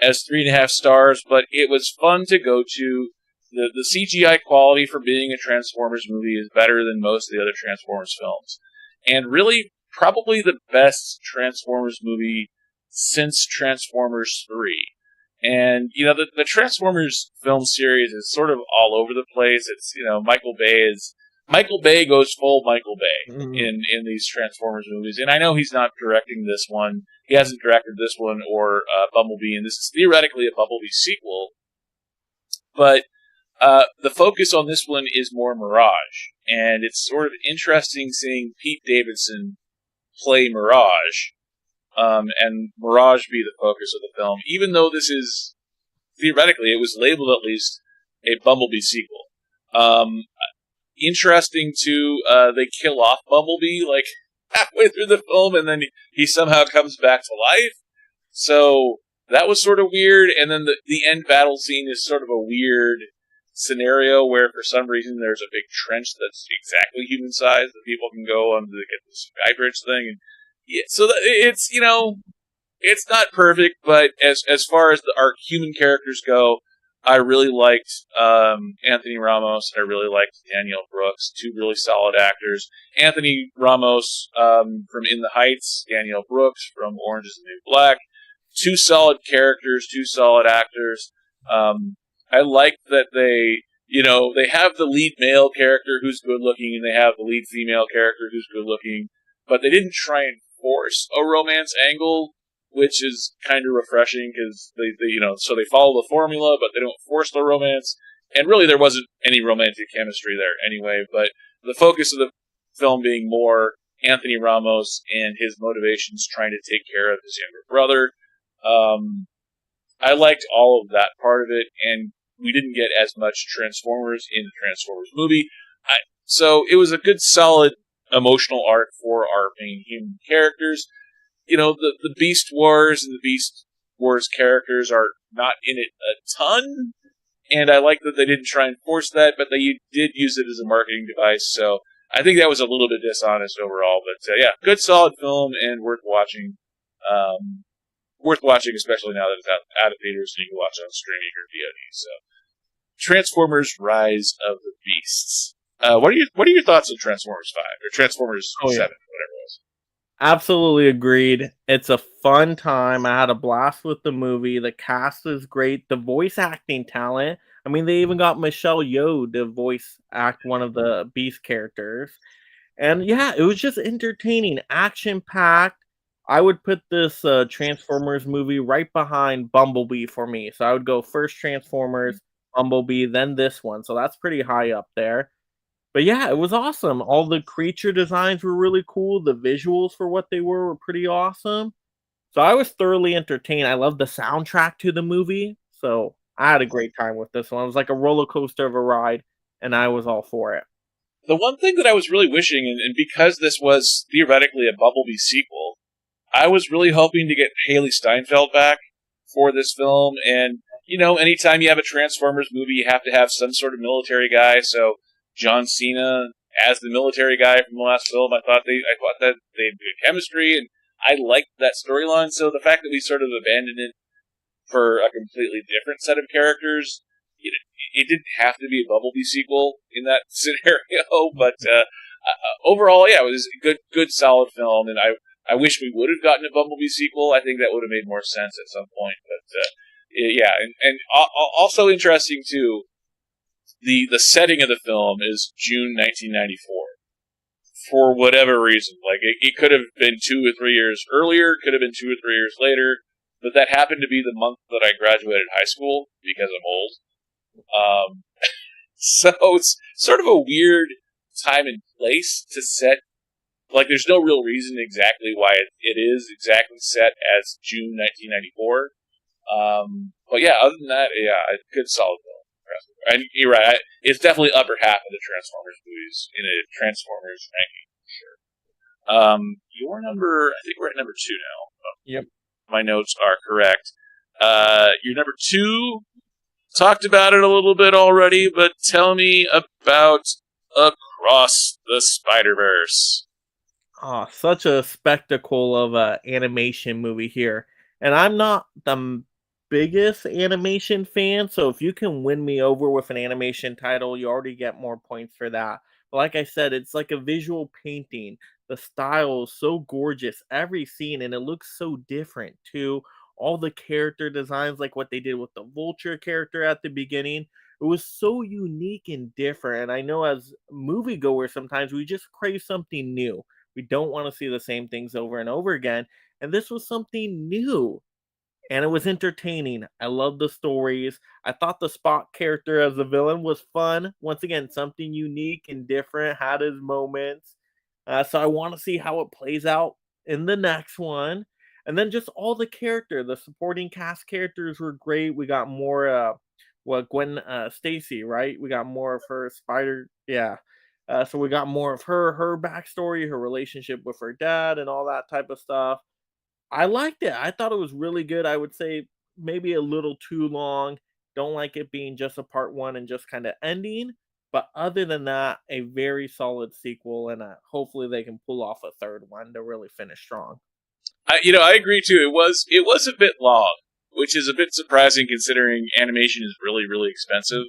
[SPEAKER 1] as 3.5 stars, but it was fun to go to. The CGI quality for being a Transformers movie is better than most of the other Transformers films. And really, probably the best Transformers movie since Transformers 3. And, the Transformers film series is sort of all over the place. It's, Michael Bay goes full Michael Bay in these Transformers movies. And I know he's not directing this one. He hasn't directed this one or Bumblebee, and this is theoretically a Bumblebee sequel. But The focus on this one is more Mirage, and it's sort of interesting seeing Pete Davidson play Mirage, and Mirage be the focus of the film, even though this is, theoretically, it was labeled at least a Bumblebee sequel. Interesting too, they kill off Bumblebee like halfway through the film, and then he somehow comes back to life. So that was sort of weird, and then the end battle scene is sort of a weird scenario where for some reason there's a big trench that's exactly human size that people can go on to get the sky bridge thing. And yeah, so it's, it's not perfect, but as far as our human characters go, I really liked Anthony Ramos. I really liked Danielle Brooks, two really solid actors. Anthony Ramos from In the Heights, Danielle Brooks from Orange is the New Black. Two solid characters, two solid actors. I like that they have the lead male character who's good looking, and they have the lead female character who's good looking, but they didn't try and force a romance angle, which is kind of refreshing because so they follow the formula, but they don't force the romance. And really, there wasn't any romantic chemistry there anyway. But the focus of the film being more Anthony Ramos and his motivations trying to take care of his younger brother. I liked all of that part of it, and we didn't get as much Transformers in the Transformers movie. So it was a good, solid emotional arc for our main human characters. The Beast Wars and the Beast Wars characters are not in it a ton, and I like that they didn't try and force that, but they did use it as a marketing device, so I think that was a little bit dishonest overall. But yeah, good, solid film, and worth watching. Especially now that it's out of theaters and you can watch it on streaming or VOD. So, Transformers: Rise of the Beasts. What are your thoughts on Transformers 5 or Transformers 7, whatever it was?
[SPEAKER 2] Absolutely agreed. It's a fun time. I had a blast with the movie. The cast is great. The voice acting talent. I mean, they even got Michelle Yeoh to voice act one of the Beast characters. And yeah, it was just entertaining, action packed. I would put this Transformers movie right behind Bumblebee for me. So I would go first Transformers, Bumblebee, then this one. So that's pretty high up there. But yeah, it was awesome. All the creature designs were really cool. The visuals for what they were pretty awesome. So I was thoroughly entertained. I love the soundtrack to the movie. So I had a great time with this one. It was like a roller coaster of a ride, and I was all for it.
[SPEAKER 1] The one thing that I was really wishing, and because this was theoretically a Bumblebee sequel, I was really hoping to get Haley Steinfeld back for this film. And, anytime you have a Transformers movie, you have to have some sort of military guy. So John Cena as the military guy from the last film, I thought that they had good chemistry, and I liked that storyline. So the fact that we sort of abandoned it for a completely different set of characters, it didn't have to be a Bumblebee sequel in that scenario. But overall, yeah, it was a good, solid film, and I wish we would have gotten a Bumblebee sequel. I think that would have made more sense at some point. But yeah, and also interesting too. The setting of the film is June 1994. For whatever reason, like it could have been 2 or 3 years earlier, could have been 2 or 3 years later, but that happened to be the month that I graduated high school because I'm old. So it's sort of a weird time and place to set. Like, there's no real reason exactly why it is exactly set as June 1994. But yeah, other than that, yeah, a good solid film. And you're right, it's definitely upper half of the Transformers movies in a Transformers ranking, for sure. Your number, I think we're at number 2 now.
[SPEAKER 2] Yep.
[SPEAKER 1] My notes are correct. Your number 2, talked about it a little bit already, but tell me about Across the Spider-Verse.
[SPEAKER 2] Oh, such a spectacle of a animation movie here. And I'm not the biggest animation fan, so if you can win me over with an animation title, you already get more points for that. But like I said, it's like a visual painting. The style is so gorgeous, every scene, and it looks so different too. All the character designs, like what they did with the Vulture character at the beginning, it was so unique and different. And I know as moviegoers, sometimes we just crave something new. We don't want to see the same things over and over again. And this was something new. and it was entertaining. I loved the stories. I thought the Spock character as the villain was fun. Once again, something unique and different, had his moments. So I want to see how it plays out in the next one. And then just all the the supporting cast characters were great. We got more, Gwen Stacy, right? We got more of her spider, yeah. So we got more of her backstory, her relationship with her dad, and all that type of stuff. I liked it. I thought it was really good. I would say maybe a little too long. Don't like it being just a part one and just kind of ending. But other than that, a very solid sequel, and hopefully they can pull off a third one to really finish strong.
[SPEAKER 1] I agree too. It was a bit long, which is a bit surprising considering animation is really really expensive.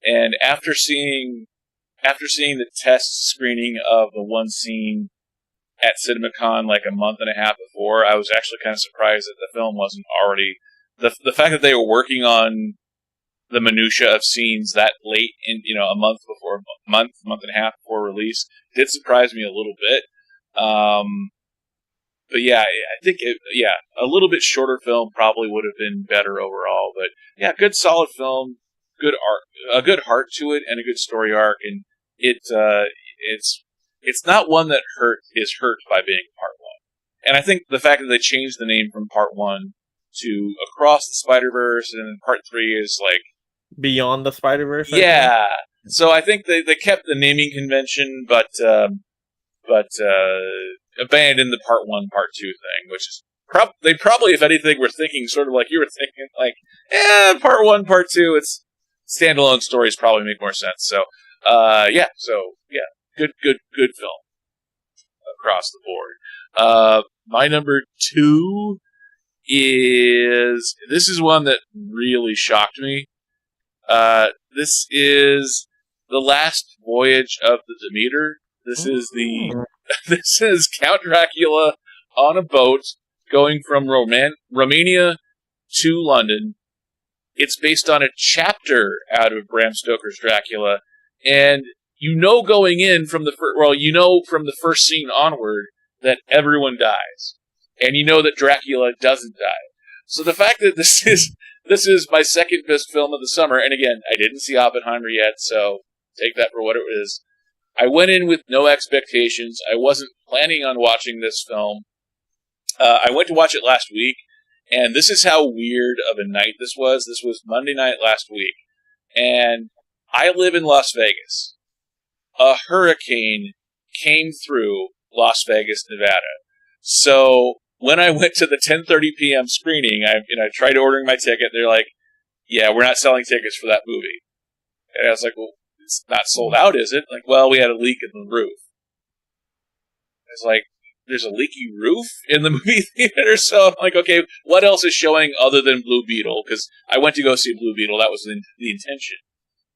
[SPEAKER 1] And after seeing the test screening of the one scene at CinemaCon like a month and a half before, I was actually kind of surprised that the film wasn't already the fact that they were working on the minutia of scenes that late in a month and a half before release did surprise me a little bit. But yeah, I think a little bit shorter film probably would have been better overall. But yeah, good solid film, good art, a good heart to it, and a good story arc, and it's not one that is hurt by being part one. And I think the fact that they changed the name from part one to Across the Spider-Verse, and then part three is like
[SPEAKER 2] Beyond the Spider-Verse.
[SPEAKER 1] Yeah. So I think they kept the naming convention, but abandoned the part one, part two thing, which is they probably, if anything, were thinking sort of like you were thinking, like, part one, part two, it's standalone stories probably make more sense. So, good film across the board. My number two this is one that really shocked me. This is the last voyage of the Demeter. This is Count Dracula on a boat going from Romania to London. It's based on a chapter out of Bram Stoker's Dracula, and going in from from the first scene onward that everyone dies, and that Dracula doesn't die. So the fact that this is my second best film of the summer, and again, I didn't see Oppenheimer yet, so take that for what it is. I went in with no expectations. I wasn't planning on watching this film. I went to watch it last week, and this is how weird of a night this was. This was Monday night last week, and I live in Las Vegas. A hurricane came through Las Vegas, Nevada. So when I went to the 10:30 p.m. screening, I tried ordering my ticket. They're like, "Yeah, we're not selling tickets for that movie." And I was like, "Well, it's not sold out, is it?" Like, "Well, we had a leak in the roof." I was like, "There's a leaky roof in the movie theater?" So I'm like, "Okay, what else is showing other than Blue Beetle?" Because I went to go see Blue Beetle. That was the intention.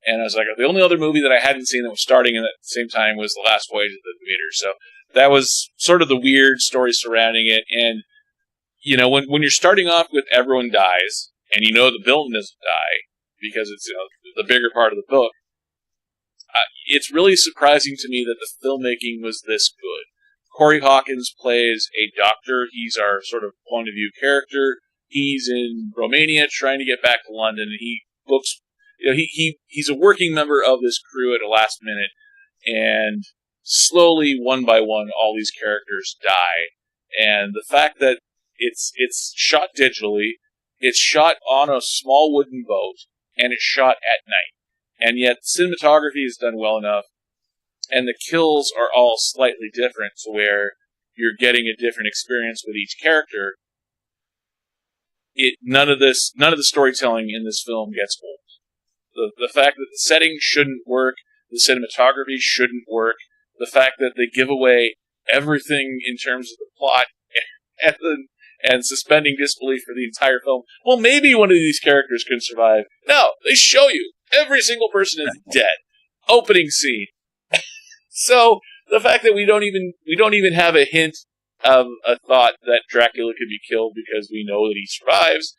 [SPEAKER 1] And I was like, the only other movie that I hadn't seen that was starting at the same time was The Last Voyage of the Demeter. So that was sort of the weird story surrounding it. And, when you're starting off with everyone dies, and the villain doesn't die, because it's the bigger part of the book, it's really surprising to me that the filmmaking was this good. Corey Hawkins plays a doctor. He's our sort of point of view character. He's in Romania trying to get back to London, and he books... he's a working member of this crew at the last minute, and slowly, one by one, all these characters die. And the fact that it's shot digitally, it's shot on a small wooden boat, and it's shot at night. And yet, cinematography is done well enough, and the kills are all slightly different, to where you're getting a different experience with each character. None of the storytelling in this film gets old. The fact that the setting shouldn't work, the cinematography shouldn't work, the fact that they give away everything in terms of the plot and suspending disbelief for the entire film. Well, maybe one of these characters can survive. No, they show you every single person is dead. Opening scene. So the fact that we don't even have a hint of a thought that Dracula could be killed because we know that he survives.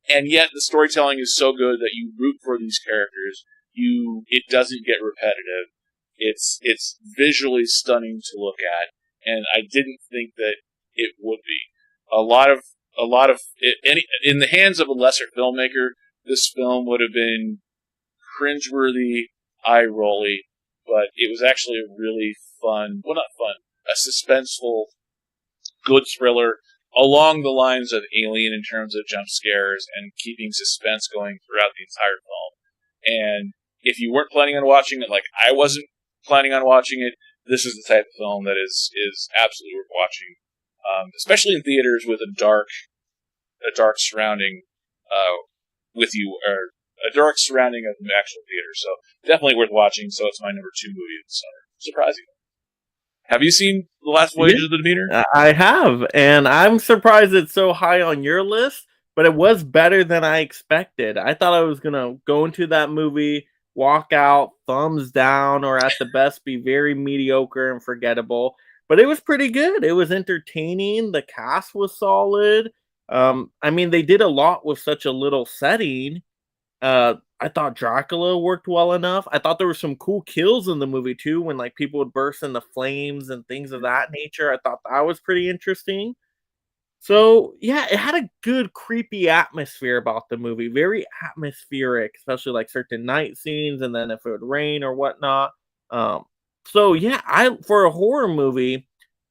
[SPEAKER 1] And yet the storytelling is so good that you root for these characters. It doesn't get repetitive. It's visually stunning to look at, and I didn't think that it would be. A lot of a lot of in the hands of a lesser filmmaker, this film would have been cringeworthy, eye-rolly, but it was actually a really fun, well, not fun, a suspenseful, good thriller along the lines of Alien in terms of jump scares and keeping suspense going throughout the entire film. And if you weren't planning on watching it, like I wasn't planning on watching it, this is the type of film that is absolutely worth watching, especially in theaters with a dark surrounding with you, or a dark surrounding of the actual theater. So definitely worth watching. So it's my number 2 movie of the summer. Surprisingly. Have you seen The Last Voyage of the Demeter?
[SPEAKER 2] I have, and I'm surprised it's so high on your list, but it was better than I expected. I thought I was going to go into that movie, walk out, thumbs down, or at the best be very mediocre and forgettable. But it was pretty good. It was entertaining. The cast was solid. I mean, they did a lot with such a little setting. I thought Dracula worked well enough. I thought there were some cool kills in the movie too, when like people would burst into flames and things of that nature. I thought that was pretty interesting. So yeah, it had a good creepy atmosphere about the movie, very atmospheric, especially like certain night scenes, and then if it would rain or whatnot. Um, so yeah, I for a horror movie,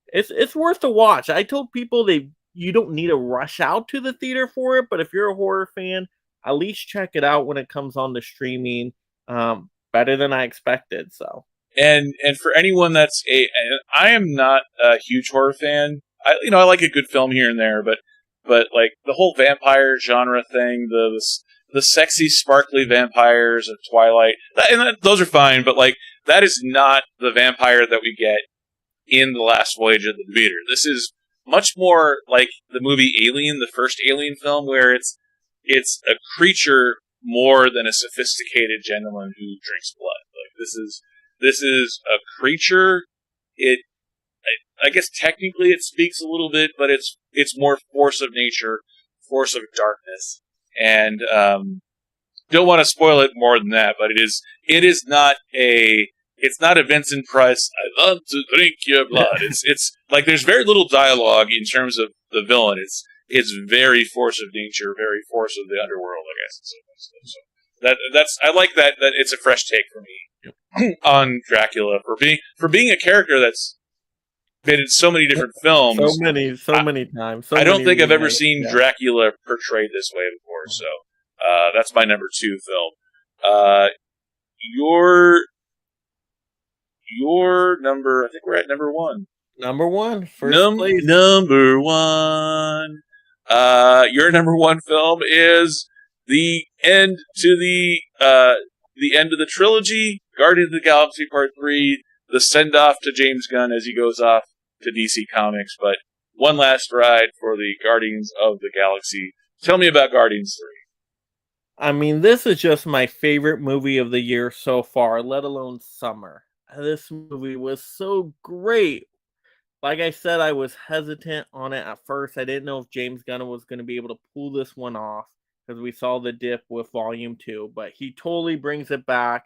[SPEAKER 2] it's worth a watch. I told people they you don't need to rush out to the theater for it, but if you're a horror fan, at least check it out when it comes on the streaming. Better than I expected. So
[SPEAKER 1] And for anyone I am not a huge horror fan. I like a good film here and there, but like the whole vampire genre thing, the sexy, sparkly vampires of Twilight, those are fine. But like that is not the vampire that we get in The Last Voyage of the Demeter. This is much more like the movie Alien, the first Alien film, where it's a creature more than a sophisticated gentleman who drinks blood. Like this is a creature. I guess technically it speaks a little bit, but it's more force of nature, force of darkness, and don't want to spoil it more than that. But it is not a Vincent Price, I love to drink your blood. It's like there's very little dialogue in terms of the villain. It's very force of nature, very force of the underworld, I guess. So that's I like that it's a fresh take for me on Dracula for being a character that's been in so many different films.
[SPEAKER 2] So many times.
[SPEAKER 1] I don't think I've ever seen Dracula portrayed this way before. So that's my number 2 film. Your number, I think we're at number 1.
[SPEAKER 2] Number 1, first place.
[SPEAKER 1] Number 1. Your number 1 film is the end to the end of the trilogy, Guardians of the Galaxy Part 3, the send-off to James Gunn as he goes off to DC Comics, but one last ride for the Guardians of the Galaxy. Tell me about Guardians
[SPEAKER 2] 3. I mean, this is just my favorite movie of the year so far, let alone summer. This movie was so great. Like I said, I was hesitant on it at first. I didn't know if James Gunn was going to be able to pull this one off because we saw the dip with Volume 2, but he totally brings it back.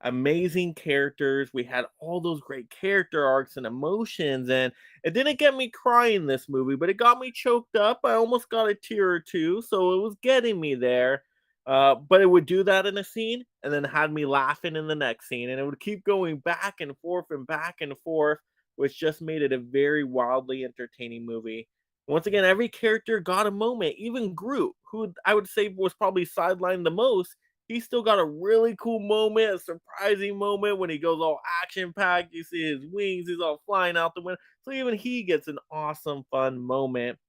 [SPEAKER 2] Amazing characters. We had all those great character arcs and emotions, and it didn't get me crying this movie, but it got me choked up. I almost got a tear or two, so it was getting me there. But it would do that in a scene and then had me laughing in the next scene, and it would keep going back and forth and back and forth, which just made it a very wildly entertaining movie. Once again, every character got a moment. Even Groot, who I would say was probably sidelined the most, he still got a really cool moment, a surprising moment when he goes all action-packed. You see his wings, he's all flying out the window. So even he gets an awesome, fun moment.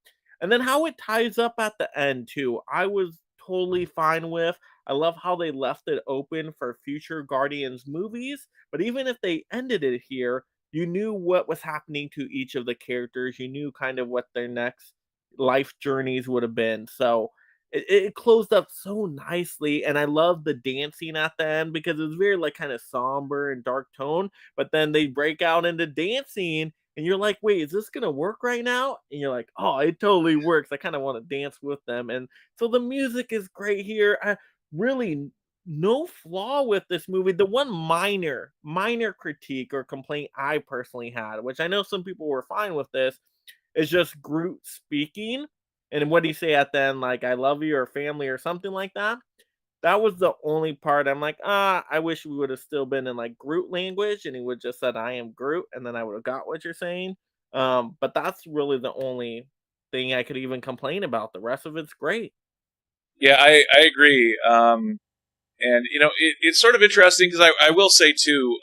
[SPEAKER 2] And then how it ties up at the end, too, I was totally fine with. I love how they left it open for future Guardians movies. But even if they ended it here, you knew what was happening to each of the characters. You knew kind of what their next life journeys would have been. So it closed up so nicely, and I love the dancing at the end because it was very like kind of somber and dark tone, but then they break out into dancing and you're like, wait, is this gonna work right now? And you're like, oh, it totally works. I kind of want to dance with them. And so the music is great here. Really no flaw with this movie. The one minor critique or complaint I personally had, which I know some people were fine with this, is just Groot speaking. And what do you say at the end, like, "I love you," or "family," or something like that? That was the only part I'm like, I wish we would have still been in like Groot language and he would just said, I am Groot, and then I would have got what you're saying. But that's really the only thing I could even complain about. The rest of it's great.
[SPEAKER 1] Yeah, I agree. And it's sort of interesting because I will say too.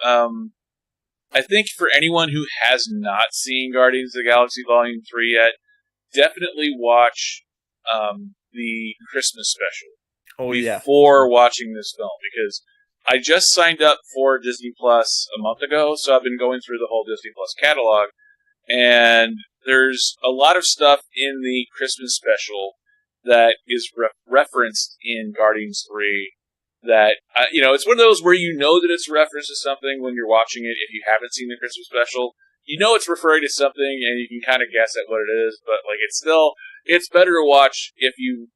[SPEAKER 1] I think for anyone who has not seen Guardians of the Galaxy Volume 3 yet, definitely watch the Christmas special
[SPEAKER 2] Oh yeah.
[SPEAKER 1] before watching this film, because I just signed up for Disney Plus a month ago, so I've been going through the whole Disney Plus catalog, and there's a lot of stuff in the Christmas special that is referenced in Guardians 3 that, it's one of those where you know that it's a reference to something when you're watching it. If you haven't seen the Christmas special, you know it's referring to something, and you can kind of guess at what it is. But like, it's better to watch if you're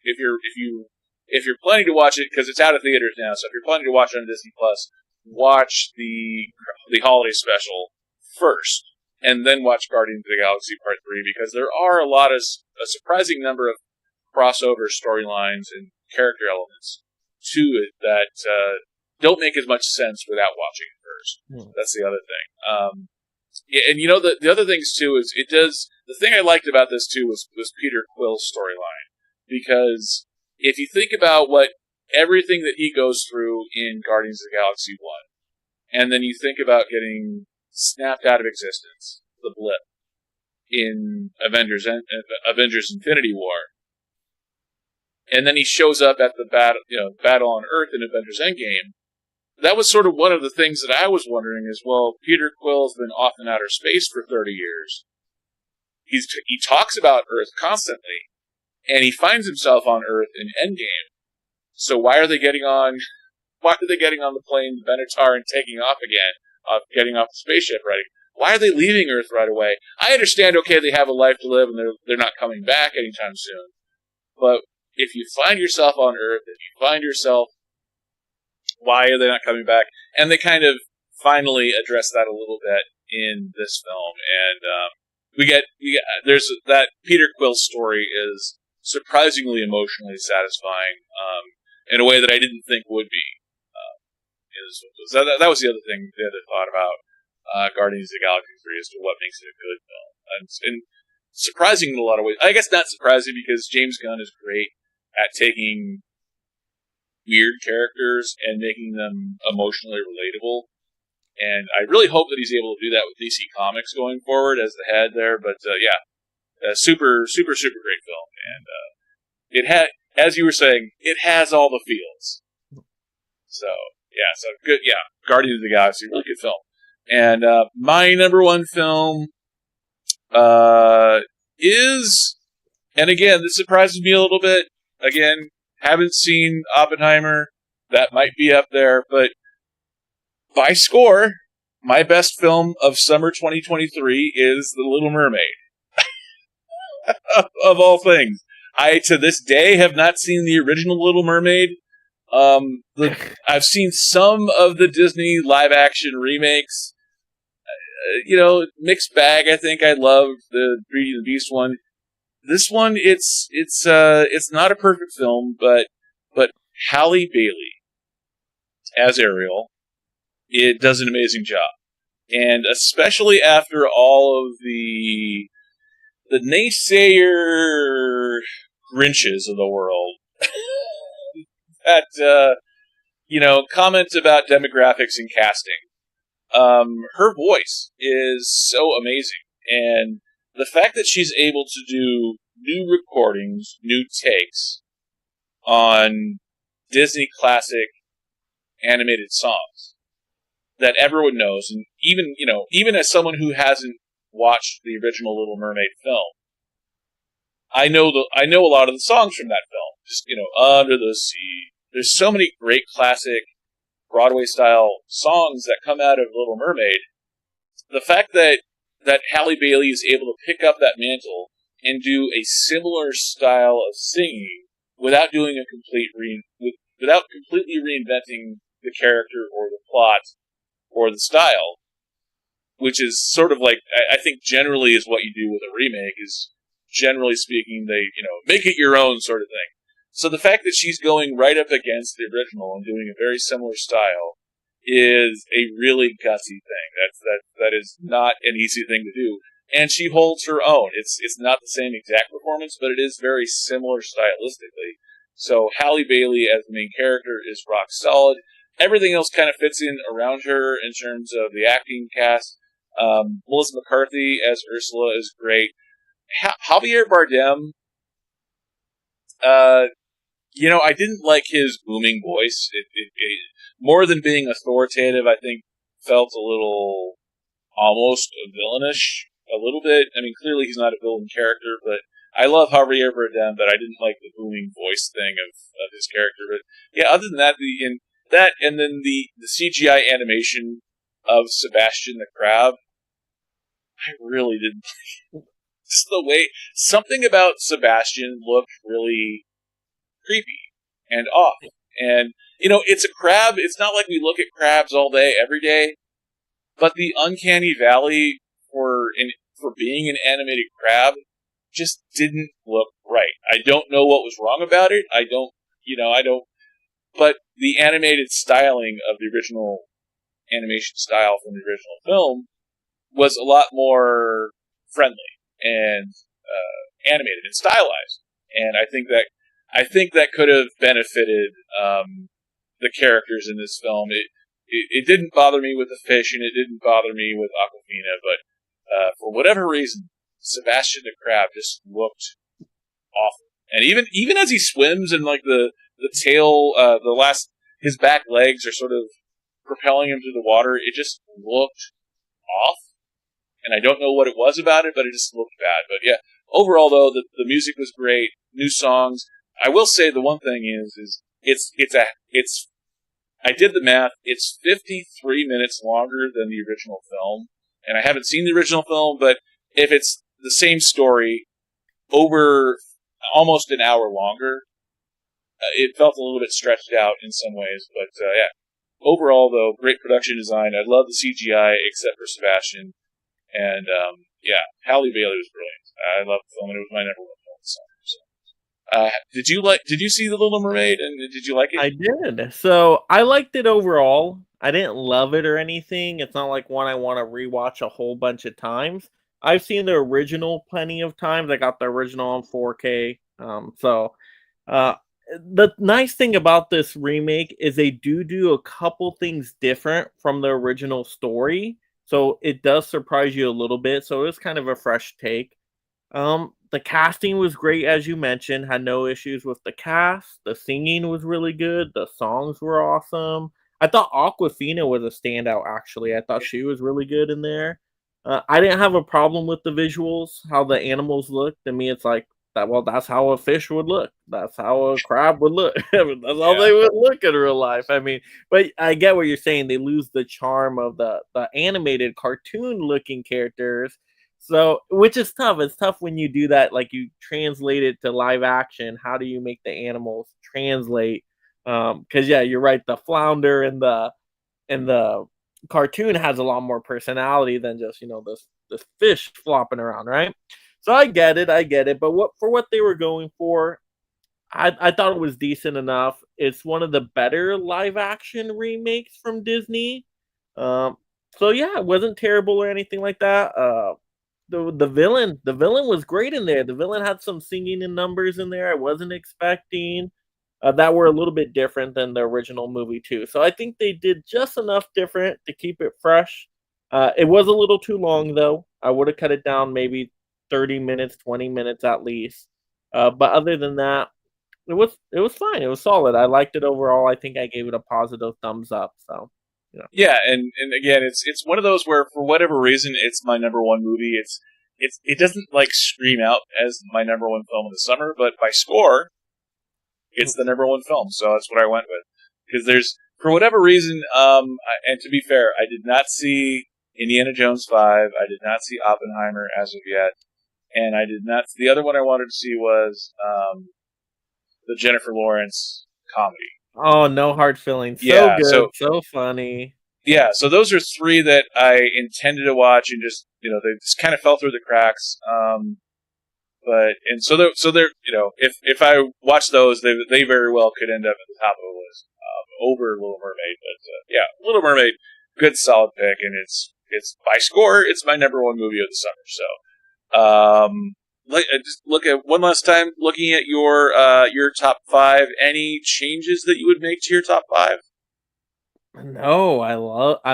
[SPEAKER 1] planning to watch it, because it's out of theaters now. So if you're planning to watch it on Disney Plus, watch the holiday special first, and then watch Guardians of the Galaxy Part 3, because there are a surprising number of crossover storylines and character elements to it that don't make as much sense without watching it first. That's the other thing. Yeah, and the other things too is the thing I liked about this too was Peter Quill's storyline, because if you think about everything that he goes through in Guardians of the Galaxy 1, and then you think about getting snapped out of existence, the blip, in Avengers Infinity War, and then he shows up at the battle on Earth in Avengers Endgame. That was sort of one of the things that I was wondering is, well, Peter Quill's been off in outer space for 30 years. He talks about Earth constantly, and he finds himself on Earth in Endgame. So why are they getting on the plane, the Demeter, and taking off again, getting off the spaceship, right? Why are they leaving Earth right away? I understand, okay, they have a life to live, and they're not coming back anytime soon. But if you find yourself on Earth, why are they not coming back? And they kind of finally address that a little bit in this film, and there's that Peter Quill story is surprisingly emotionally satisfying, in a way that I didn't think would be. That was the other thought about Guardians of the Galaxy 3 as to what makes it a good film, and surprising in a lot of ways. I guess not surprising, because James Gunn is great at taking weird characters and making them emotionally relatable. And I really hope that he's able to do that with DC Comics going forward as the head there. But super, super, super great film. And it had, as you were saying, it has all the feels. So good. Yeah, Guardians of the Galaxy, really good film. And my number one film is, and again, this surprises me a little bit. Again, haven't seen Oppenheimer. That might be up there, but by score, my best film of summer 2023 is The Little Mermaid. Of all things. I, to this day, have not seen the original Little Mermaid. I've seen some of the Disney live-action remakes. Mixed bag. I think I loved the Beauty and the Beast one. This one, it's not a perfect film, but Halle Bailey as Ariel, it does an amazing job, and especially after all of the naysayer Grinches of the world that comment about demographics and casting. Her voice is so amazing, and the fact that she's able to do new recordings, new takes on Disney classic animated songs that everyone knows, and even as someone who hasn't watched the original Little Mermaid film, I know a lot of the songs from that film. Just Under the Sea. There's so many great classic Broadway style songs that come out of Little Mermaid. The fact that Halle Bailey is able to pick up that mantle and do a similar style of singing without doing without completely reinventing the character or the plot or the style, which is sort of like, I think generally is what you do with a remake, is generally speaking, they, make it your own sort of thing. So the fact that she's going right up against the original and doing a very similar style is a really gutsy thing. That is not an easy thing to do. And she holds her own. It's not the same exact performance, but it is very similar stylistically. So Halle Bailey as the main character is rock solid. Everything else kind of fits in around her in terms of the acting cast. Melissa McCarthy as Ursula is great. Javier Bardem, I didn't like his booming voice. It more than being authoritative, I think felt a little almost villainish, a little bit. I mean, clearly he's not a villain character, but I love Javier Bardem, but I didn't like the booming voice thing of his character. But yeah, other than that, and then the CGI animation of Sebastian the Crab, I really didn't. Just the way something about Sebastian looked really creepy and off. And it's a crab. It's not like we look at crabs all day, every day. But the uncanny valley for being an animated crab just didn't look right. I don't know what was wrong about it. I don't. But the animated styling of the original animation style from the original film was a lot more friendly and animated and stylized. And I think that could have benefited the characters in this film. It didn't bother me with the fish, and it didn't bother me with Aquafina, but for whatever reason, Sebastian the Crab just looked awful. And even as he swims and like the tail, his back legs are sort of propelling him through the water, it just looked off. And I don't know what it was about it, but it just looked bad. But yeah, overall though, the music was great, new songs. I will say the one thing is I did the math. It's 53 minutes longer than the original film, and I haven't seen the original film. But if it's the same story over almost an hour longer, it felt a little bit stretched out in some ways. But yeah, overall though, great production design. I love the CGI except for Sebastian, and yeah, Halle Bailey was brilliant. I love the film, and it was my number one film this summer. So. Did you see The Little Mermaid, and did you like it?
[SPEAKER 2] I did. So I liked it overall. I didn't love it or anything. It's not like one I want to rewatch a whole bunch of times. I've seen the original plenty of times. I got the original on 4K. Uh, the nice thing about this remake is they do a couple things different from the original story. So it does surprise you a little bit. So it's kind of a fresh take. The casting was great, as you mentioned. Had no issues with the cast. The singing was really good. The songs were awesome. I thought Aquafina was a standout. Actually, I thought she was really good in there. I didn't have a problem with the visuals, how the animals looked. To me, it's like that. Well, that's how a fish would look. That's how a crab would look. I mean, that's how they would look in real life. I mean, but I get what you're saying. They lose the charm of the animated cartoon looking characters. So, which is tough. It's tough when you do that. Like you translate it to live action. How do you make the animals translate? Because yeah, you're right. The flounder and the cartoon has a lot more personality than just this fish flopping around, right? So I get it. But what they were going for, I thought it was decent enough. It's one of the better live action remakes from Disney. So yeah, it wasn't terrible or anything like that. The villain was great in there. The villain had some singing and numbers in there I wasn't expecting that were a little bit different than the original movie too. So I think they did just enough different to keep it fresh. It was a little too long though. I would have cut it down maybe 30 minutes, 20 minutes at least. But other than that, it was fine. It was solid. I liked it overall. I think I gave it a positive thumbs up. So
[SPEAKER 1] Yeah, and again, it's one of those where for whatever reason it's my number one movie. It doesn't like scream out as my number one film of the summer, but by score, it's the number one film. So that's what I went with because there's for whatever reason. And to be fair, I did not see Indiana Jones 5. I did not see Oppenheimer as of yet, and I did not. The other one I wanted to see was the Jennifer Lawrence comedy.
[SPEAKER 2] Oh, No Hard Feelings. So
[SPEAKER 1] Yeah,
[SPEAKER 2] good, so funny.
[SPEAKER 1] Yeah, so those are three that I intended to watch and just, they just kind of fell through the cracks. they're if I watch those, they very well could end up at the top of the list over Little Mermaid. But Little Mermaid, good solid pick, and it's by score, it's my number one movie of the summer. So, just look at one last time, looking at your top five. Any changes that you would make to your top five?
[SPEAKER 2] No, I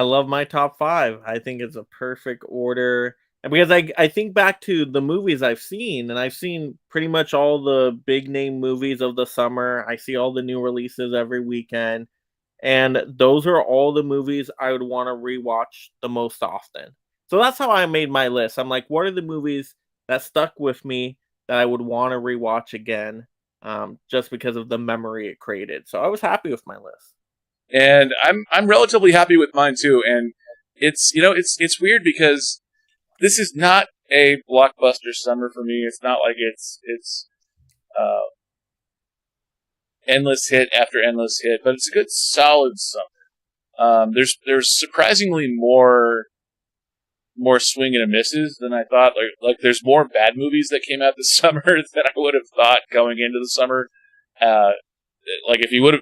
[SPEAKER 2] love my top 5. I think it's a perfect order. And because I think back to the movies I've seen, and I've seen pretty much all the big name movies of the summer. I see all the new releases every weekend, and those are all the movies I would want to rewatch the most often. So that's how I made my list. I'm like, what are the movies that stuck with me that I would want to rewatch again, just because of the memory it created. So I was happy with my list.
[SPEAKER 1] And I'm relatively happy with mine too. And it's weird because this is not a blockbuster summer for me. It's not like it's uh, endless hit after endless hit, but it's a good solid summer. There's surprisingly more swing and a misses than I thought. Like there's more bad movies that came out this summer than I would have thought going into the summer. Like if you would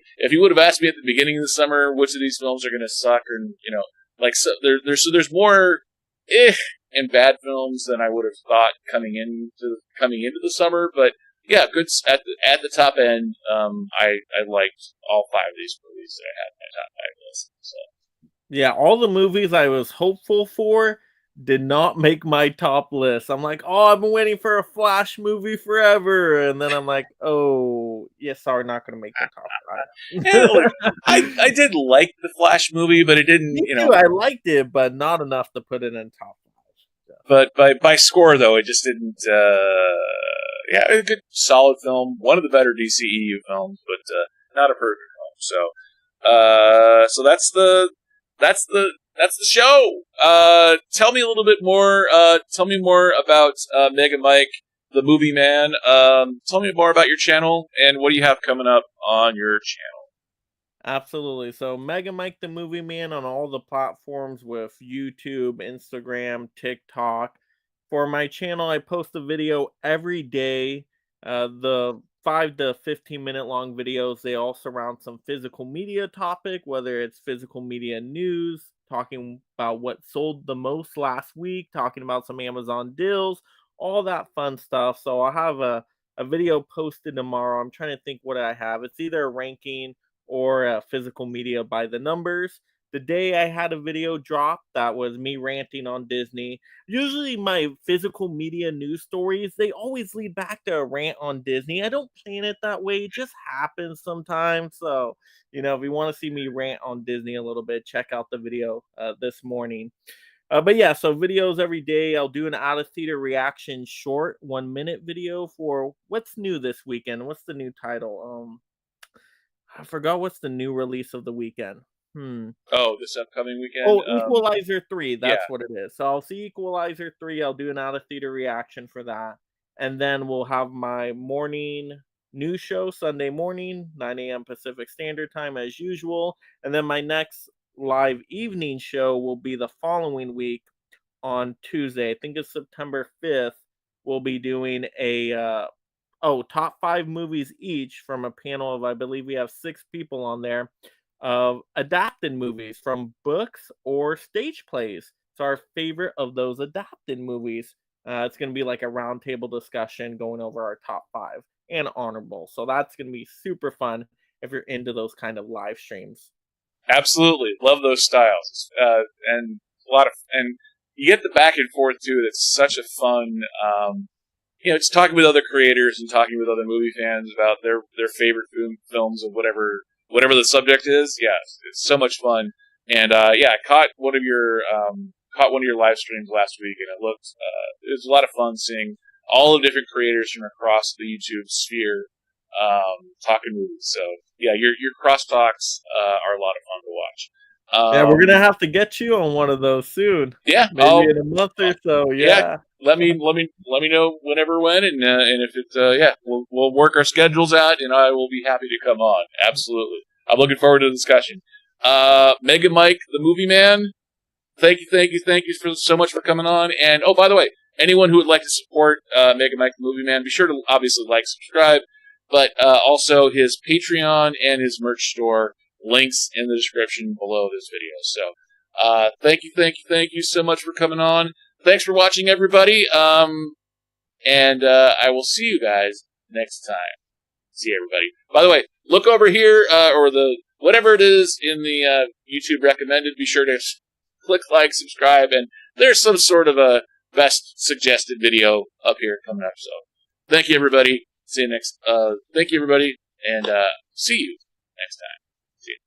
[SPEAKER 1] have asked me at the beginning of the summer which of these films are going to suck, or there's more and bad films than I would have thought coming into the summer. But yeah, good at the top end. I liked all five of these movies that I had in my top five list. So
[SPEAKER 2] Yeah, all the movies I was hopeful for did not make my top list. I'm like, oh, I've been waiting for a Flash movie forever, and then I'm like, oh, yeah, sorry, not going to make the top
[SPEAKER 1] and look,
[SPEAKER 2] 5.
[SPEAKER 1] I did like the Flash movie, but it didn't.
[SPEAKER 2] Me too. I liked it, but not enough to put it in top 5.
[SPEAKER 1] But by score though, it just didn't. A good solid film, one of the better DCEU films, but not a perfect film. So that's the show. Tell me a little bit more. Tell me more about Mega Mike, the Movieman. Tell me more about your channel and what do you have coming up on your channel.
[SPEAKER 2] Absolutely. So Mega Mike the Movie Man on all the platforms with YouTube, Instagram, TikTok. For my channel, I post a video every day. The 5 to 15-minute long videos, they all surround some physical media topic, whether it's physical media news, talking about what sold the most last week, talking about some Amazon deals, all that fun stuff. So I'll have a video posted tomorrow. I'm trying to think what I have. It's either a ranking or a physical media by the numbers. The day I had a video drop, that was me ranting on Disney. Usually my physical media news stories, they always lead back to a rant on Disney. I don't plan it that way. It just happens sometimes. So, if you want to see me rant on Disney a little bit, check out the video this morning. But yeah, so videos every day. I'll do an out of theater reaction short 1-minute video for what's new this weekend. What's the new title? I forgot what's the new release of the weekend.
[SPEAKER 1] Oh, this upcoming weekend?
[SPEAKER 2] Oh, Equalizer 3. That's
[SPEAKER 1] yeah.
[SPEAKER 2] what it is. So I'll see Equalizer 3. I'll do an out of theater reaction for that. And then we'll have my morning news show Sunday morning, 9 a.m. Pacific Standard Time as usual. And then my next live evening show will be the following week on Tuesday. I think it's September 5th. We'll be doing a top 5 movies each from a panel of, I believe we have 6 people on there, of adapted movies from books or stage plays. It's our favorite of those adapted movies. It's going to be like a roundtable discussion going over our top 5 and honorable. So that's going to be super fun if you're into those kind of live streams.
[SPEAKER 1] Absolutely. Love those styles. And you get the back and forth too. That's such a fun, just talking with other creators and talking with other movie fans about their favorite films of whatever the subject is. Yeah, it's so much fun. And I caught one of your live streams last week, and it was a lot of fun seeing all the different creators from across the YouTube sphere talking movies. So yeah, your crosstalks are a lot of fun to watch.
[SPEAKER 2] Yeah, we're gonna have to get you on one of those soon.
[SPEAKER 1] Yeah,
[SPEAKER 2] maybe in a month or so. Yeah.
[SPEAKER 1] Let me know whenever, when, and if it's we'll work our schedules out, and I will be happy to come on. Absolutely, I'm looking forward to the discussion. Mega Mike, the Movie Man, thank you for so much for coming on. And oh, by the way, anyone who would like to support Mega Mike the Movie Man, be sure to obviously like, subscribe, but also his Patreon and his merch store, links in the description below this video. So thank you so much for coming on. Thanks for watching, everybody, and I will see you guys next time. See everybody. By the way, look over here, or whatever it is in the YouTube recommended. Be sure to click like, subscribe, and there's some sort of a best suggested video up here coming up. So, thank you everybody. See you next. Thank you everybody, and see you next time. See you.